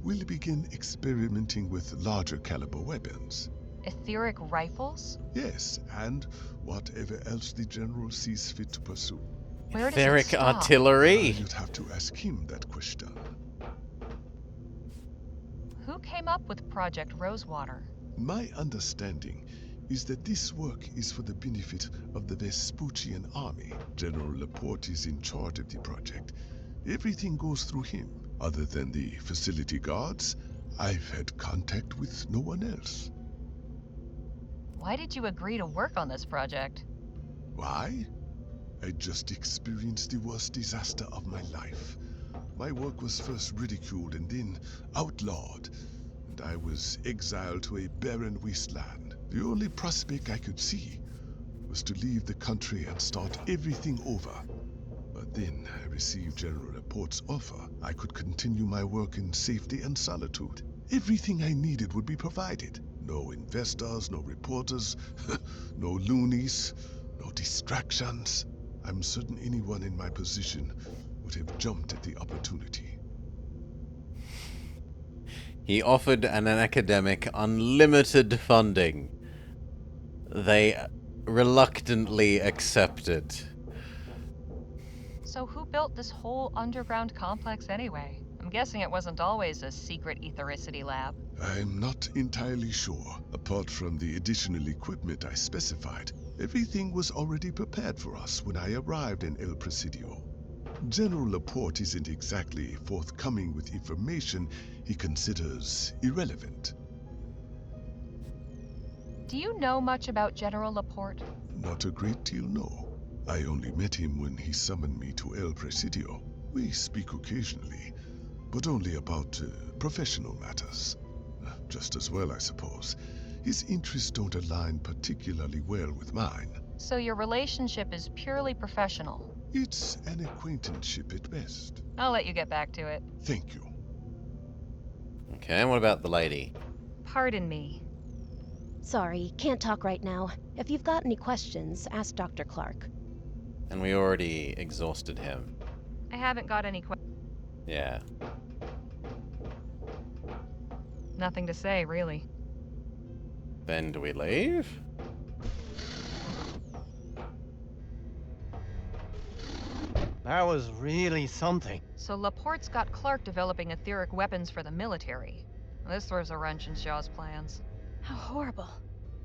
we'll begin experimenting with larger caliber weapons. Etheric rifles? Yes, and whatever else the General sees fit to pursue. Where does it Etheric stop? artillery. You'd have to ask him that question. Who came up with Project Rosewater? My understanding is that this work is for the benefit of the Vespuccian army. General Laporte is in charge of the project. Everything goes through him. Other than the facility guards, I've had contact with no one else. Why did you agree to work on this project? Why? I just experienced the worst disaster of my life. My work was first ridiculed and then outlawed, and I was exiled to a barren wasteland. The only prospect I could see was to leave the country and start everything over. But then I received General Laporte's offer. I could continue my work in safety and solitude. Everything I needed would be provided. No investors, no reporters, no loonies, no distractions. I'm certain anyone in my position would have jumped at the opportunity. He offered an academic unlimited funding. They reluctantly accepted. So who built this whole underground complex anyway? I'm guessing it wasn't always a secret ethericity lab. I'm not entirely sure. Apart from the additional equipment I specified, everything was already prepared for us when I arrived in El Presidio. General Laporte isn't exactly forthcoming with information he considers irrelevant. Do you know much about General Laporte? Not a great deal, no. I only met him when he summoned me to El Presidio. We speak occasionally, but only about professional matters. Just as well, I suppose. His interests don't align particularly well with mine. So your relationship is purely professional? It's an acquaintanceship at best. I'll let you get back to it. Thank you. Okay, and what about the lady? Pardon me. Sorry, can't talk right now. If you've got any questions, ask Dr. Clark. And we already exhausted him. I haven't got any questions. Yeah. Nothing to say, really. Then do we leave? That was really something. So Laporte's got Clark developing etheric weapons for the military. This throws a wrench in Shaw's plans. How horrible.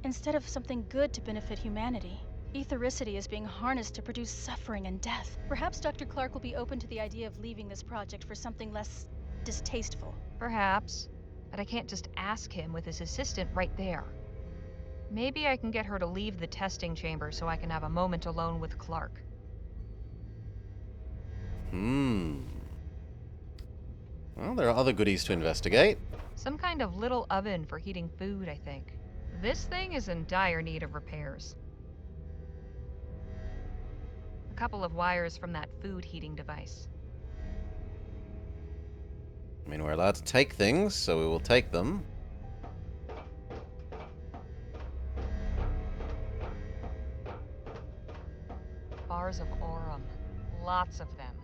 Instead of something good to benefit humanity, ethericity is being harnessed to produce suffering and death. Perhaps Dr. Clark will be open to the idea of leaving this project for something less distasteful. Perhaps. But I can't just ask him with his assistant right there. Maybe I can get her to leave the testing chamber so I can have a moment alone with Clark. Well, there are other goodies to investigate. Some kind of little oven for heating food, I think. This thing is in dire need of repairs. A couple of wires from that food heating device. I mean, we're allowed to take things, so we will take them. Bars of aurum. Lots of them.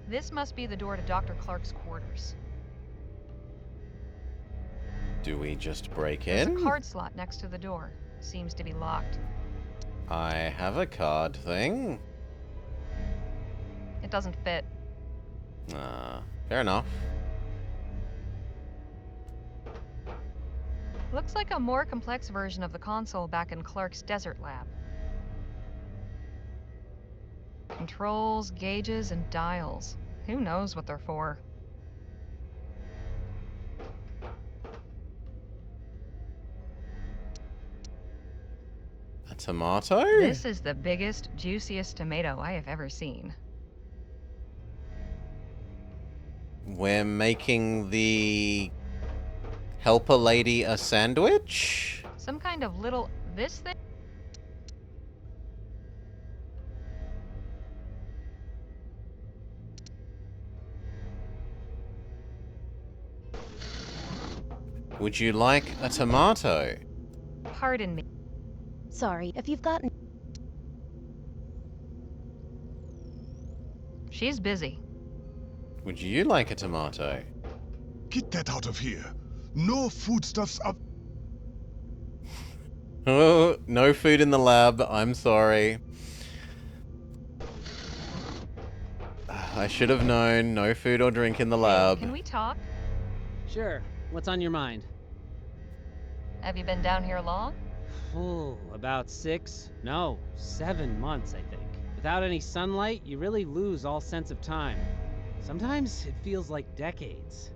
This must be the door to Dr. Clark's quarters. Do we just break There's in? a card slot next to the door. Seems to be locked. I have a card thing. It doesn't fit. Fair enough. Looks like a more complex version of the console back in Clark's desert lab. Controls, gauges, and dials. Who knows what they're for? A tomato? This is the biggest, juiciest tomato I have ever seen. We're making the helper lady a sandwich? Some kind of little... this thing? Would you like a tomato? Pardon me. Sorry, if you've got... She's busy. Would you like a tomato? Get that out of here. No foodstuffs up. Oh, no food in the lab. I'm sorry. I should have known. No food or drink in the lab. Can we talk? Sure. What's on your mind? Have you been down here long? Oh, about 7 months, I think. Without any sunlight, you really lose all sense of time. Sometimes it feels like decades.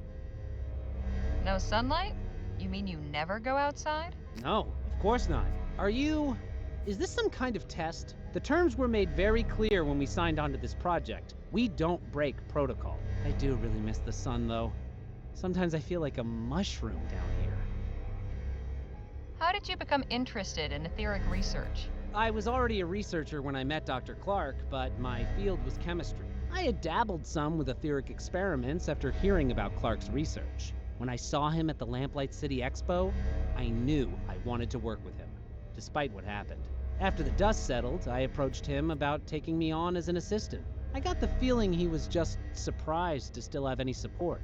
No sunlight? You mean you never go outside? No, of course not. Is this some kind of test? The terms were made very clear when we signed on to this project. We don't break protocol. I do really miss the sun, though. Sometimes I feel like a mushroom down here. How did you become interested in etheric research? I was already a researcher when I met Dr. Clark, but my field was chemistry. I had dabbled some with etheric experiments after hearing about Clark's research. When I saw him at the Lamplight City Expo, I knew I wanted to work with him, despite what happened. After the dust settled, I approached him about taking me on as an assistant. I got the feeling he was just surprised to still have any support.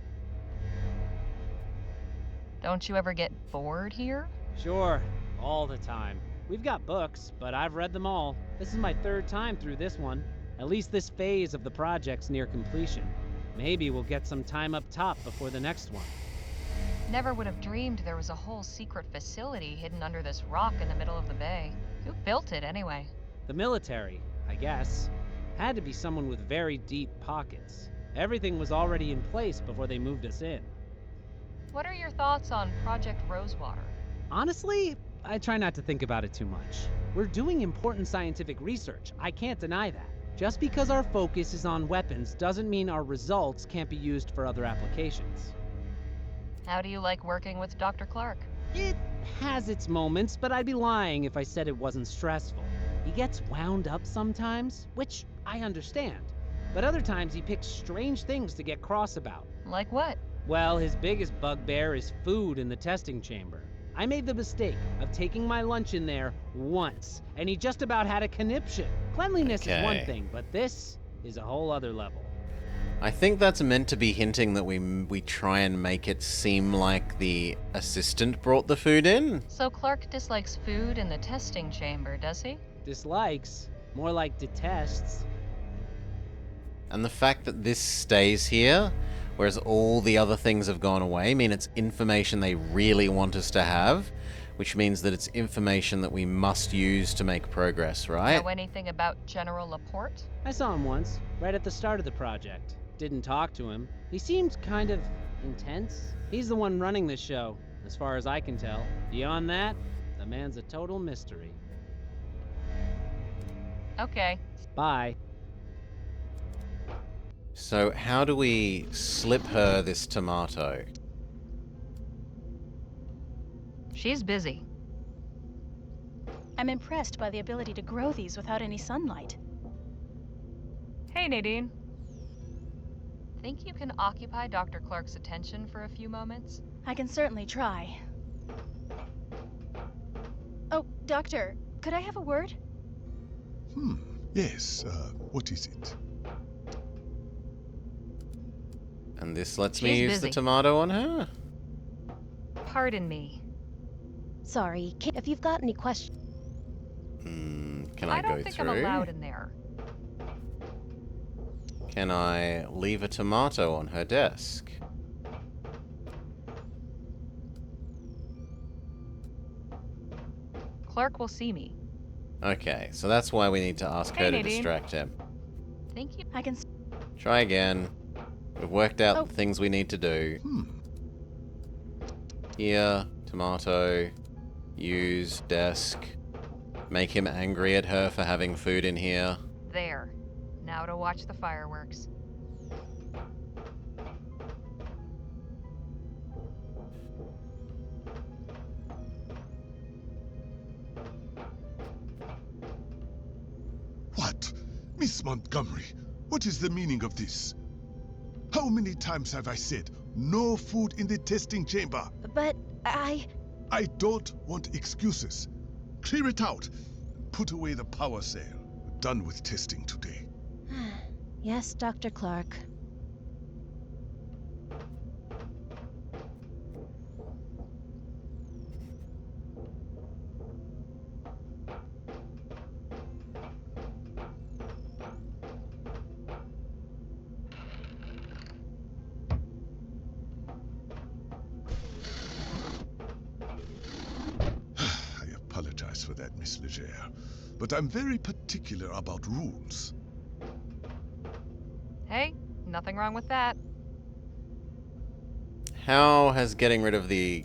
Don't you ever get bored here? Sure, all the time. We've got books, but I've read them all. This is my 3rd time through this one. At least this phase of the project's near completion. Maybe we'll get some time up top before the next one. Never would have dreamed there was a whole secret facility hidden under this rock in the middle of the bay. Who built it anyway? The military, I guess. Had to be someone with very deep pockets. Everything was already in place before they moved us in. What are your thoughts on Project Rosewater? Honestly, I try not to think about it too much. We're doing important scientific research. I can't deny that. Just because our focus is on weapons doesn't mean our results can't be used for other applications. How do you like working with Dr. Clark? It has its moments, but I'd be lying if I said it wasn't stressful. He gets wound up sometimes, which I understand. But other times he picks strange things to get cross about. Like what? Well, his biggest bugbear is food in the testing chamber. I made the mistake of taking my lunch in there once, and he just about had a conniption. Cleanliness is one thing, but this is a whole other level. I think that's meant to be hinting that we try and make it seem like the assistant brought the food in. So Clark dislikes food in the testing chamber, does he? Dislikes? More like detests. And the fact that this stays here, whereas all the other things have gone away, mean it's information they really want us to have, which means that it's information that we must use to make progress, right? Know anything about General Laporte? I saw him once, right at the start of the project. Didn't talk to him. He seemed kind of intense. He's the one running this show, as far as I can tell. Beyond that, the man's a total mystery. Okay. Bye. So how do we slip her this tomato? She's busy. I'm impressed by the ability to grow these without any sunlight. Hey, Nadine. Think you can occupy Dr. Clark's attention for a few moments? I can certainly try. Oh, Doctor, could I have a word? Yes, what is it? And this lets me She's use busy. the tomato on her? Pardon me. Sorry, if you've got any questions... Can I go don't think through? I'm allowed in there. Can I leave a tomato on her desk? Clark will see me. Okay, so that's why we need to ask Hey, her to Nadine. distract him. Think you... I can... Try again. We've worked out the things we need to do. Here, tomato, use, desk. Make him angry at her for having food in here. There. Now to watch the fireworks. What? Miss Montgomery, what is the meaning of this? How many times have I said, no food in the testing chamber? But I don't want excuses. Clear it out. Put away the power cell. Done with testing today. Yes, Dr. Clark. I apologize for that, Miss Leger, but I'm very particular about rules. Hey, nothing wrong with that. How has getting rid of the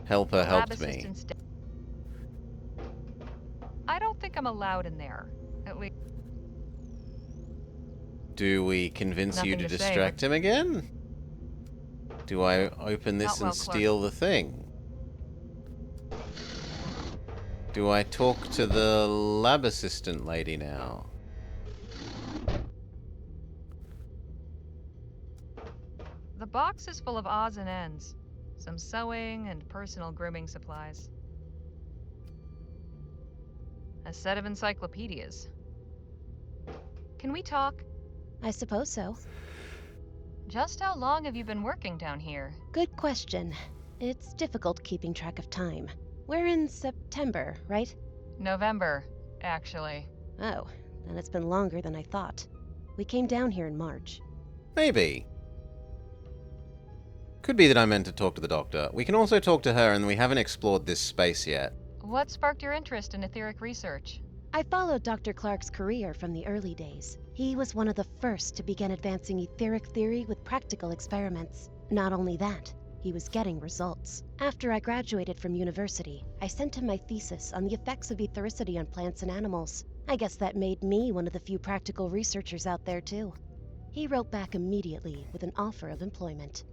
helper Lab helped me? assistant's I don't think I'm allowed in there. At least. Do we convince you Nothing to to say, distract him again? Do I open this Not well, and steal the thing? Do I talk to the lab assistant lady now? The box is full of odds and ends. Some sewing and personal grooming supplies. A set of encyclopedias. Can we talk? I suppose so. Just how long have you been working down here? Good question. It's difficult keeping track of time. We're in September, right? November, actually. Oh, then it's been longer than I thought. We came down here in March. Maybe. Could be that I meant to talk to the doctor. We can also talk to her, and we haven't explored this space yet. What sparked your interest in etheric research? I followed Dr. Clark's career from the early days. He was one of the first to begin advancing etheric theory with practical experiments. Not only that, he was getting results. After I graduated from university, I sent him my thesis on the effects of ethericity on plants and animals. I guess that made me one of the few practical researchers out there, too. He wrote back immediately with an offer of employment.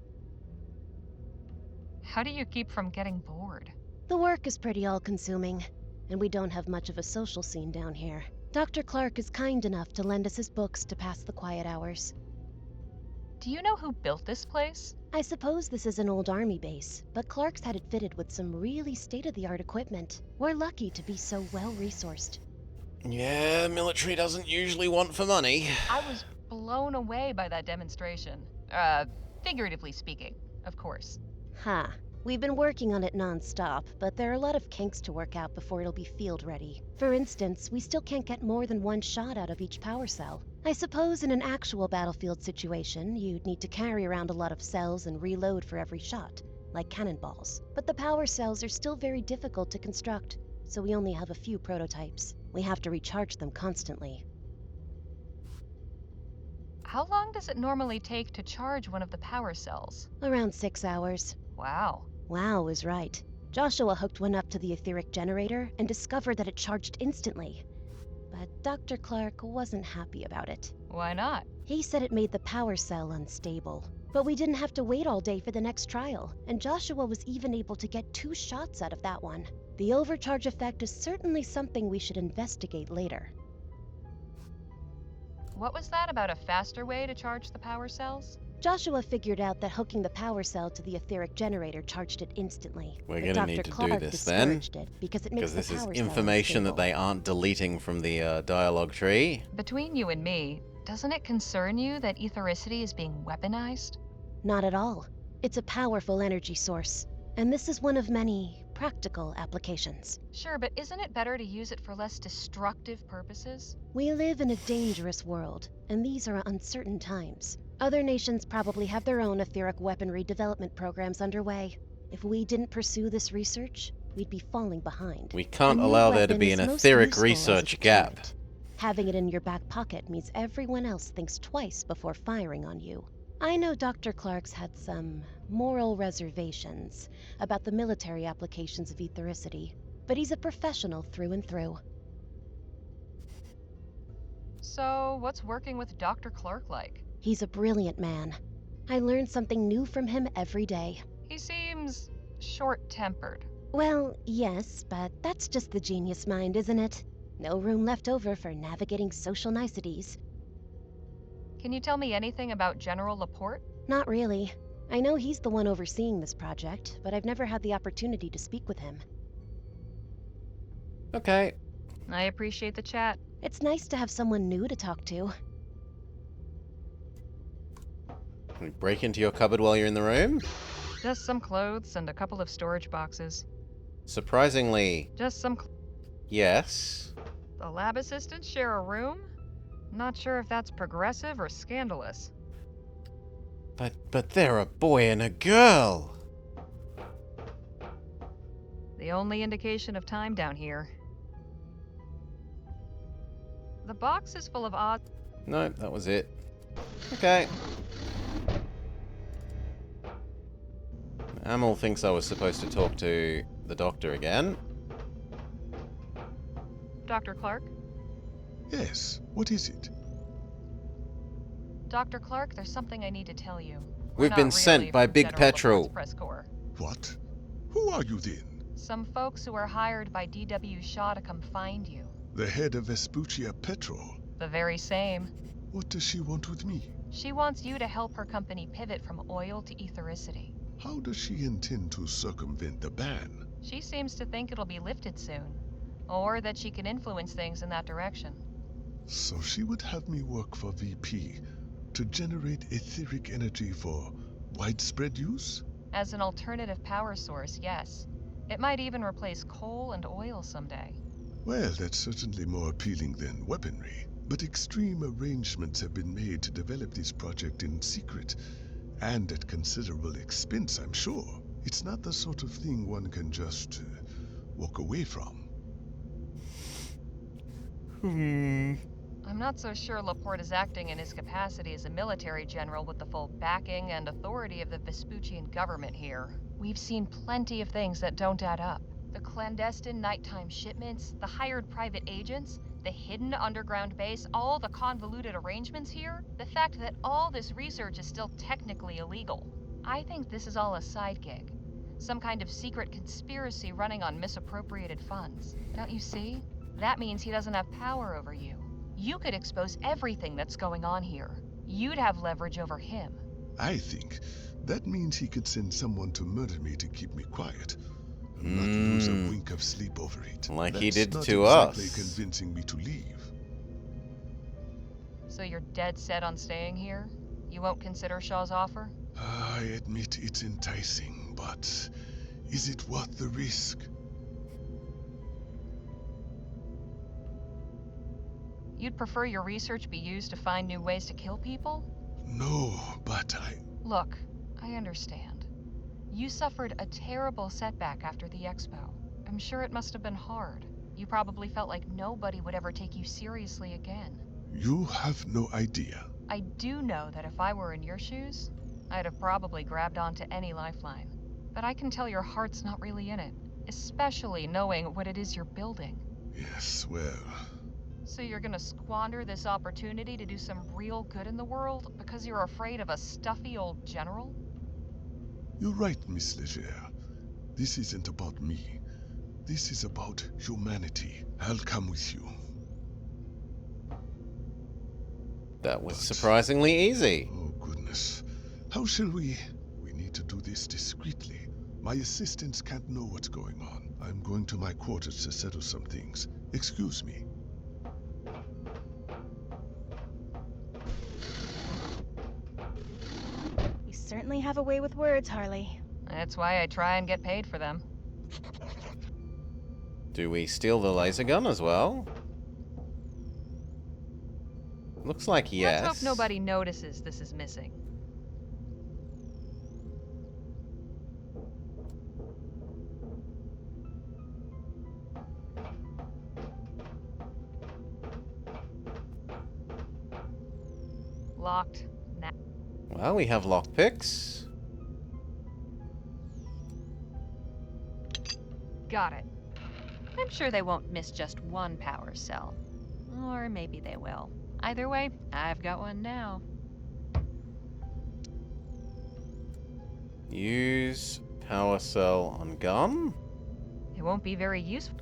How do you keep from getting bored? The work is pretty all-consuming, and we don't have much of a social scene down here. Dr. Clark is kind enough to lend us his books to pass the quiet hours. Do you know who built this place? I suppose this is an old army base, but Clark's had it fitted with some really state-of-the-art equipment. We're lucky to be so well-resourced. Yeah, military doesn't usually want for money. I was blown away by that demonstration. Figuratively speaking, of course. Huh. We've been working on it non-stop, but there are a lot of kinks to work out before it'll be field-ready. For instance, we still can't get more than one shot out of each power cell. I suppose in an actual battlefield situation, you'd need to carry around a lot of cells and reload for every shot, like cannonballs. But the power cells are still very difficult to construct, so we only have a few prototypes. We have to recharge them constantly. How long does it normally take to charge one of the power cells? Around 6 hours. Wow. Wow is right. Joshua hooked one up to the etheric generator and discovered that it charged instantly. But Dr. Clark wasn't happy about it. Why not? He said it made the power cell unstable. But we didn't have to wait all day for the next trial, and Joshua was even able to get 2 shots out of that one. The overcharge effect is certainly something we should investigate later. What was that about a faster way to charge the power cells? Joshua figured out that hooking the power cell to the etheric generator charged it instantly. We're But gonna need Dr. to Clark do this then, discouraged it because it makes because the this is power cell information that unstable. they aren't deleting from the dialogue tree. Between you and me, doesn't it concern you that ethericity is being weaponized? Not at all. It's a powerful energy source, and this is one of many practical applications. Sure, but isn't it better to use it for less destructive purposes? We live in a dangerous world, and these are uncertain times. Other nations probably have their own etheric weaponry development programs underway. If we didn't pursue this research, we'd be falling behind. We can't A new allow there to weapon be is an most etheric useful as a research gap. deterrent. Having it in your back pocket means everyone else thinks twice before firing on you. I know Dr. Clark's had some moral reservations about the military applications of ethericity, but he's a professional through and through. So, what's working with Dr. Clark like? He's a brilliant man. I learn something new from him every day. He seems short-tempered. Well, yes, but that's just the genius mind, isn't it? No room left over for navigating social niceties. Can you tell me anything about General Laporte? Not really. I know he's the one overseeing this project, but I've never had the opportunity to speak with him. Okay. I appreciate the chat. It's nice to have someone new to talk to. Can we break into your cupboard while you're in the room? Just some clothes and a couple of storage boxes. Surprisingly, Just some. yes. The lab assistants share a room? Not sure if that's progressive or scandalous. But they're a boy and a girl. The only indication of time down here. The box is full of odd. No, that was it. Okay. Amel thinks I was supposed to talk to the doctor again. Dr. Clark? Yes, what is it? Dr. Clark, there's something I need to tell you. We've been sent by Big Petrol. Press Corps. What? Who are you then? Some folks who are hired by D.W. Shaw to come find you. The head of Vespuccia Petrol. The very same. What does she want with me? She wants you to help her company pivot from oil to ethericity. How does she intend to circumvent the ban? She seems to think it'll be lifted soon. Or that she can influence things in that direction. So she would have me work for VP to generate etheric energy for widespread use? As an alternative power source, yes. It might even replace coal and oil someday. Well, that's certainly more appealing than weaponry. But extreme arrangements have been made to develop this project in secret, and at considerable expense, I'm sure. It's not the sort of thing one can just walk away from. I'm not so sure Laporte is acting in his capacity as a military general with the full backing and authority of the Vespuccian government here. We've seen plenty of things that don't add up. The clandestine nighttime shipments, the hired private agents, the hidden underground base, all the convoluted arrangements here, the fact that all this research is still technically illegal. I think this is all a side gig. Some kind of secret conspiracy running on misappropriated funds. Don't you see? That means he doesn't have power over you. You could expose everything that's going on here. You'd have leverage over him. I think that means he could send someone to murder me to keep me quiet. And not lose a wink of sleep over it. Like That's he did not to exactly us. Convincing me to leave. So you're dead set on staying here? You won't consider Shaw's offer? I admit it's enticing, but is it worth the risk? You'd prefer your research be used to find new ways to kill people? No, but Look, I understand. You suffered a terrible setback after the expo. I'm sure it must have been hard. You probably felt like nobody would ever take you seriously again. You have no idea. I do know that if I were in your shoes, I'd have probably grabbed onto any lifeline. But I can tell your heart's not really in it, especially knowing what it is you're building. Yes, well... So you're gonna squander this opportunity to do some real good in the world because you're afraid of a stuffy old general? You're right, Miss Leger. This isn't about me. This is about humanity. I'll come with you. That was surprisingly easy. Oh, goodness. How shall we... We need to do this discreetly. My assistants can't know what's going on. I'm going to my quarters to settle some things. Excuse me. You certainly have a way with words, Harley. That's why I try and get paid for them. Do we steal the laser gun as well? Looks like yes. Let's hope nobody notices this is missing. Locked. Now. Well, we have lockpicks. Got it. I'm sure they won't miss just one power cell. Or maybe they will. Either way, I've got one now. Use power cell on gun. It won't be very useful.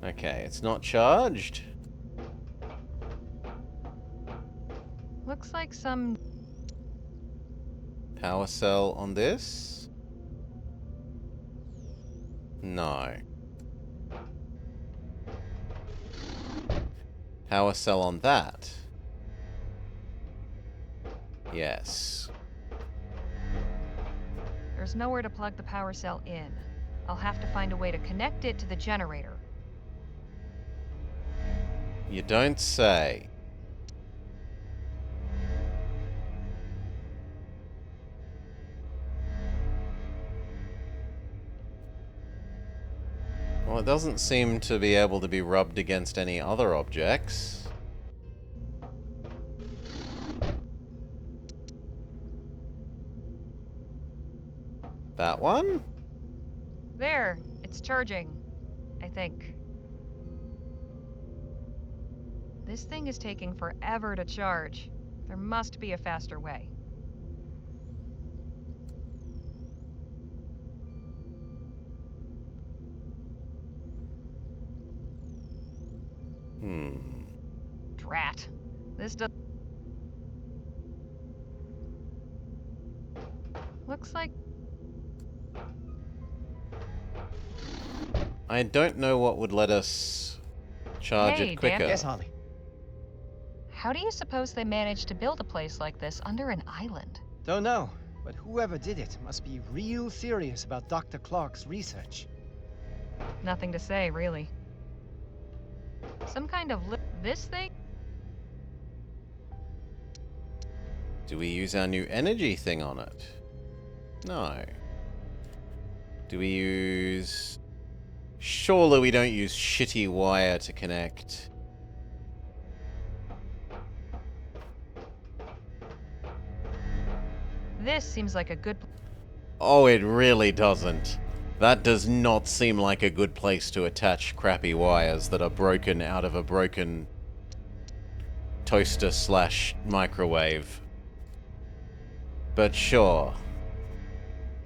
Okay, it's not charged. Looks like some... Power cell on this? No. Power cell on that? Yes. There's nowhere to plug the power cell in. I'll have to find a way to connect it to the generator. You don't say. Well, it doesn't seem to be able to be rubbed against any other objects. That one? There, it's charging, I think. This thing is taking forever to charge. There must be a faster way. Drat. This does... Looks like... I don't know what would let us charge Hey, it quicker. Dan. Yes, Holly. How do you suppose they managed to build a place like this under an island? Don't know, but whoever did it must be real serious about Dr. Clark's research. Nothing to say, really. Some kind of this thing? Do we use our new energy thing on it? No. Do we use... Surely we don't use shitty wire to connect. This seems like a good... Oh, it really doesn't. That does not seem like a good place to attach crappy wires that are broken out of a broken toaster slash microwave. But sure.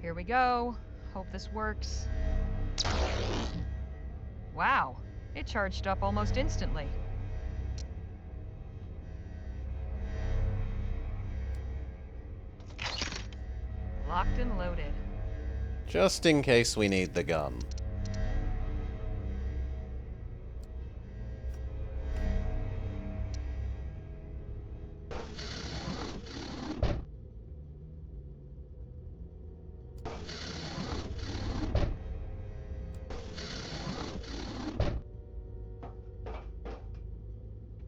Here we go. Hope this works. Wow, it charged up almost instantly. Locked and loaded. Just in case we need the gun.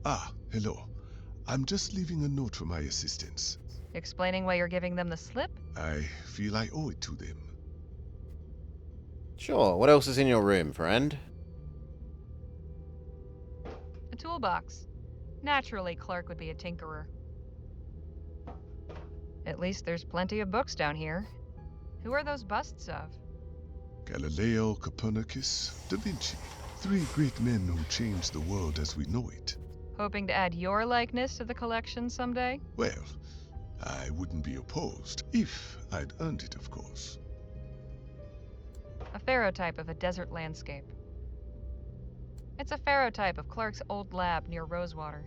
Ah, hello. I'm just leaving a note for my assistants. Explaining why you're giving them the slip? I feel I owe it to them. Sure, what else is in your room, friend? A toolbox. Naturally, Clark would be a tinkerer. At least there's plenty of books down here. Who are those busts of? Galileo, Copernicus, Da Vinci. 3 great men who changed the world as we know it. Hoping to add your likeness to the collection someday? Well, I wouldn't be opposed, if I'd earned it, of course. A ferrotype of a desert landscape. It's a ferrotype of Clark's old lab near Rosewater.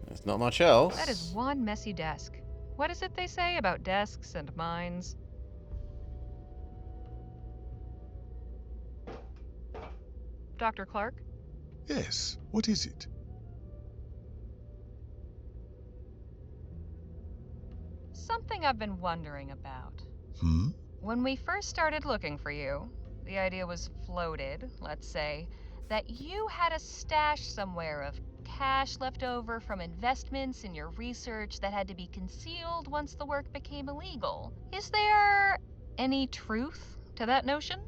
There's not much else. That is one messy desk. What is it they say about desks and mines? Dr. Clark? Yes, what is it? Something I've been wondering about. Hmm? When we first started looking for you, the idea was floated, let's say, that you had a stash somewhere of cash left over from investments in your research that had to be concealed once the work became illegal. Is there any truth to that notion?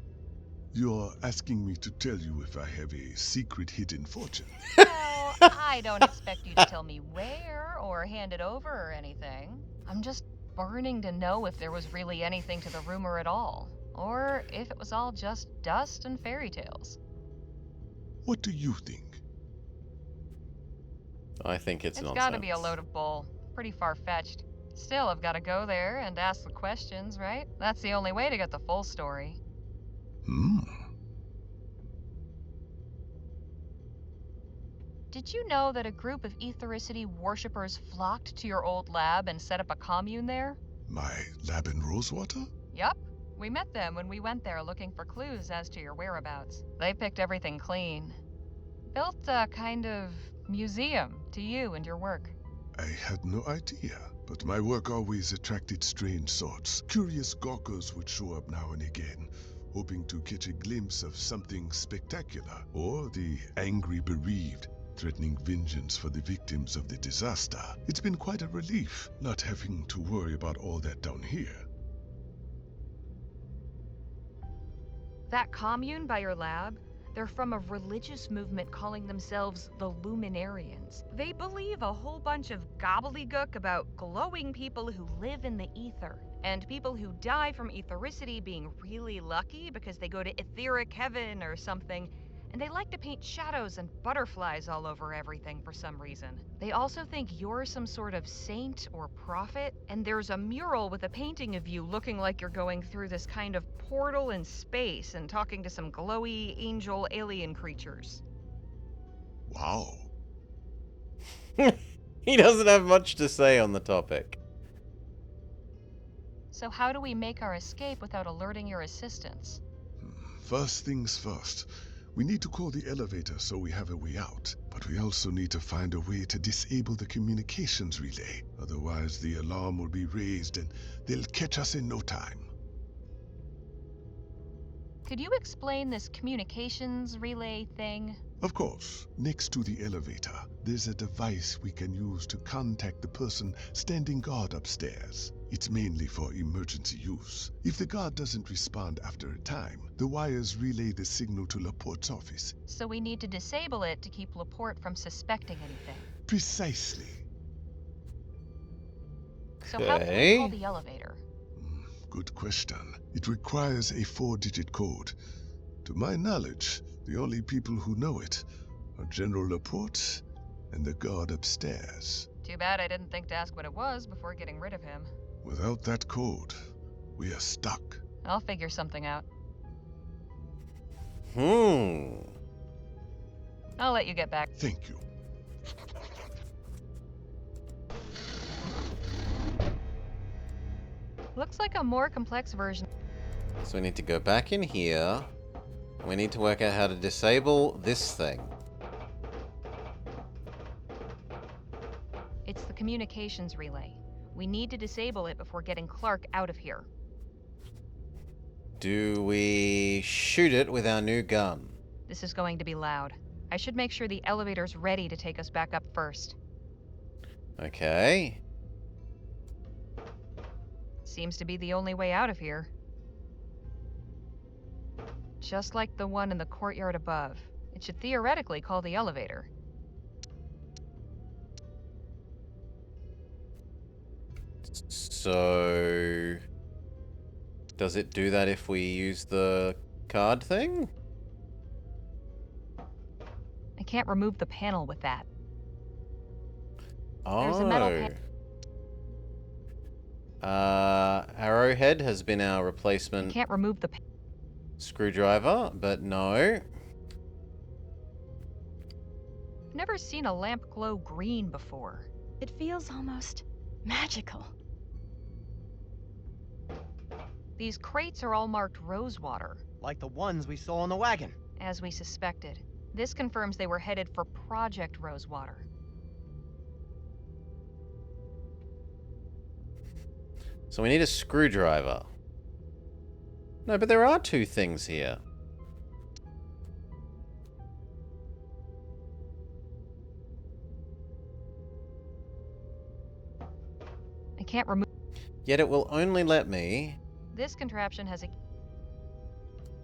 You're asking me to tell you if I have a secret hidden fortune. Well, I don't expect you to tell me where or hand it over or anything. I'm just burning to know if there was really anything to the rumor at all, or if it was all just dust and fairy tales. What do you think? I think it's nonsense. It's gotta be a load of bull. Pretty far-fetched. Still, I've gotta go there and ask the questions, right? That's the only way to get the full story. Did you know that a group of ethericity worshippers flocked to your old lab and set up a commune there? My lab in Rosewater? Yup. We met them when we went there looking for clues as to your whereabouts. They picked everything clean. Built a kind of museum to you and your work. I had no idea, but my work always attracted strange sorts. Curious gawkers would show up now and again, hoping to catch a glimpse of something spectacular, or the angry bereaved, threatening vengeance for the victims of the disaster. It's been quite a relief, not having to worry about all that down here. That commune by your lab? They're from a religious movement calling themselves the Luminarians. They believe a whole bunch of gobbledygook about glowing people who live in the ether, and people who die from ethericity being really lucky because they go to etheric heaven or something, and they like to paint shadows and butterflies all over everything for some reason. They also think you're some sort of saint or prophet, and there's a mural with a painting of you looking like you're going through this kind of portal in space and talking to some glowy angel alien creatures. Wow. He doesn't have much to say on the topic. So how do we make our escape without alerting your assistants? First things first. We need to call the elevator so we have a way out, but we also need to find a way to disable the communications relay. Otherwise, the alarm will be raised and they'll catch us in no time. Could you explain this communications relay thing? Of course, next to the elevator, there's a device we can use to contact the person standing guard upstairs. It's mainly for emergency use. If the guard doesn't respond after a time, the wires relay the signal to Laporte's office. So we need to disable it to keep Laporte from suspecting anything. Precisely. So how can we call the elevator? Good question. It requires a 4-digit code. To my knowledge, the only people who know it are General Laporte and the guard upstairs. Too bad I didn't think to ask what it was before getting rid of him. Without that code, we are stuck. I'll figure something out. I'll let you get back. Thank you. Looks like a more complex version. So we need to go back in here. And we need to work out how to disable this thing. It's the communications relay. We need to disable it before getting Clark out of here. Do we shoot it with our new gun? This is going to be loud. I should make sure the elevator's ready to take us back up first. Okay. Seems to be the only way out of here. Just like the one in the courtyard above. It should theoretically call the elevator. So... does it do that if we use the card thing? I can't remove the panel with that. Oh. There's a metal Arrowhead has been our replacement. Can't remove the screwdriver, but no. I've never seen a lamp glow green before. It feels almost magical. These crates are all marked Rosewater. Like the ones we saw on the wagon. As we suspected. This confirms they were headed for Project Rosewater. So we need a screwdriver. No, but there are two things here. I can't remove... Yet it will only let me... This contraption has a...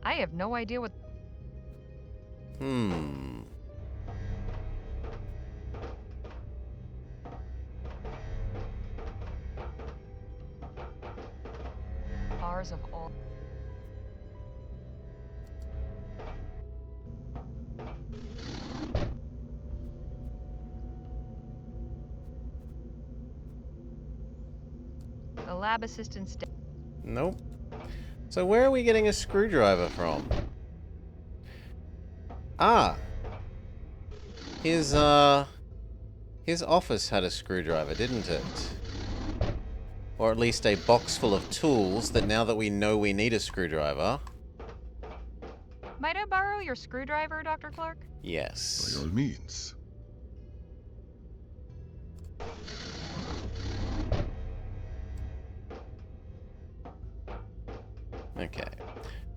I have no idea what... Bars of oil. The lab assistant's dead. Nope. So where are we getting a screwdriver from? Ah! His office had a screwdriver, didn't it? Or at least a box full of tools that now that we know we need a screwdriver... Might I borrow your screwdriver, Dr. Clark? Yes. By all means. Okay.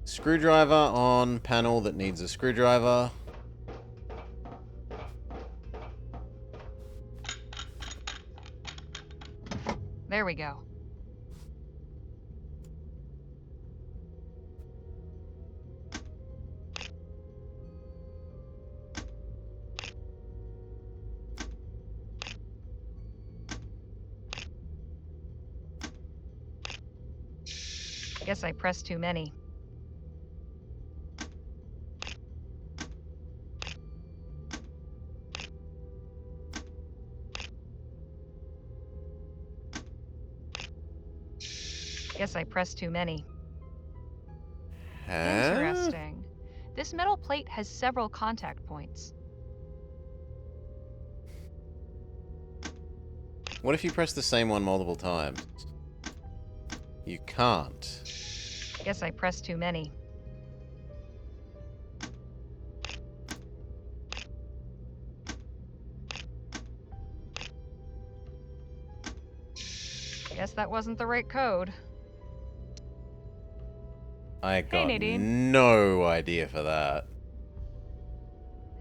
Screwdriver on panel that needs a screwdriver. There we go. Guess I pressed too many. Guess I pressed too many. Interesting. This metal plate has several contact points. What if you press the same one multiple times? You can't. Guess I pressed too many. Guess that wasn't the right code. I got Nadine. no idea for that.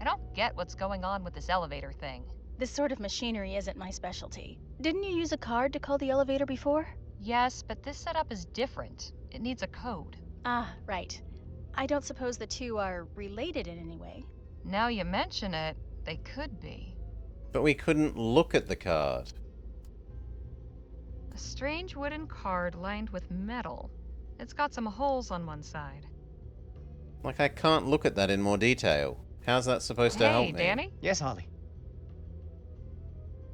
I don't get what's going on with this elevator thing. This sort of machinery isn't my specialty. Didn't you use a card to call the elevator before? Yes, but this setup is different. It needs a code. Ah, right. I don't suppose the two are related in any way. Now you mention it, they could be. But we couldn't look at the card. A strange wooden card lined with metal. It's got some holes on one side. Like, I can't look at that in more detail. How's that supposed to help me? Hey, Danny? Yes, Holly.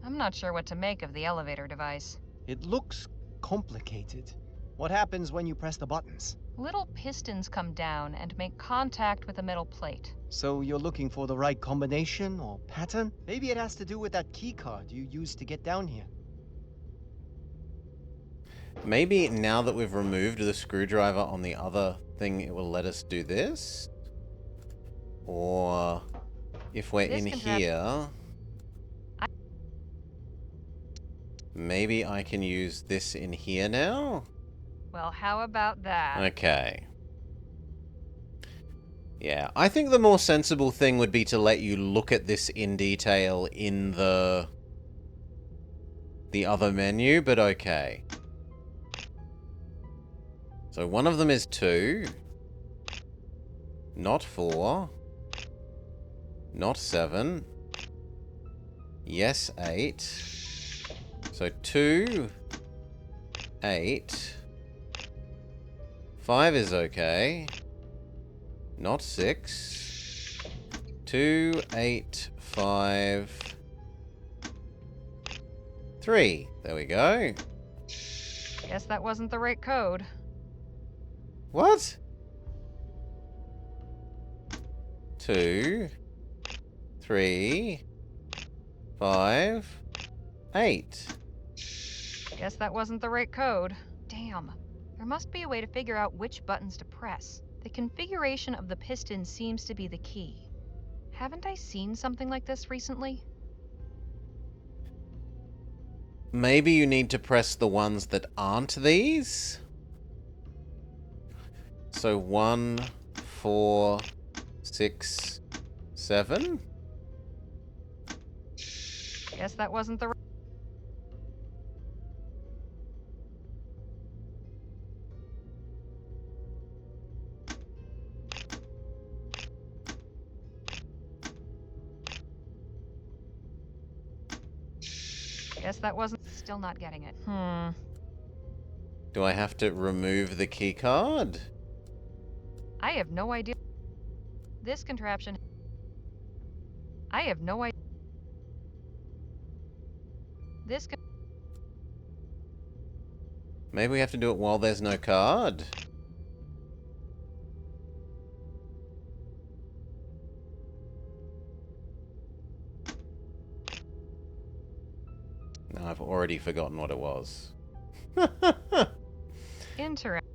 I'm not sure what to make of the elevator device. It looks complicated. What happens when you press the buttons? Little pistons come down and make contact with a metal plate. So you're looking for the right combination or pattern? Maybe it has to do with that key card you used to get down here. Maybe now that we've removed the screwdriver on the other thing, it will let us do this? Or if we're in here... Maybe I can use this in here now? Well, how about that? Okay. Yeah, I think the more sensible thing would be to let you look at this in detail in the other menu, but okay. So one of them is 2. Not 4. Not 7. Yes, 8. So 2, 8. 5 is okay. Not 6. 2, 8, 5. 3. There we go. Guess that wasn't the right code. What? 2, 3, 5, 8. Guess that wasn't the right code. Damn. There must be a way to figure out which buttons to press. The configuration of the piston seems to be the key. Haven't I seen something like this recently? Maybe you need to press the ones that aren't these? So 1, 4, 6, 7? Guess that wasn't the right... Guess that wasn't... Still not getting it. Do I have to remove the key card? I have no idea. This contraption... I have no idea. This... Maybe we have to do it while there's no card? already forgotten what it was. Interesting.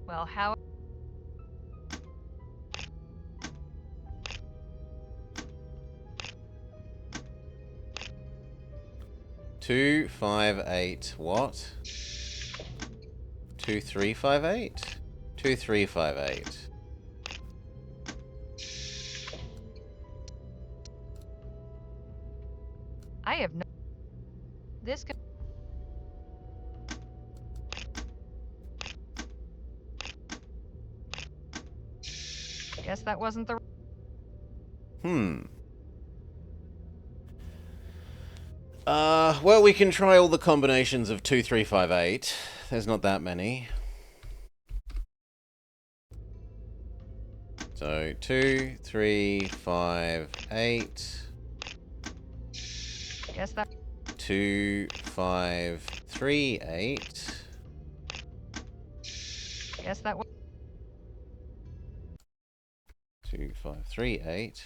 Well, how... 258 what? 2358? 2358. I have no... This could... Guess that wasn't the... Well, we can try all the combinations of 2358. There's not that many. So, 2, 3, 5, 8. Guess that... 2, 5, 3, 8. Guess that was... 2, 5, 3, 8.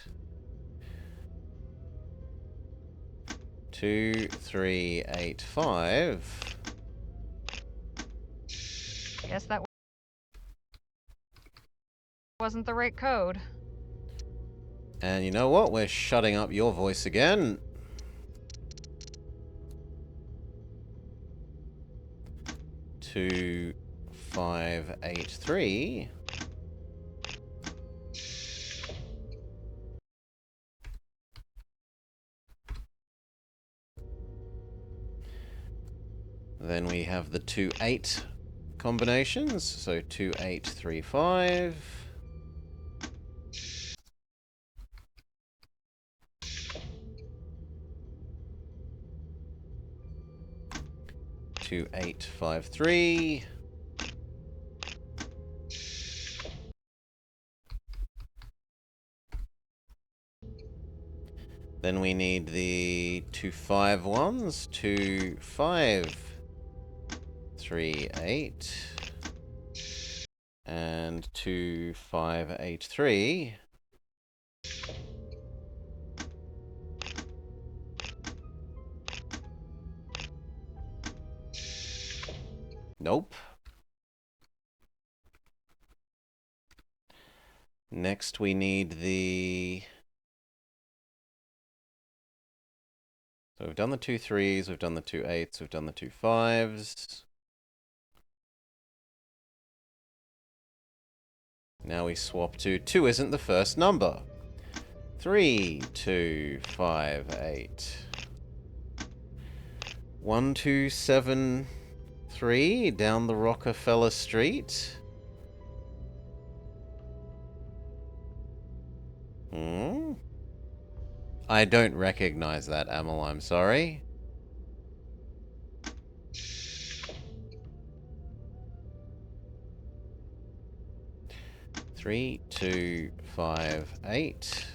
2, 3, 8, 5. Guess that wasn't the right code. And you know what? We're shutting up your voice again. 2, 5, 8, 3. Then we have the 2, 8 combinations. So 2, 8, 3, 5. 2, 8, 5, 3. Then we need the 2, 5 ones. 2, 5, 3, 8. And 2, 5, 8, 3. Nope. Next we need the... So we've done the 2 3s, we've done the 2 8s, we've done the 2 5s. Now we swap to 2 isn't the first number. 3, 2, 5, 8. 1, 2, 7, 3 down the Rockefeller Street. I don't recognize that, Amel, I'm sorry. Three, 2, 5, 8.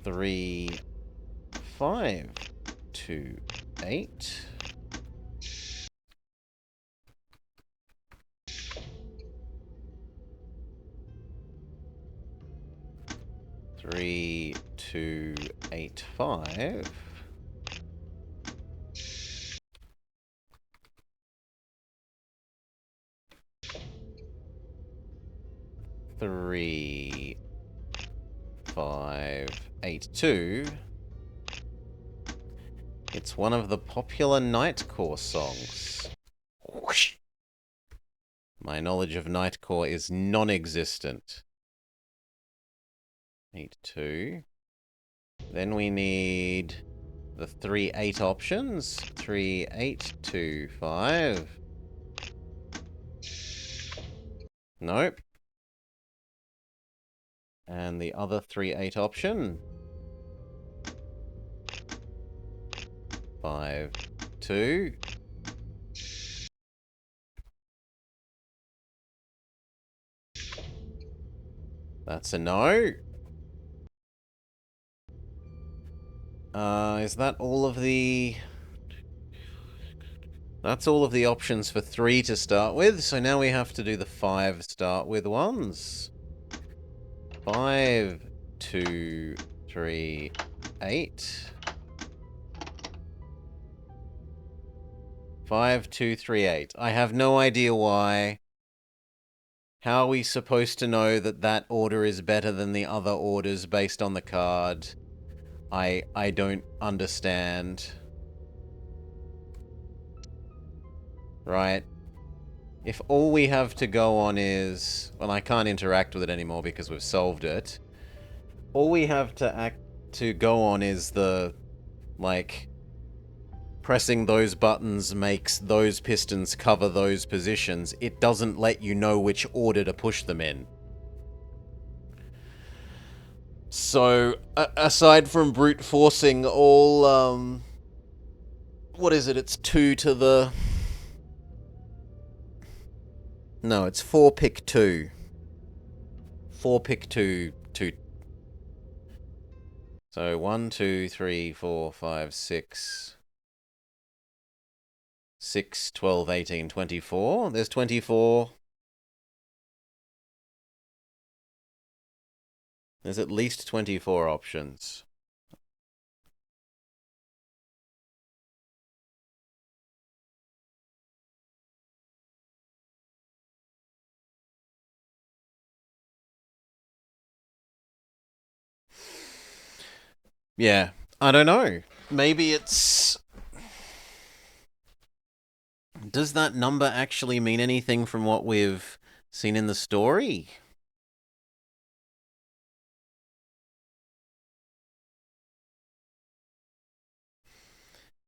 Three, 5, 2, 8. 3, 2, 8, 5. 3, 5, 8, 2. It's one of the popular Nightcore songs. Whoosh. My knowledge of Nightcore is non-existent. 8, 2. Then we need the 3, 8 options. 3, 8, 2, 5. Nope. And the other 3, 8 option. 5, 2. That's a no. Is that all of the... That's all of the options for 3 to start with, so now we have to do the 5 start with ones. 5, 2, 3, 8. 5, 2, 3, 8. I have no idea why. How are we supposed to know that that order is better than the other orders based on the card? I don't understand. Right. If all we have to go on is... Well, I can't interact with it anymore because we've solved it. All we have to go on is the... Like... Pressing those buttons makes those pistons cover those positions. It doesn't let you know which order to push them in. So, aside from brute forcing all, what is it? It's 2 to the... No, it's 4 pick 2. 4 pick 2. So, 1, 2, 3, 4, 5, 6... 6, 12, 18, 24. There's 24. There's at least 24 options. Yeah, I don't know. Maybe it's... Does that number actually mean anything from what we've seen in the story?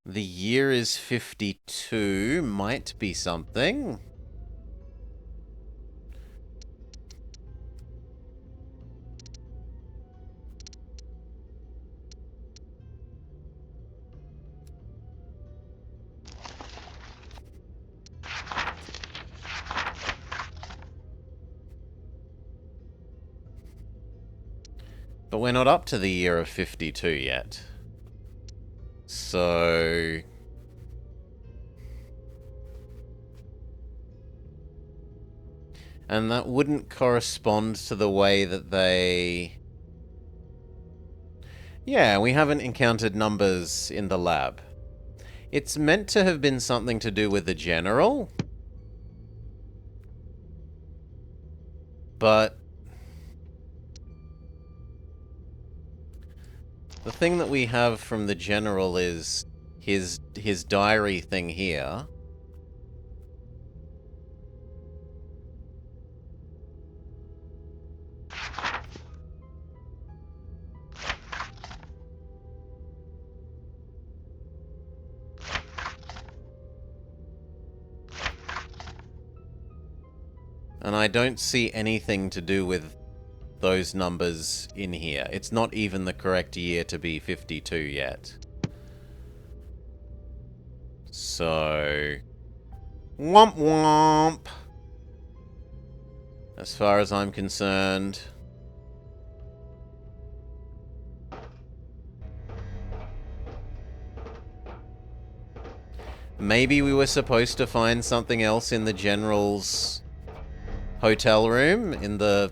The year is 52, might be something. But we're not up to the year of 52 yet. So... And that wouldn't correspond to the way that they... Yeah, we haven't encountered numbers in the lab. It's meant to have been something to do with the general. But... the thing that we have from the general is his diary thing here. And I don't see anything to do with those numbers in here. It's not even the correct year to be 52 yet. So... Womp womp! As far as I'm concerned. Maybe we were supposed to find something else in the General's hotel room in the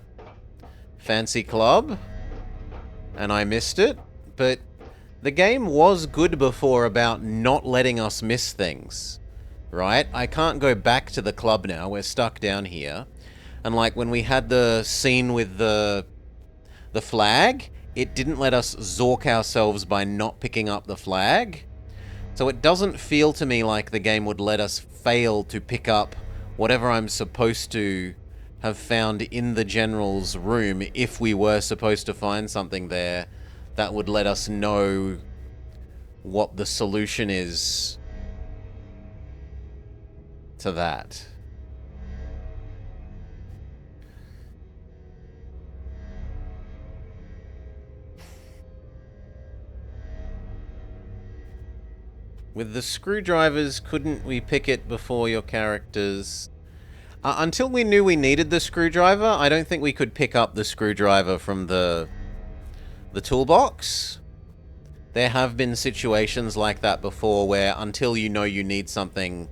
fancy club, and I missed it, but the game was good before about not letting us miss things, right? I can't go back to the club now, we're stuck down here, and like when we had the scene with the flag, it didn't let us zork ourselves by not picking up the flag, so it doesn't feel to me like the game would let us fail to pick up whatever I'm supposed to have found in the General's room if we were supposed to find something there that would let us know what the solution is to that. With the screwdrivers, couldn't we pick it before your characters... until we knew we needed the screwdriver, I don't think we could pick up the screwdriver from the toolbox. There have been situations like that before where until you know you need something,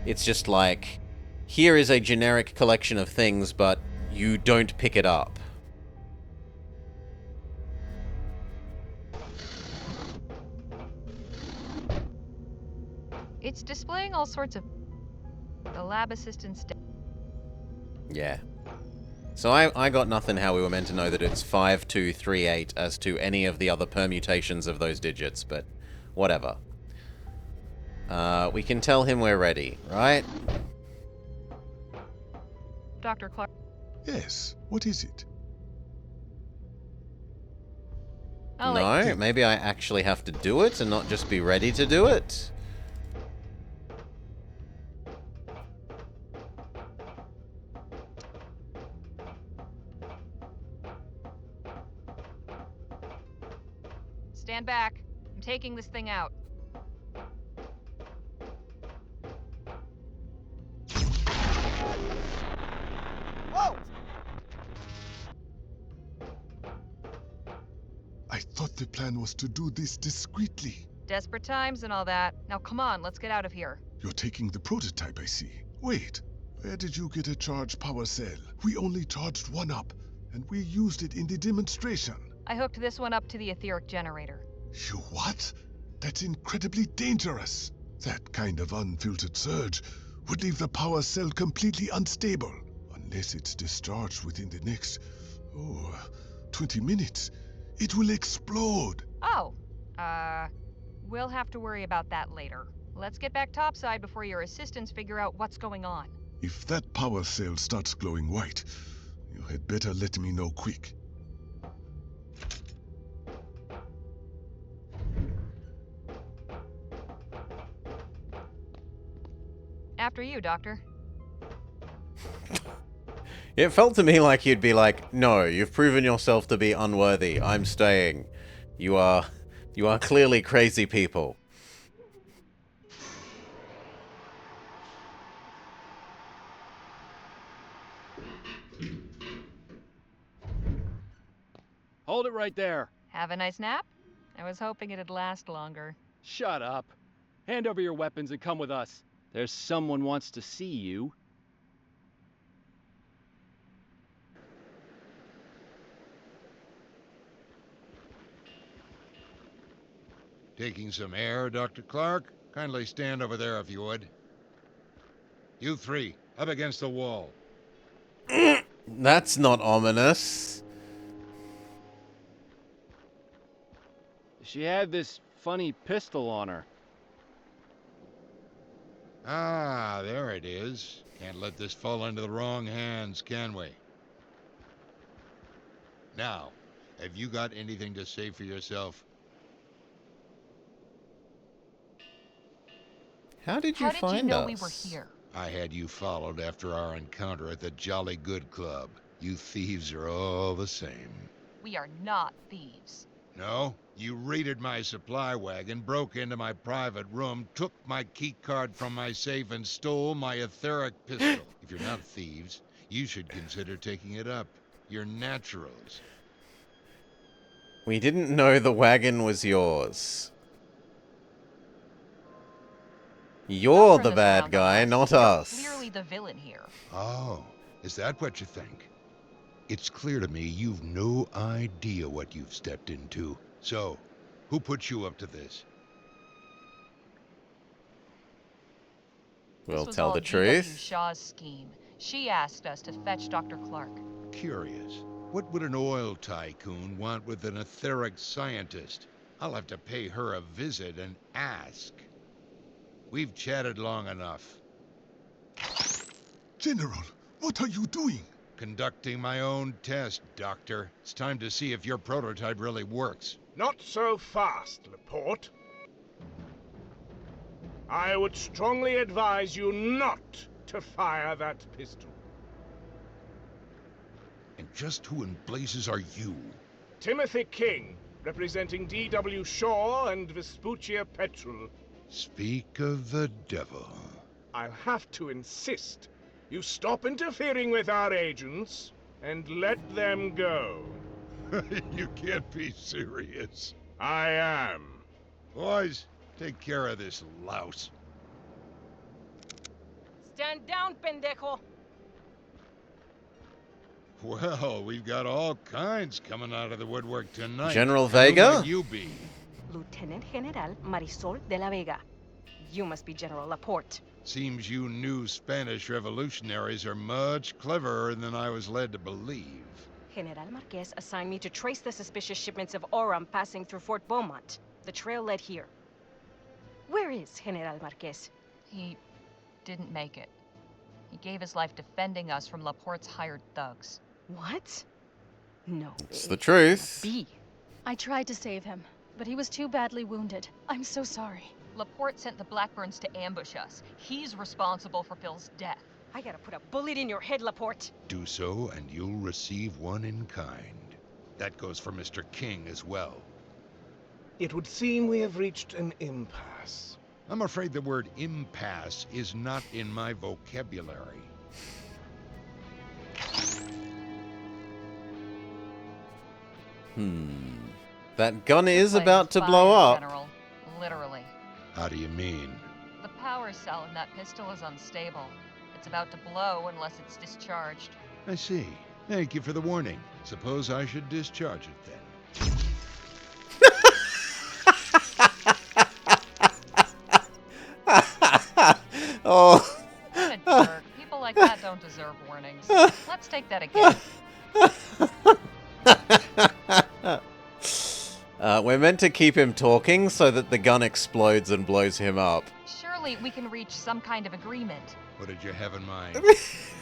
It's just like, here is a generic collection of things, but you don't pick it up. It's displaying all sorts of... The lab assistant's... Yeah. So I got nothing how we were meant to know that it's 5238 as to any of the other permutations of those digits, but whatever. We can tell him we're ready, right? Dr. Clark... Yes, what is it? No, maybe I actually have to do it and not just be ready to do it. Stand back. I'm taking this thing out. Whoa! I thought the plan was to do this discreetly. Desperate times and all that. Now come on, let's get out of here. You're taking the prototype, I see. Wait, where did you get a charged power cell? We only charged one up, and we used it in the demonstration. I hooked this one up to the etheric generator. You what? That's incredibly dangerous. That kind of unfiltered surge would leave the power cell completely unstable. Unless it's discharged within the next, 20 minutes. It will explode. Oh, we'll have to worry about that later. Let's get back topside before your assistants figure out what's going on. If that power cell starts glowing white, you had better let me know quick. After you, Doctor. It felt to me like you'd be like, no, you've proven yourself to be unworthy. I'm staying. You are clearly crazy people. Hold it right there. Have a nice nap? I was hoping it'd last longer. Shut up. Hand over your weapons and come with us. There's someone wants to see you. Taking some air, Dr. Clark? Kindly stand over there if you would. You three, up against the wall. That's not ominous. She had this funny pistol on her. Ah, there it is. Can't let this fall into the wrong hands, can we? Now, have you got anything to say for yourself? How did you find us? How did you know we were here? I had you followed after our encounter at the Jolly Good Club. You thieves are all the same. We are not thieves. No? You raided my supply wagon, broke into my private room, took my key card from my safe, and stole my etheric pistol. If you're not thieves, you should consider taking it up. You're naturals. We didn't know the wagon was yours. You're the bad guy, not us. You're clearly the villain here. Oh, is that what you think? It's clear to me you've no idea what you've stepped into. So, who put you up to this? We'll This was tell all the D.W. truth. Shaw's scheme. She asked us to fetch Dr. Clark. Curious. What would an oil tycoon want with an etheric scientist? I'll have to pay her a visit and ask. We've chatted long enough. General, what are you doing? Conducting my own test, Doctor. It's time to see if your prototype really works. Not so fast, Laporte. I would strongly advise you not to fire that pistol. And just who in blazes are you? Timothy King, representing D.W. Shaw and Vespuccia Petrol. Speak of the devil. I'll have to insist you stop interfering with our agents and let them go. You can't be serious. I am. Boys, take care of this louse. Stand down, pendejo! Well, we've got all kinds coming out of the woodwork tonight. General Who Vega? might you be? Lieutenant General Marisol de la Vega. You must be General Laporte. Seems you new Spanish revolutionaries are much cleverer than I was led to believe. General Marquez assigned me to trace the suspicious shipments of Oram passing through Fort Beaumont. The trail led here. Where is General Marquez? He didn't make it. He gave his life defending us from Laporte's hired thugs. What? No. It's the truth. B. I tried to save him, but he was too badly wounded. I'm so sorry. Laporte sent the Blackburns to ambush us. He's responsible for Phil's death. I gotta put a bullet in your head, Laporte. Do so, and you'll receive one in kind. That goes for Mr. King as well. It would seem we have reached an impasse. I'm afraid the word impasse is not in my vocabulary. That gun is Playing about with to fire, blow up. General. Literally. How do you mean? The power cell in that pistol is unstable. It's about to blow unless it's discharged. I see. Thank you for the warning. Suppose I should discharge it then. Oh. What a jerk. People like that don't deserve warnings. Let's take that again. We're meant to keep him talking so that the gun explodes and blows him up. Surely we can reach some kind of agreement. What did you have in mind? If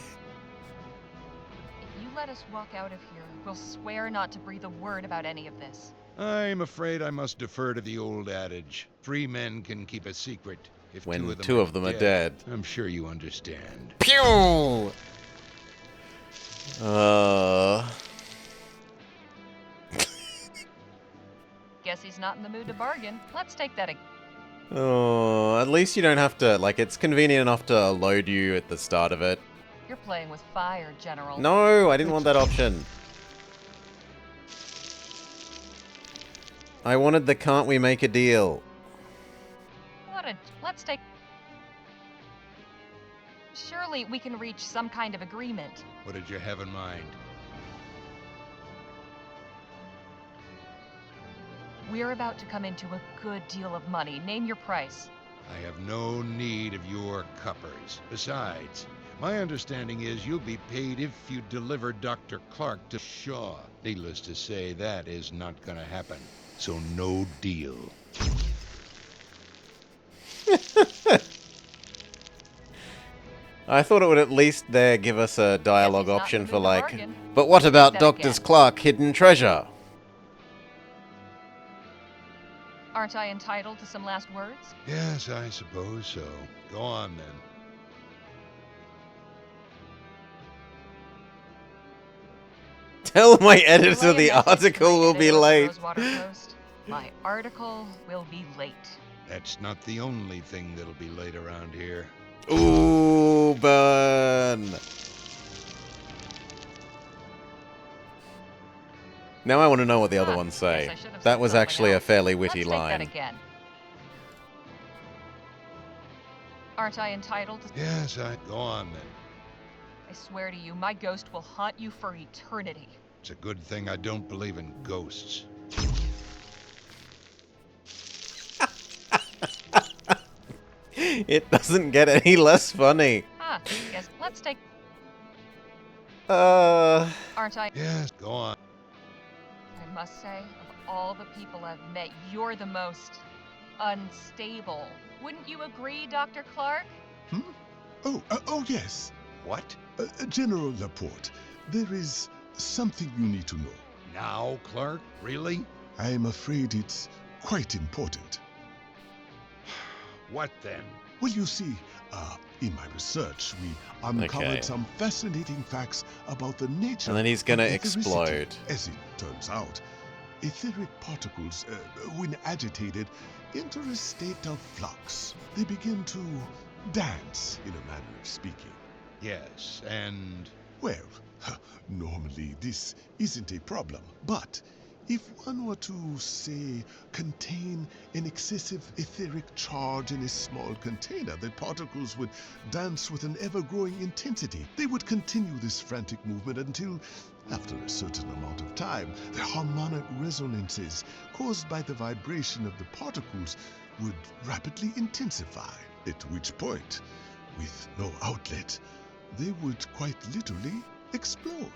you let us walk out of here, we'll swear not to breathe a word about any of this. I'm afraid I must defer to the old adage. 3 men can keep a secret if When two of them are dead. I'm sure you understand. Pew! Guess he's not in the mood to bargain. Let's take that again. Oh, at least you don't have to, like, it's convenient enough to load you at the start of it. You're playing with fire, General. No, I didn't want that option. I wanted the can't we make a deal. Let's take... Surely we can reach some kind of agreement. What did you have in mind? We're about to come into a good deal of money. Name your price. I have no need of your coppers. Besides, my understanding is you'll be paid if you deliver Dr. Clark to Shaw. Needless to say, that is not gonna happen. So no deal. I thought it would at least there give us a dialogue option for like, but what about Dr. Clark's hidden treasure? Aren't I entitled to some last words? Yes, I suppose so. Go on then. Tell my editor the article will be late. Rosewater Post. My article will be late. That's not the only thing that'll be late around here. Ooh, burn. Now I want to know what the other ones say. That was actually a fairly witty line. Let's take that again. Aren't I entitled to... Yes, go on then. I swear to you, my ghost will haunt you for eternity. It's a good thing I don't believe in ghosts. It doesn't get any less funny. Yes, let's take... Aren't I... Yes, go on. I must say, of all the people I've met, you're the most... unstable. Wouldn't you agree, Dr. Clark? Oh, yes. What? General Laporte, there is something you need to know. Now, Clark? Really? I'm afraid it's quite important. What then? Well, you see, in my research, we uncovered Okay. some fascinating facts about the nature And then he's gonna of ethericity. explode. As it turns out, etheric particles, when agitated, enter a state of flux. They begin to dance, in a manner of speaking. Yes, and... Well, normally this isn't a problem, but If one were to, say, contain an excessive etheric charge in a small container, the particles would dance with an ever-growing intensity. They would continue this frantic movement until, after a certain amount of time, the harmonic resonances caused by the vibration of the particles would rapidly intensify, at which point, with no outlet, they would quite literally explode.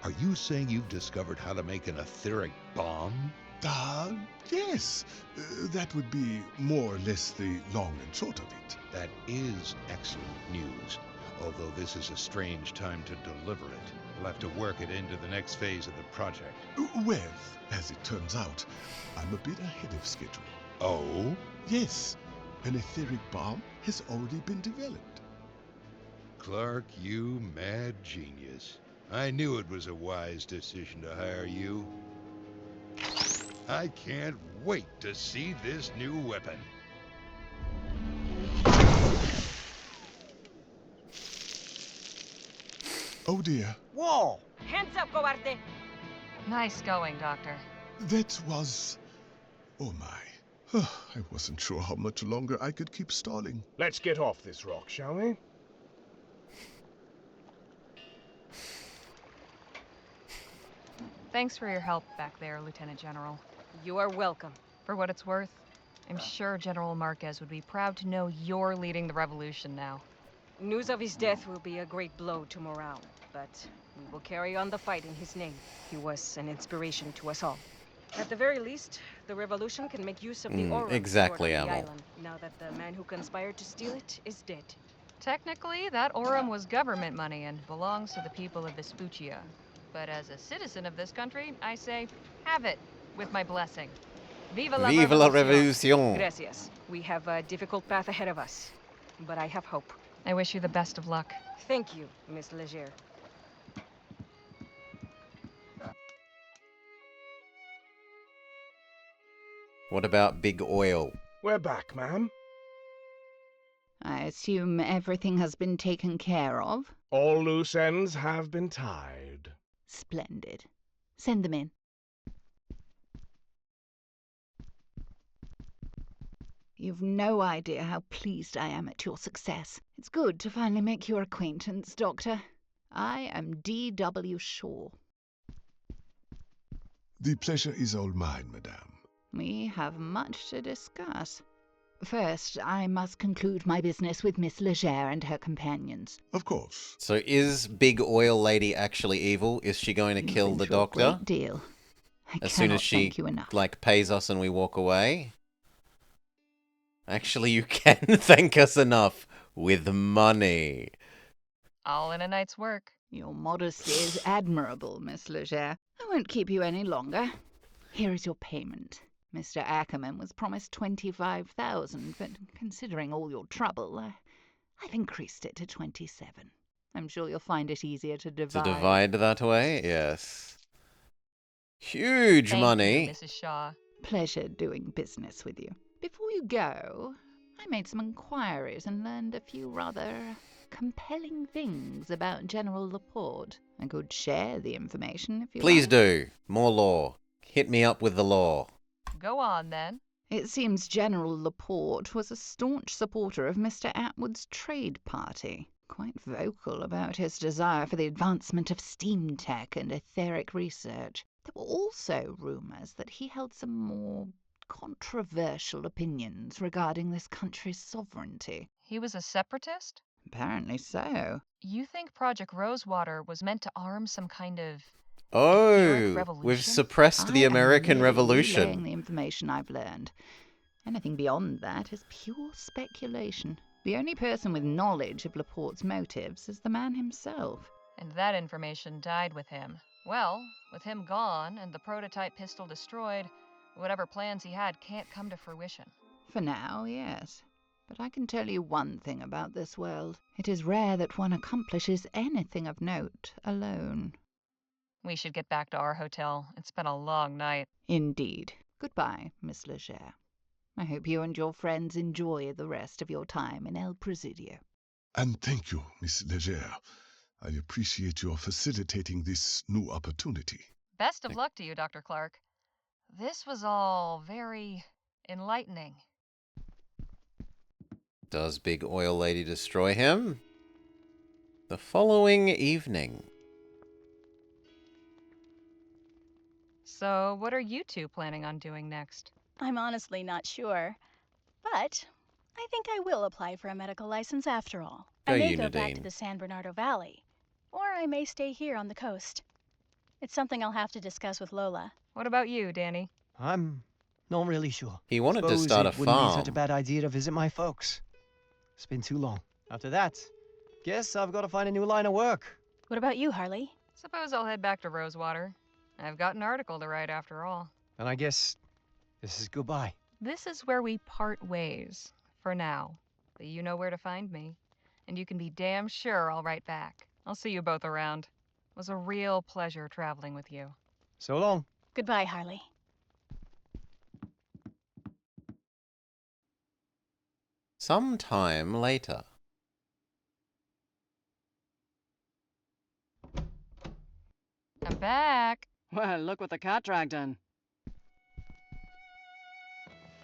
Are you saying you've discovered how to make an etheric bomb? Yes. That would be more or less the long and short of it. That is excellent news, although this is a strange time to deliver it. We'll have to work it into the next phase of the project. Well, as it turns out, I'm a bit ahead of schedule. Oh? Yes. An etheric bomb has already been developed. Clark, you mad genius. I knew it was a wise decision to hire you. I can't wait to see this new weapon. Oh dear. Whoa! Hands up, cobarde! Nice going, Doctor. That was... Oh my. I wasn't sure how much longer I could keep stalling. Let's get off this rock, shall we? Thanks for your help back there, Lieutenant General. You are welcome. For what it's worth, I'm sure General Marquez would be proud to know you're leading the revolution now. News of his death will be a great blow to morale, but we will carry on the fight in his name. He was an inspiration to us all. At the very least, the revolution can make use of the aura exactly, stored on the Amal. island, now that the man who conspired to steal it is dead. Technically, that aurum was government money and belongs to the people of Vespuccia. But as a citizen of this country, I say, have it, with my blessing. Viva la Viva la revolution! revolution! Gracias. We have a difficult path ahead of us, but I have hope. I wish you the best of luck. Thank you, Miss Leger. What about Big Oil? We're back, ma'am. I assume everything has been taken care of? All loose ends have been tied. Splendid. Send them in. You've no idea how pleased I am at your success. It's good to finally make your acquaintance, Doctor. I am D.W. Shaw. The pleasure is all mine, madame. We have much to discuss. First, I must conclude my business with Miss Leger and her companions. Of course. So is Big Oil Lady actually evil? Is she going to kill the doctor? Great deal. As soon as she like pays us and we walk away? Actually, you can thank us enough with money. All in a night's work. Your modesty is admirable, Miss Leger. I won't keep you any longer. Here is your payment. Mr. Ackerman was promised 25,000, but considering all your trouble, I've increased it to 27. I'm sure you'll find it easier to divide. To divide that way? Yes. Huge Thank money. you, Mrs. Shaw. Pleasure doing business with you. Before you go, I made some inquiries and learned a few rather compelling things about General Laporte. I could share the information if you Please like. do. More law. Hit me up with the law. Go on, then. It seems General Laporte was a staunch supporter of Mr. Atwood's trade party, quite vocal about his desire for the advancement of steam tech and etheric research. There were also rumours that he held some more controversial opinions regarding this country's sovereignty. He was a separatist? Apparently so. You think Project Rosewater was meant to arm some kind of Oh, revolution? we've suppressed the American I am merely Revolution. relaying the information I've learned. Anything beyond that is pure speculation. The only person with knowledge of Laporte's motives is the man himself. And that information died with him. Well, with him gone and the prototype pistol destroyed, whatever plans he had can't come to fruition. For now, yes. But I can tell you one thing about this world. It is rare that one accomplishes anything of note alone. We should get back to our hotel. It's been a long night. Indeed. Goodbye, Miss Leger. I hope you and your friends enjoy the rest of your time in El Presidio. And thank you, Miss Leger. I appreciate your facilitating this new opportunity. Best of luck to you, Dr. Clark. This was all very enlightening. Does Big Oil Lady destroy him? The following evening. So, what are you two planning on doing next? I'm honestly not sure, but I think I will apply for a medical license after all. Go I may go back to Unidine. the San Bernardo Valley, or I may stay here on the coast. It's something I'll have to discuss with Lola. What about you, Danny? I'm not really sure. He wanted to Suppose start a it wouldn't be such a farm. bad idea to visit my folks. It's been too long. After that, guess I've got to find a new line of work. What about you, Harley? Suppose I'll head back to Rosewater. I've got an article to write after all. And I guess this is goodbye. This is where we part ways, for now. But you know where to find me. And you can be damn sure I'll write back. I'll see you both around. It was a real pleasure traveling with you. So long. Goodbye, Harley. Sometime later. I'm back. Well, look what the cat dragged in.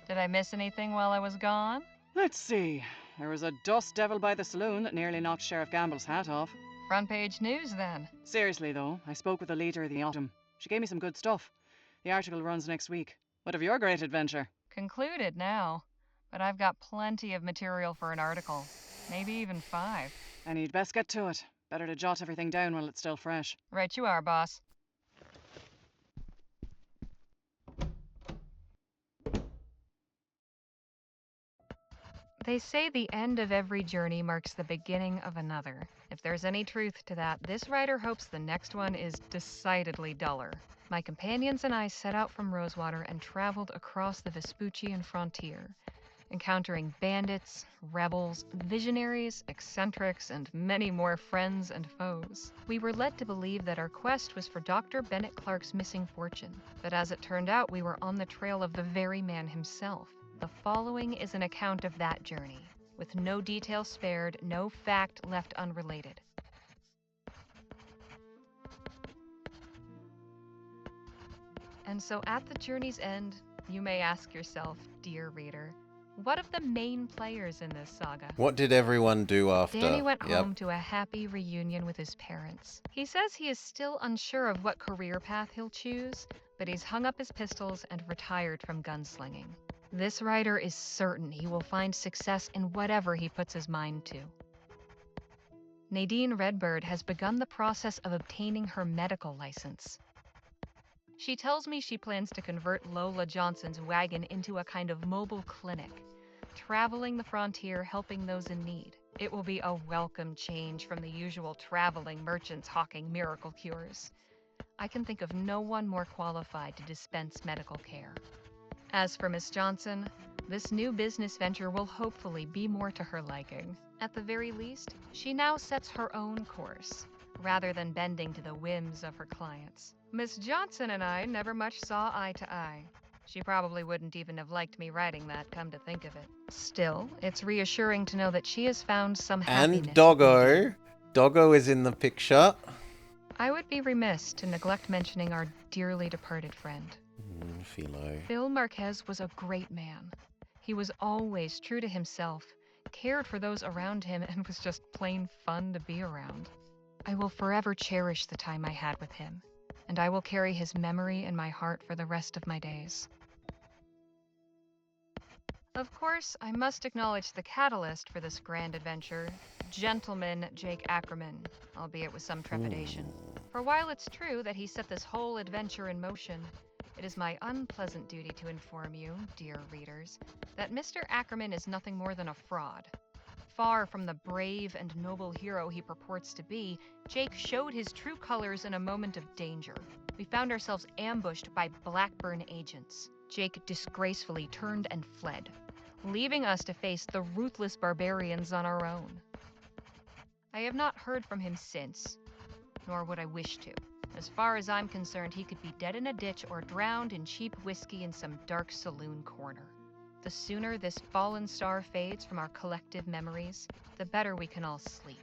Did I miss anything while I was gone? Let's see. There was a dust devil by the saloon that nearly knocked Sheriff Gamble's hat off. Front page news, then. Seriously, though, I spoke with the leader of the Autumn. She gave me some good stuff. The article runs next week. What of your great adventure? Concluded now. But I've got plenty of material for an article. Maybe even 5. And you'd best get to it. Better to jot everything down while it's still fresh. Right you are, boss. They say the end of every journey marks the beginning of another. If there's any truth to that, this writer hopes the next one is decidedly duller. My companions and I set out from Rosewater and traveled across the Vespuccian frontier, encountering bandits, rebels, visionaries, eccentrics, and many more friends and foes. We were led to believe that our quest was for Dr. Bennett Clark's missing fortune, but as it turned out, we were on the trail of the very man himself. The following is an account of that journey, with no detail spared, no fact left unrelated. And so at the journey's end, you may ask yourself, dear reader, what of the main players in this saga? What did everyone do after? Danny went home to a happy reunion with his parents. He says he is still unsure of what career path he'll choose, but he's hung up his pistols and retired from gunslinging. This writer is certain he will find success in whatever he puts his mind to. Nadine Redbird has begun the process of obtaining her medical license. She tells me she plans to convert Lola Johnson's wagon into a kind of mobile clinic, traveling the frontier helping those in need. It will be a welcome change from the usual traveling merchants hawking miracle cures. I can think of no one more qualified to dispense medical care. As for Miss Johnson, this new business venture will hopefully be more to her liking. At the very least, she now sets her own course, rather than bending to the whims of her clients. Miss Johnson and I never much saw eye to eye. She probably wouldn't even have liked me writing that, come to think of it. Still, it's reassuring to know that she has found some happiness. And Doggo. Doggo is in the picture. I would be remiss to neglect mentioning our dearly departed friend. Philo. Phil Marquez was a great man. He was always true to himself, cared for those around him, and was just plain fun to be around. I will forever cherish the time I had with him, and I will carry his memory in my heart for the rest of my days. Of course, I must acknowledge the catalyst for this grand adventure, Gentleman Jake Ackerman, albeit with some trepidation. For while it's true that he set this whole adventure in motion, it is my unpleasant duty to inform you, dear readers, that Mr. Ackerman is nothing more than a fraud. Far from the brave and noble hero he purports to be, Jake showed his true colors in a moment of danger. We found ourselves ambushed by Blackburn agents. Jake disgracefully turned and fled, leaving us to face the ruthless barbarians on our own. I have not heard from him since, nor would I wish to. As far as I'm concerned, he could be dead in a ditch or drowned in cheap whiskey in some dark saloon corner. The sooner this fallen star fades from our collective memories, the better we can all sleep.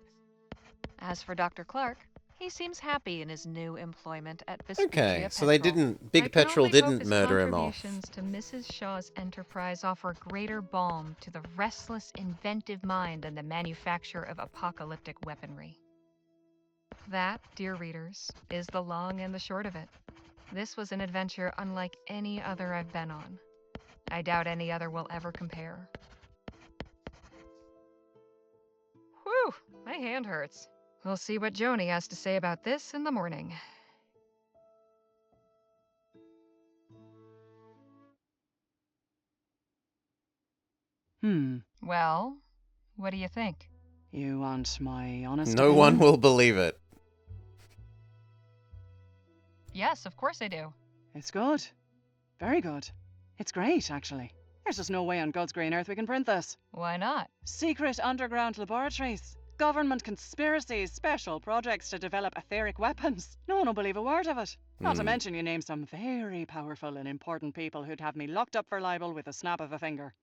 As for Dr. Clark, he He seems happy in his new employment at Vespuccia Okay, so they Petrol. didn't... Big I can Petrol only hope didn't his murder him off. contributions to Mrs. Shaw's enterprise offer greater balm to the restless, inventive mind and the manufacture of apocalyptic weaponry. That, dear readers, is the long and the short of it. This was an adventure unlike any other I've been on. I doubt any other will ever compare. Whew, my hand hurts. We'll see what Joni has to say about this in the morning. Well, what do you think? You want my honest No one opinion? will believe it. Yes, of course I do. It's good. Very good. It's great, actually. There's just no way on God's green earth we can print this. Why not? Secret underground laboratories, government conspiracies, special projects to develop etheric weapons. No one will believe a word of it. Not to mention you name some very powerful and important people who'd have me locked up for libel with a snap of a finger.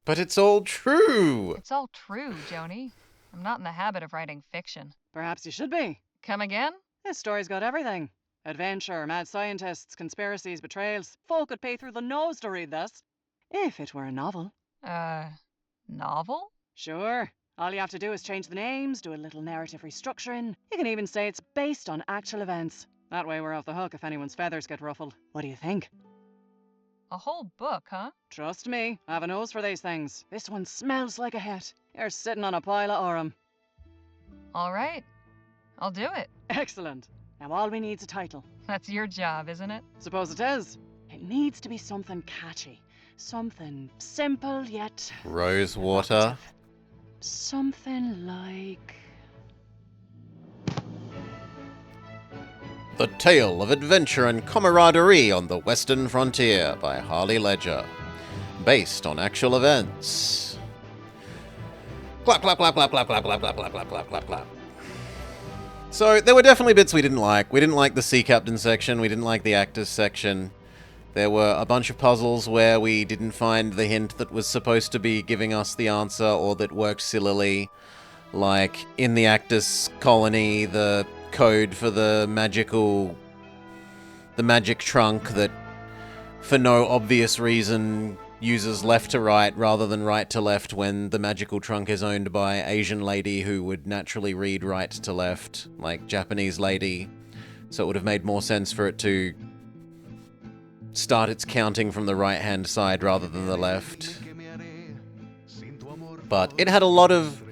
But it's all true! It's all true, Joni. I'm not in the habit of writing fiction. Perhaps you should be. Come again? This story's got everything. Adventure, mad scientists, conspiracies, betrayals. Folk would pay through the nose to read this. If it were a novel. Novel? Sure. All you have to do is change the names, do a little narrative restructuring. You can even say it's based on actual events. That way we're off the hook if anyone's feathers get ruffled. What do you think? A whole book, huh? Trust me, I have a nose for these things. This one smells like a hit. You're sitting on a pile of aurum. All right. I'll do it. Excellent. Now all we need's a title. That's your job, isn't it? Suppose it is. It needs to be something catchy. Something simple yet... Rosewater. Something like... The Tale of Adventure and Camaraderie on the Western Frontier by Harley Ledger. Based on actual events. Clap, clap, clap, clap, clap, clap, clap, clap, clap, clap, clap, clap, clap. So, there were definitely bits we didn't like. We didn't like the sea captain section, we didn't like the actors section. There were a bunch of puzzles where we didn't find the hint that was supposed to be giving us the answer or that worked sillily. Like, in the actors' colony, the code for the magic trunk that, for no obvious reason, uses left to right rather than right to left when the magical trunk is owned by Asian lady who would naturally read right to left, like Japanese lady. So it would have made more sense for it to start its counting from the right-hand side rather than the left. But it had a lot of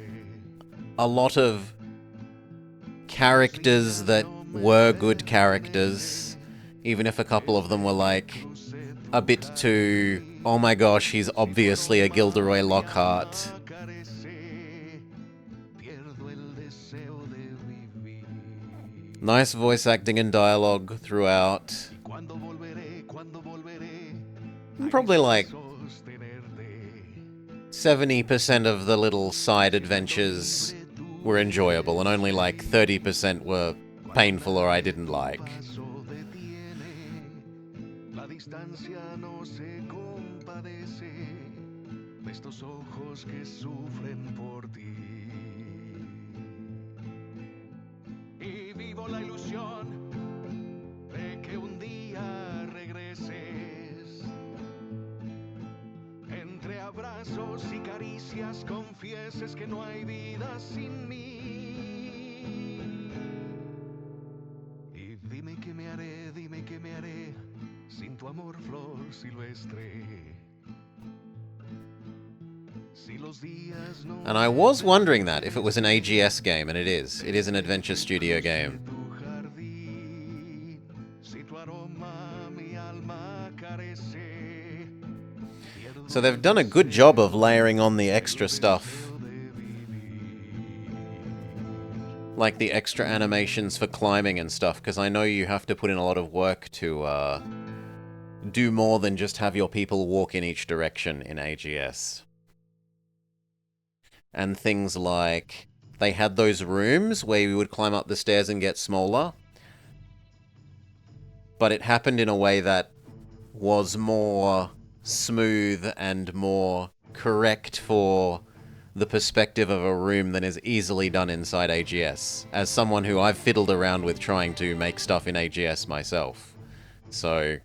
characters that were good characters, even if a couple of them were like a bit too, oh my gosh, he's obviously a Gilderoy Lockhart. Nice voice acting and dialogue throughout. Probably like 70% of the little side adventures were enjoyable, and only like 30% were painful or I didn't like. Y caricias confieses que no hay vida sin mí. Y dime qué me haré sin tu amor, flor silvestre. Si los días no... And I was wondering that, if it was an AGS game, and it is. It is an Adventure Studio game. So they've done a good job of layering on the extra stuff. Like the extra animations for climbing and stuff, because I know you have to put in a lot of work to do more than just have your people walk in each direction in AGS. And things like, they had those rooms where you would climb up the stairs and get smaller, but it happened in a way that was more smooth and more correct for the perspective of a room than is easily done inside AGS, as someone who I've fiddled around with trying to make stuff in AGS myself. So,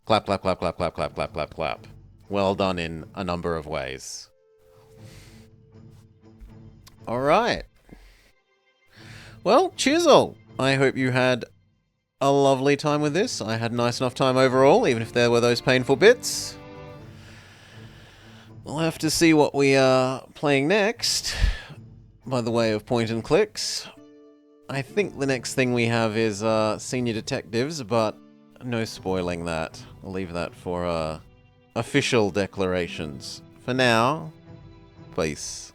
clap, clap, clap, clap, clap, clap, clap, clap, clap. Well done in a number of ways. Alright. Well, cheers all. I hope you had a lovely time with this. I had a nice enough time overall, even if there were those painful bits. We'll have to see what we are playing next, by the way of point and clicks. I think the next thing we have is Senior Detectives, but no spoiling that. I'll leave that for official declarations. For now, peace.